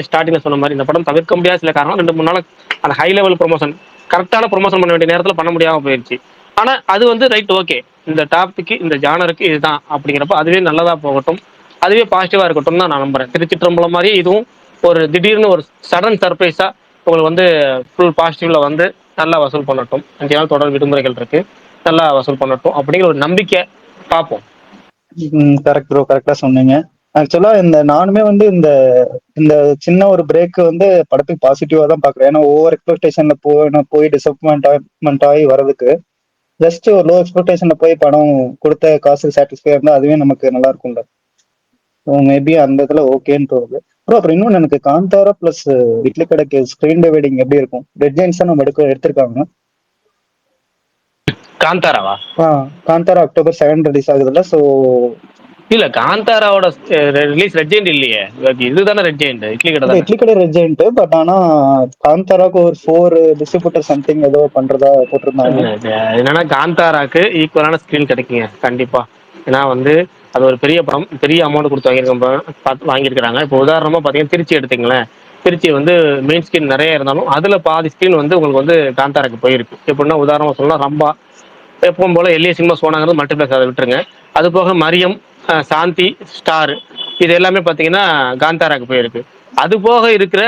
ஸ்டார்டிங்ல சொன்ன மாதிரி இந்த படம் தவிர்க்க முடியாத சில காரணம் 2-3 நாள் அந்த ஹை லெவல் ப்ரொமோஷன் கரெக்டான ப்ரொமோஷன் பண்ண வேண்டிய நேரத்தில் பண்ண முடியாமல் போயிடுச்சு. ஆனா அது வந்து ரைட், ஓகே, இந்த டாபிக் இந்த ஜானருக்கு இதுதான் அப்படிங்கிறப்ப அதுவே நல்லதா போகட்டும், அதுவே பாசிட்டிவா இருக்கட்டும் தான் நான் நம்புறேன். திருச்சிற்றம்பலம் மாதிரி இதுவும் ஒரு திடீர்னு ஒரு சடன் சர்ப்ரைஸா உங்களுக்கு வந்து ஃபுல் பாசிட்டிவ்ல வந்து நல்லா வசூல் பண்ணட்டும். 5 நாள் தொடர் விடுமுறைகள் இருக்கு, நல்லா வசூல் பண்ணட்டும் அப்படிங்கிற ஒரு நம்பிக்கை பார்ப்போம். கரெக்ட் ப்ரோ, கரெக்டா சொன்னீங்க. ஆக்சுவலா நானுமே வந்து இந்த இந்த சின்ன ஒரு பிரேக் வந்து படத்துக்கு பாசிட்டிவா தான் பாக்குறேன். ஏன்னா ஓவர் எக்ஸ்பெக்டேஷன்ல போய் டிசப்பாயின்மெண்ட் ஆகி வர்றதுக்கு ஜஸ்ட் ஒரு லோ எக்ஸ்பெக்டேஷன்ல போய் படம் கொடுத்த காசு சாட்டிஸ்ஃபை இருந்தா அதுவே நமக்கு நல்லா இருக்கும்ல. மேபி அந்த இடத்துல ஓகேன்னு தோணுது ப்ரோ. அப்புறம் இன்னொன்று, எனக்கு காந்தாரா பிளஸ் இட்லி கடைக்கு ஸ்கிரீன் டிவைடிங் எப்படி இருக்கும்? ரெட் ஜெயின்ஸ் தான் நம்ம எடுத்திருக்காங்க. காந்தாராவா? காந்தாரா October 7 ரிலீஸ் ஆகுதுல்ல. ஸோ இல்ல, காந்தாராவோட ரிலீஸ் ரெட் ஜெயண்ட் இல்லையே, இதுதானே ரெட் ஜெயண்ட். இட்லி கடை இட்லி கடை ரெட் ஜெயிண்ட். பட் ஆனா காந்தாராக்கு ஒரு 4 டிஸ்ட்ரிபியூட்டர் சம்திங் ஏதோ பண்றதா போட்டிருந்தாங்க. என்னன்னா காந்தாராக்கு ஈக்குவலான ஸ்கிரீன் கிடைக்குங்க கண்டிப்பா. ஏன்னா வந்து அது ஒரு பெரிய படம், பெரிய அமௌண்ட் கொடுத்து வாங்கியிருக்கிறாங்க. இப்போ உதாரணமா பாத்தீங்கன்னா திருச்சி எடுத்தீங்களேன், திருச்சி வந்து மெயின் ஸ்கிரீன் நிறைய இருந்தாலும் அதுல பாதி ஸ்கிரீன் வந்து உங்களுக்கு வந்து காந்தாராக்கு போயிருக்கு. எப்படின்னா உதாரணமா சொல்லலாம், ரம்பா எப்பவும் போல எல்ஏ சினிமா சோனாங்கிறது மல்டிபிளெக்ஸ், அதை விட்டுருங்க. அது போக மரியம், சாந்தி, ஸ்டார், இது எல்லாமே பார்த்தீங்கன்னா காந்தாராக்கு போயிருக்கு. அது போக இருக்கிற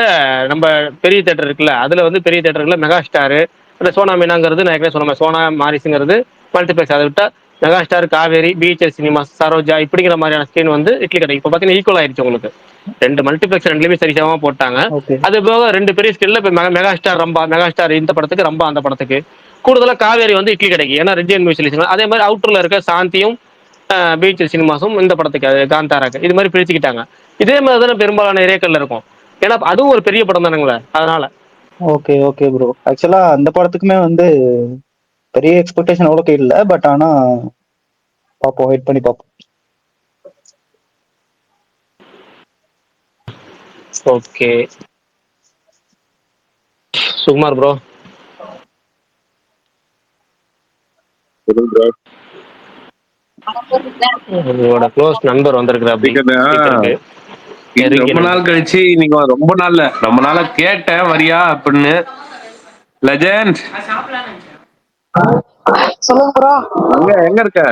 நம்ம பெரிய தேட்டர் இருக்குல்ல, அதுல வந்து பெரிய தேட்டருக்குள்ள மெகா ஸ்டாரு, இந்த சோனா மீனாங்கிறது நான் ஏற்கனவே சொன்ன சோனா மாரிஸுங்கிறது மல்டிபிளெக்ஸ். அதை விட்டா mega star, Kaveri, BHEL cinemas, Saroja இப்படிங்கிற மாதிரியான ஸ்கிரீன் வந்து இட்லி கடை இப்போ பார்த்தீங்கன்னா ஈக்குவல் ஆயிடுச்சு. உங்களுக்கு 2 மல்டிபிளெக்ஸ் 2லையுமே சரிசமமா போட்டாங்க. அது போக 2 பெரிய ஸ்கிரீன்ல இப்போ mega star Rambha, mega star இந்த படத்துக்கு, ரம்பா அந்த படத்துக்கு, கூடுதலாக காவேரி வந்து இட்லி கடைக்கு. ஏன்னா ரெஜியன் மியூசிக். அதே மாதிரி அவுட்டர்ல இருக்க சாந்தியும் பிஹெச்எல் சினிமாஸும் இந்த படத்துக்கு, அது காந்தாராக்கு, இது மாதிரி பிரிச்சுக்கிட்டாங்க. இதே மாதிரி தானே பெரும்பாலான ஏரியாக்கள்ல இருக்கும். ஏன்னா அதுவும் ஒரு பெரிய படம் தானுங்களே, அதனால. Okay okay bro. ஆக்சுவலா அந்த படத்துக்குமே வந்து பெரிய எக்ஸ்பெக்டேஷன் அவ்வளோக்கு இல்லை. பட் ஆனா பார்ப்போம், வெயிட் பண்ணி பார்ப்போம். Okay Sukumar bro. உங்களோட க்ளோஸ் நண்பர் வந்திருக்கிறாரு. ரொம்ப நாள் கழிச்சு நீங்க ரொம்ப நாளா கேட்டேன் வரியா அப்படின்னு. லெஜெண்ட் சொல்லுங்க ப்ரோ. எங்க இருக்க?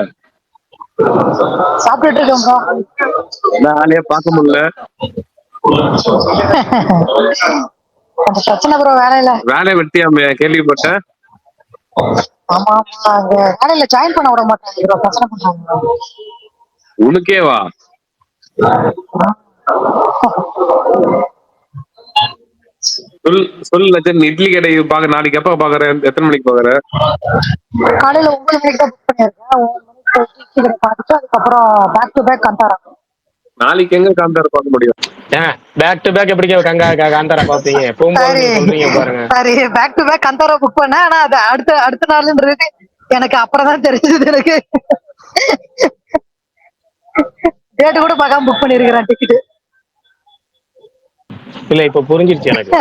சாப்பிட்டுட்டு இருக்கேன் ப்ரோ. ஆளையே பார்க்க முடியல. கொஞ்சம் பிரச்சனை ப்ரோ வேலையில. வேலையை வெட்டியாமே கேள்விப்பட்டேன். ஆமா ஆமா, அங்க வேலையில ஜாயின் பண்ண விட மாட்டாங்க ப்ரோ, பிரச்சனை பண்றாங்க. உனக்கேவா? சொல் லட்சம். இட்லி கடை பாக்க நாளைக்கு எப்ப பாக்குறேன்? எத்தனை மணிக்கு பாக்குற? காலையில 9 மணிக்கு தான் புக் பண்ணிருக்கேன். 9 மணிக்கு இட்லி கடை பார்த்துட்டு அதுக்கப்புறம் பேக் டு பேக் காந்தாரா. நாளைக்கு எங்க காந்தாரா பார்க்க முடியும்? பேக் டு பேக் எப்படி காந்தாரா பாப்பீங்க? சொல்றீங்க பாருங்க. சரி, back to back Kantara book பண்ணேன். ஆனா அது அடுத்த நாள்ன்றது எனக்கு அப்புறம் தான் தெரிஞ்சது. எனக்கு டேட் கூட பார்க்காம புக் பண்ணிருக்கிறேன் டிக்கெட். இல்ல இப்ப புரிஞ்சிருச்சு எனக்கு.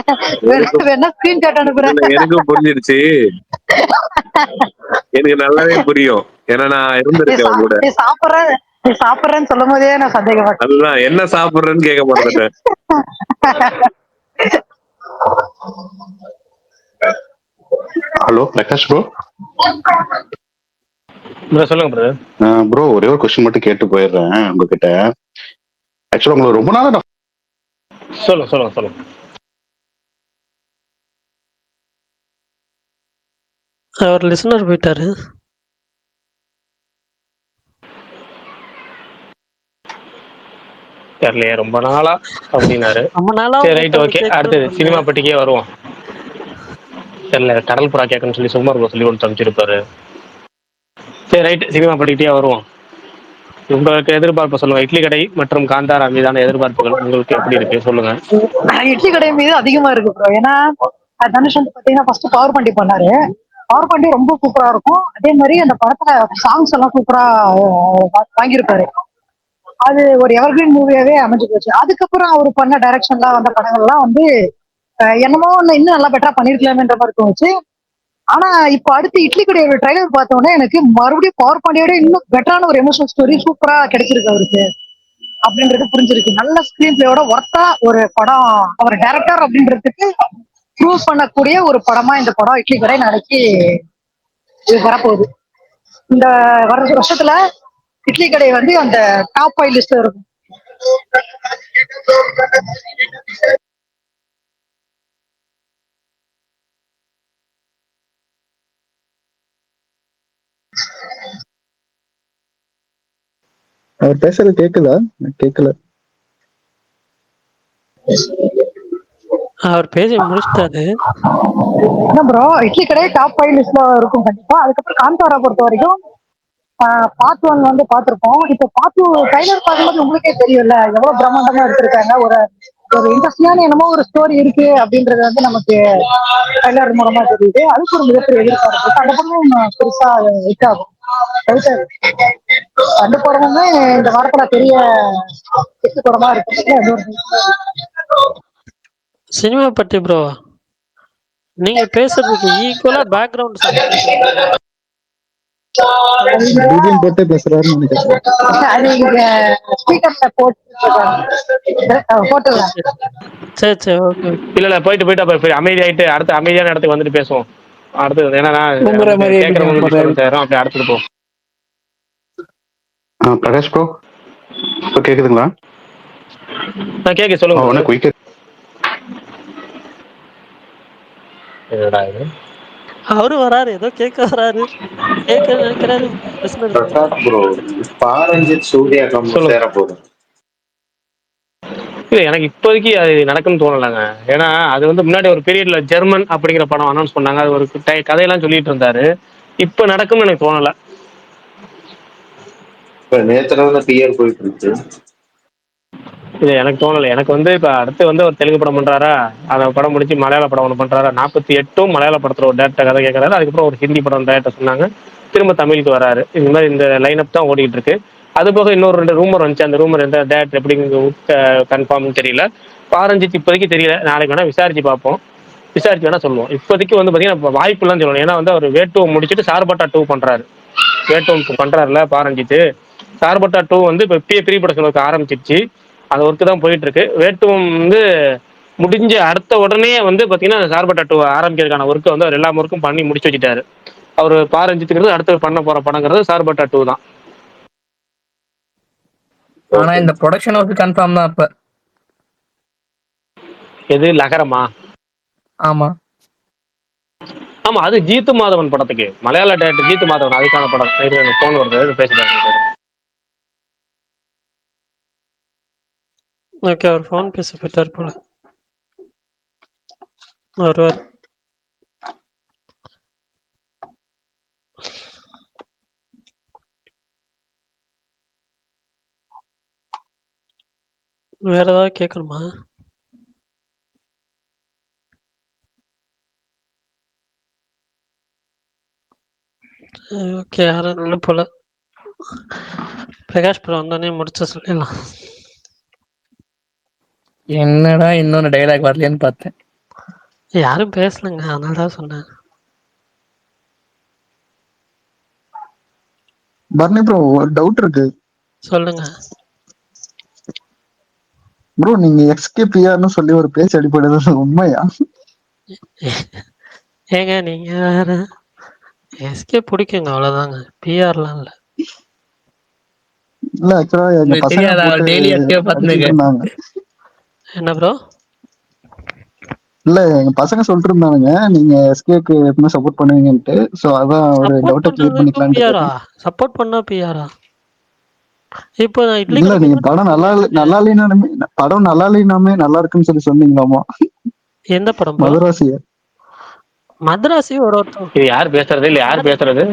வேணா ஸ்கிரீன் ஷாட் அனுப்புறேன். எனக்கும் புரிஞ்சிருச்சு, எனக்கு நல்லாவே புரியும். ஏன்னா நான் இருந்திருக்கேன் கூட. நீ சாப்பிடுறேன்னு சொல்லும் போதே நான் சந்தேகப்பட்டேன். அதுதான் என்ன சாப்பிடுறேன்னு கேட்க மாட்டேன். Hello Prakash bro. சொல்லுங்க ப்ரோ. ப்ரோ ஒரே ஒரு கொஸ்டின் மட்டும் கேட்டு போயிடுறேன் உங்ககிட்ட. ஆக்சுவலா உங்களுக்கு ரொம்ப நாளா சொல்லுங்க. அவர் லிசனர் போயிட்டாரு. தெரியலையே, ரொம்ப நாளா அப்படின்னாரு. சரி ரைட், ஓகே. அடுத்தது சினிமா பட்டிக்கே வருவோம். தெரியல, கடல் புறா கேட்கணும்னு சொல்லி சுகுமார் ப்ரோ சொல்லி கொடுத்து அமைச்சிருப்பாரு. சரி ரைட், சினிமா பட்டிக்கிட்டே வருவோம். உங்களுக்கு எதிர்பார்ப்பு சொல்லுங்க. இட்லி கடை மற்றும் காந்தாரா மீதான எதிர்பார்ப்புகள் உங்களுக்கு எப்படி இருக்கு சொல்லுங்க. இட்லி கடை மீது அதிகமா இருக்கு ப்ரோ. ஏன்னா தனுஷ் வந்து பாத்தீங்கன்னா ஃபர்ஸ்ட் பவர் பாண்டி பண்ணாரு. பவர் பாண்டி ரொம்ப சூப்பரா இருக்கும். அதே மாதிரி அந்த படத்துல சாங்ஸ் எல்லாம் சூப்பரா வாங்கியிருப்பாரு. அது ஒரு எவர்கிரீன் மூவியாவே அமைஞ்சு போச்சு. அதுக்கப்புறம் அவர் பண்ண டைரக்ஷன்லாம் வந்த படங்கள்லாம் வந்து என்னமோ ஒண்ணு இன்னும் நல்லா பெட்டரா பண்ணிருக்கலாமேன்ற மாதிரி தோணுச்சு. ஆனா இப்ப அடுத்து இட்லி கடையோட ட்ரைலர் பார்த்தோன்னே எனக்கு மறுபடியும் பவர் பாண்டியோட இன்னும் பெட்டரான ஒரு எமோஷனல் ஸ்டோரி சூப்பரா கிடைச்சிருக்கு அவருக்கு அப்படின்றது புரிஞ்சிருக்கு. நல்ல ஸ்கிரீன் பிளேயோட ஒர்த்தா ஒரு படம் அவர் டைரக்டர் அப்படின்றதுக்கு ப்ரூவ் பண்ணக்கூடிய ஒரு படமா இந்த படம் இட்லி கடை நாளைக்கு இது வரப்போகுது. இந்த வருஷத்துல இட்லி கடை வந்து அந்த டாப் 5 லிஸ்ட்ல இருக்கும். அவர் பேசுறது கேக்குதா? கேட்கல. அவர் பேசி முடிச்சிட்டாரு. என்ன ப்ரோ, இட்லி கடை டாப் 5 லிஸ்ட்ல இருக்கும் கண்டிப்பா. அதுக்கப்புறம் காந்தாரா பொறுத்த வரைக்கும் பார்ட் 1 வந்து பார்த்திருப்போம். இப்போ பார்ட் 2 ட்ரைலர் பார்க்கும்போது உங்களுக்கே தெரியும்ல எவ்வளவு பிரம்மாண்டமா எடுத்திருக்காங்க. ஒரு ஒரு இன்ட்ரெஸ்டிங்கான என்னமோ ஒரு ஸ்டோரி இருக்கு அப்படின்றது வந்து நமக்கு ட்ரைலர் மூலமா தெரியுது. அதுக்கு ஒரு மிகப்பெரிய எதிர்பார்ப்பு இருக்கு. அந்த படமும் பெருசா ஹிட் ஆகும். அந்த படமுமே இந்த வாரத்துல பெரிய ஹிட் படமா இருக்கு. சினிமா பத்தி ப்ரோ நீங்க பேசுறதுக்கு ஈக்குவலா பேக்ரவுண்ட் சாங் கேக்குது. பிஜிஎம் போட்டு பேசுறாருன்னு நினைக்கிறேன். சரி சரி ஓகே. இல்ல போயிட்டு போய் அமைதியாயிட்டு அடுத்து அமைதியான இடத்துக்கு வந்துட்டு பேசுவோம். அடுத்தது ஏன்னா கேட்கறவங்களுக்கு டிஸ்டர்பன்ஸ் ஆயிரும். அப்படி அடுத்தது போ. பிரகாஷ் ப்ரோ இப்போ கேக்குதுங்களா? கேட்க சொல்லுங்க. குயிக் அவரு வராரு, ஏதோ கேட்க வராரு, கேட்க நினைக்கிறாரு. பிரகாஷ் ப்ரோ பாரஞ்சித் சூர்யா கம்பு சேர போதும். இல்ல எனக்கு இப்போதைக்கு அது நடக்கும்னு தோணலைங்க. ஏன்னா அது வந்து முன்னாடி ஒரு பீரியட்ல ஜெர்மன் அப்படிங்கிற படம் அனௌன்ஸ் பண்ணாங்க. அது ஒரு கதையெல்லாம் சொல்லிட்டு இருந்தாரு. இப்ப நடக்கும்னு எனக்கு தோணல. இப்ப நேத்துல பிஆர் போயிட்டு இருக்கு. இது எனக்கு தோணலை. எனக்கு வந்து இப்ப அடுத்து வந்து ஒரு தெலுங்கு படம் பண்றாரா, அந்த படம் முடிச்சு மலையாள படம் ஒன்று பண்றாரா. 48 மலையாள படத்துல ஒரு டேரக்டர் கதை கேட்கறாரு. அதுக்கப்புறம் ஒரு ஹிந்தி படம் டேரக்டர் சொன்னாங்க. திரும்ப தமிழுக்கு வராரு. இந்த மாதிரி இந்த லைனப் தான் ஓடிட்டு இருக்கு. அது போக இன்னொரு 2 ரூமர் வந்துச்சு. அந்த ரூமர் எந்த டேரக்டர் எப்படி கன்ஃபார்ம்னு தெரியல. பாரஞ்சித் இப்போதைக்கு தெரியல. நாளைக்கு வேணா விசாரிச்சு பார்ப்போம். விசாரிச்சு வேணா சொல்லுவோம். இப்போதைக்கு வந்து பாத்தீங்கன்னா வாய்ப்புலாம் சொல்லணும். ஏன்னா வந்து அவர் வேட்டுவ முடிச்சுட்டு சார்பட்டா 2 பண்றாரு. வேட்டுவ பண்றாருல பாரஞ்சித். சார்பட்டா 2 வந்து இப்போ ப்ரீ ப்ரொடக்ஷன் ஒர்க் ஆரம்பிச்சிருச்சு. அந்த ஒர்க்கு தான் போயிட்டு இருக்கு. வேட்டுவம் வந்து முடிஞ்ச அடுத்த உடனே வந்து பாத்தீங்கன்னா சார்பட்டா 2 ஆரம்பிக்கிறதுக்கான ஒர்க்கை வந்து அவர் எல்லா ஒர்க்கும் பண்ணி முடிச்சு வச்சுட்டாரு. அவர் பாரஞ்சித்துங்கிறது அடுத்து பண்ண போற படங்கிறது சார்பட்டா 2 தான். ஆனா இந்த ப்ரொடக்ஷன் ஒர்க் கன்ஃபார்ம் தான் அப்ப. எது லகரமா? ஆமா ஆமா, அது ஜீத்து மாதவன் படத்துக்கு மலையாள டேரக்டர் ஜீத்து மாதவன் அதுக்கான படம். போன் வருது பேசுறாங்க. ஓகே, அவர் ஃபோன் பேச போயிட்டார் போல. வருவார். வேற ஏதாவது கேட்கணுமா? ஓகே, யாரும் இல்லை போல. பிரகாஷ் ப்ரோ வந்தோடனே முடிச்ச சொல்லிடலாம். என்னடா இன்னொன்னு டைலாக் வரலையான்னு பார்த்தேன். யாரும் பேசலங்க, அதனால தான் சொன்னேன். பர்னி ப்ரோ ஒரு டவுட் இருக்கு. சொல்லுங்க ப்ரோ, நீங்க எக்ஸ்கேபிஆர்னு சொல்லி ஒரு பேச்சு அடிப்படையில் உண்மையா? ஏங்க நீங்க வேற. எஸ்கே பிடிக்குங்க, அவ்வளவுதாங்க. பிஆர்லாம் இல்லை. இல்ல ஆக்சுவலா எங்க பசங்க போட்டு இருந்தாங்க. என்ன ப்ரோ? இல்ல எங்க பசங்க சொல்லிட்டு இருந்தானுங்க நீங்க எஸ்கேக்கு எப்பவுமே சப்போர்ட் பண்ணுவீங்கன்ட்டு. சோ அதான் ஒரு டவுட்டை கிளியர் பண்ணிக்கலாம்னு. சப்போர்ட் பண்ணா பிஆரா? இப்போ நான் இட்லி இல்ல நீங்க படம் நல்லா இல்லைனாலுமே படம் நல்லா இல்லைனாமே நல்லா இருக்குன்னு சொல்லி சொன்னீங்களாமா. எந்த படம்? மதராசியா? மதராசி ஒரு ஒருத்தர். இது யார் பேசுறது? இல்ல யார் பேசுறது?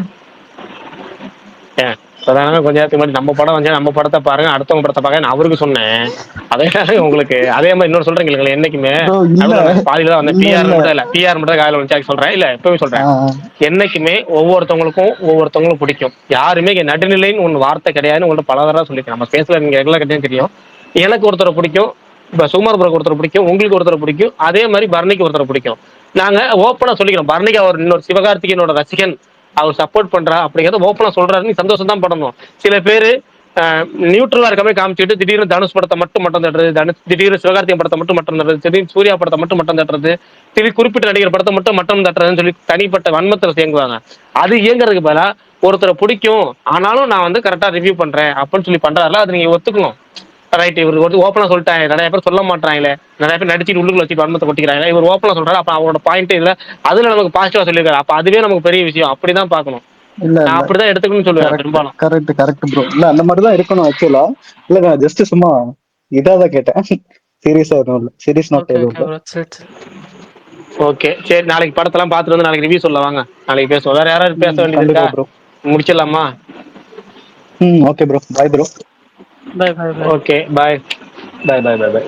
அதான கொஞ்ச நேரத்துக்கு முன்னாடி நம்ம படம் வந்து நம்ம படத்தை பாருங்க அடுத்தவங்க படத்தை பாருங்க நான் அவருக்கு சொன்னேன். அதே உங்களுக்கு அதே மாதிரி இன்னொரு சொல்றீங்க இல்லைங்களா, என்னைக்குமே பாதியில தான் வந்து பிஆர் மட்டும் இல்ல, பிஆர் மட்டும் காலையில் வந்து சொல்றேன் இல்ல எப்பவுமே சொல்றேன், என்னைக்குமே ஒவ்வொருத்தவங்களுக்கும் பிடிக்கும். யாருமே நடுநிலைன்னு ஒன்று வார்த்தை கிடையாதுன்னு உங்கள்ட்ட பல தடவை சொல்லியிருக்கேன். நம்ம பேசல நீங்க ரெகுலர் கட்டியும் தெரியும். எனக்கு ஒருத்தரை பிடிக்கும், இப்ப சுகுமார் ப்ரோக்கு ஒருத்தர் பிடிக்கும், உங்களுக்கு ஒருத்தர் பிடிக்கும், அதே மாதிரி பரணிக்கு ஒருத்தர் பிடிக்கும். நாங்க ஓப்பனா சொல்லிக்கிறோம், பரணிக்கு அவர் இன்னொரு சிவகார்த்திகேயனோட ரசிகன், அவர் சப்போர்ட் பண்றா அப்படிங்கிறத ஓப்பனா சொல்றாரு. நீ சந்தோஷம் தான் படணும். சில பேரு நியூட்ரலா இருக்க மாதிரி காமிச்சிட்டு திடீர்னு தனுஷ் படத்தை மட்டும் தட்டுறது, திடீர்னு சிவகார்த்திகேயன் படத்தை மட்டும் தட்டுறது, திடீர்னு சூர்யா படத்தை மட்டும் தட்டுறது, திடீர் குறிப்பிட்ட நடிகர் படத்தை மட்டும் தட்டுறதுன்னு சொல்லி தனிப்பட்ட வன்மத்தில் இயங்குவாங்க. அது இயங்குறதுக்கு பதிலா ஒருத்தரை பிடிக்கும் ஆனாலும் நான் வந்து கரெக்டா ரிவ்யூ பண்றேன் அப்படின்னு சொல்லி பண்றாருல, அது நீங்க ஒத்துக்கணும். ரைட், இவர் வந்து ஓப்பனா சொல்லிட்டாங்க, நிறைய பேர் சொல்ல மாட்டாங்களே, நிறைய பேர் நடிச்சுட்டு உள்ளுக்குள்ள வச்சுட்டு வன்மத்தை கொட்டிக்கிறாங்க. இவர் ஓப்பனா சொல்றாரு, அப்ப அவரோட பாயிண்ட் இல்ல, அதுல நமக்கு பாசிட்டிவா சொல்லியிருக்காரு, அப்ப அதுவே நமக்கு பெரிய விஷயம். அப்படிதான் பாக்கணும். இல்ல நான் அப்படிதான் எடுத்துக்கணும்னு சொல்லுவேன் பெரும்பாலும். Correct bro. இல்ல அந்த மாதிரிதான் இருக்கணும் ஆக்சுவலா. இல்ல நான் ஜஸ்ட் சும்மா இதாதான் கேட்டேன். சீரியஸா எதுவும் இல்ல, சீரியஸ் நோட் எதுவும் இல்ல. ஓகே சரி, நாளைக்கு படத்தெல்லாம் பார்த்துட்டு வந்து நாளைக்கு ரிவ்யூ சொல்ல வாங்க, நாளைக்கு பேசுவோம். வேற யாராவது பேச வேண்டியது இருக்கா? முடிச்சிடலாமா? Okay bro, bye bro. Bye bye bye. Okay, bye bye bye bye பாய்.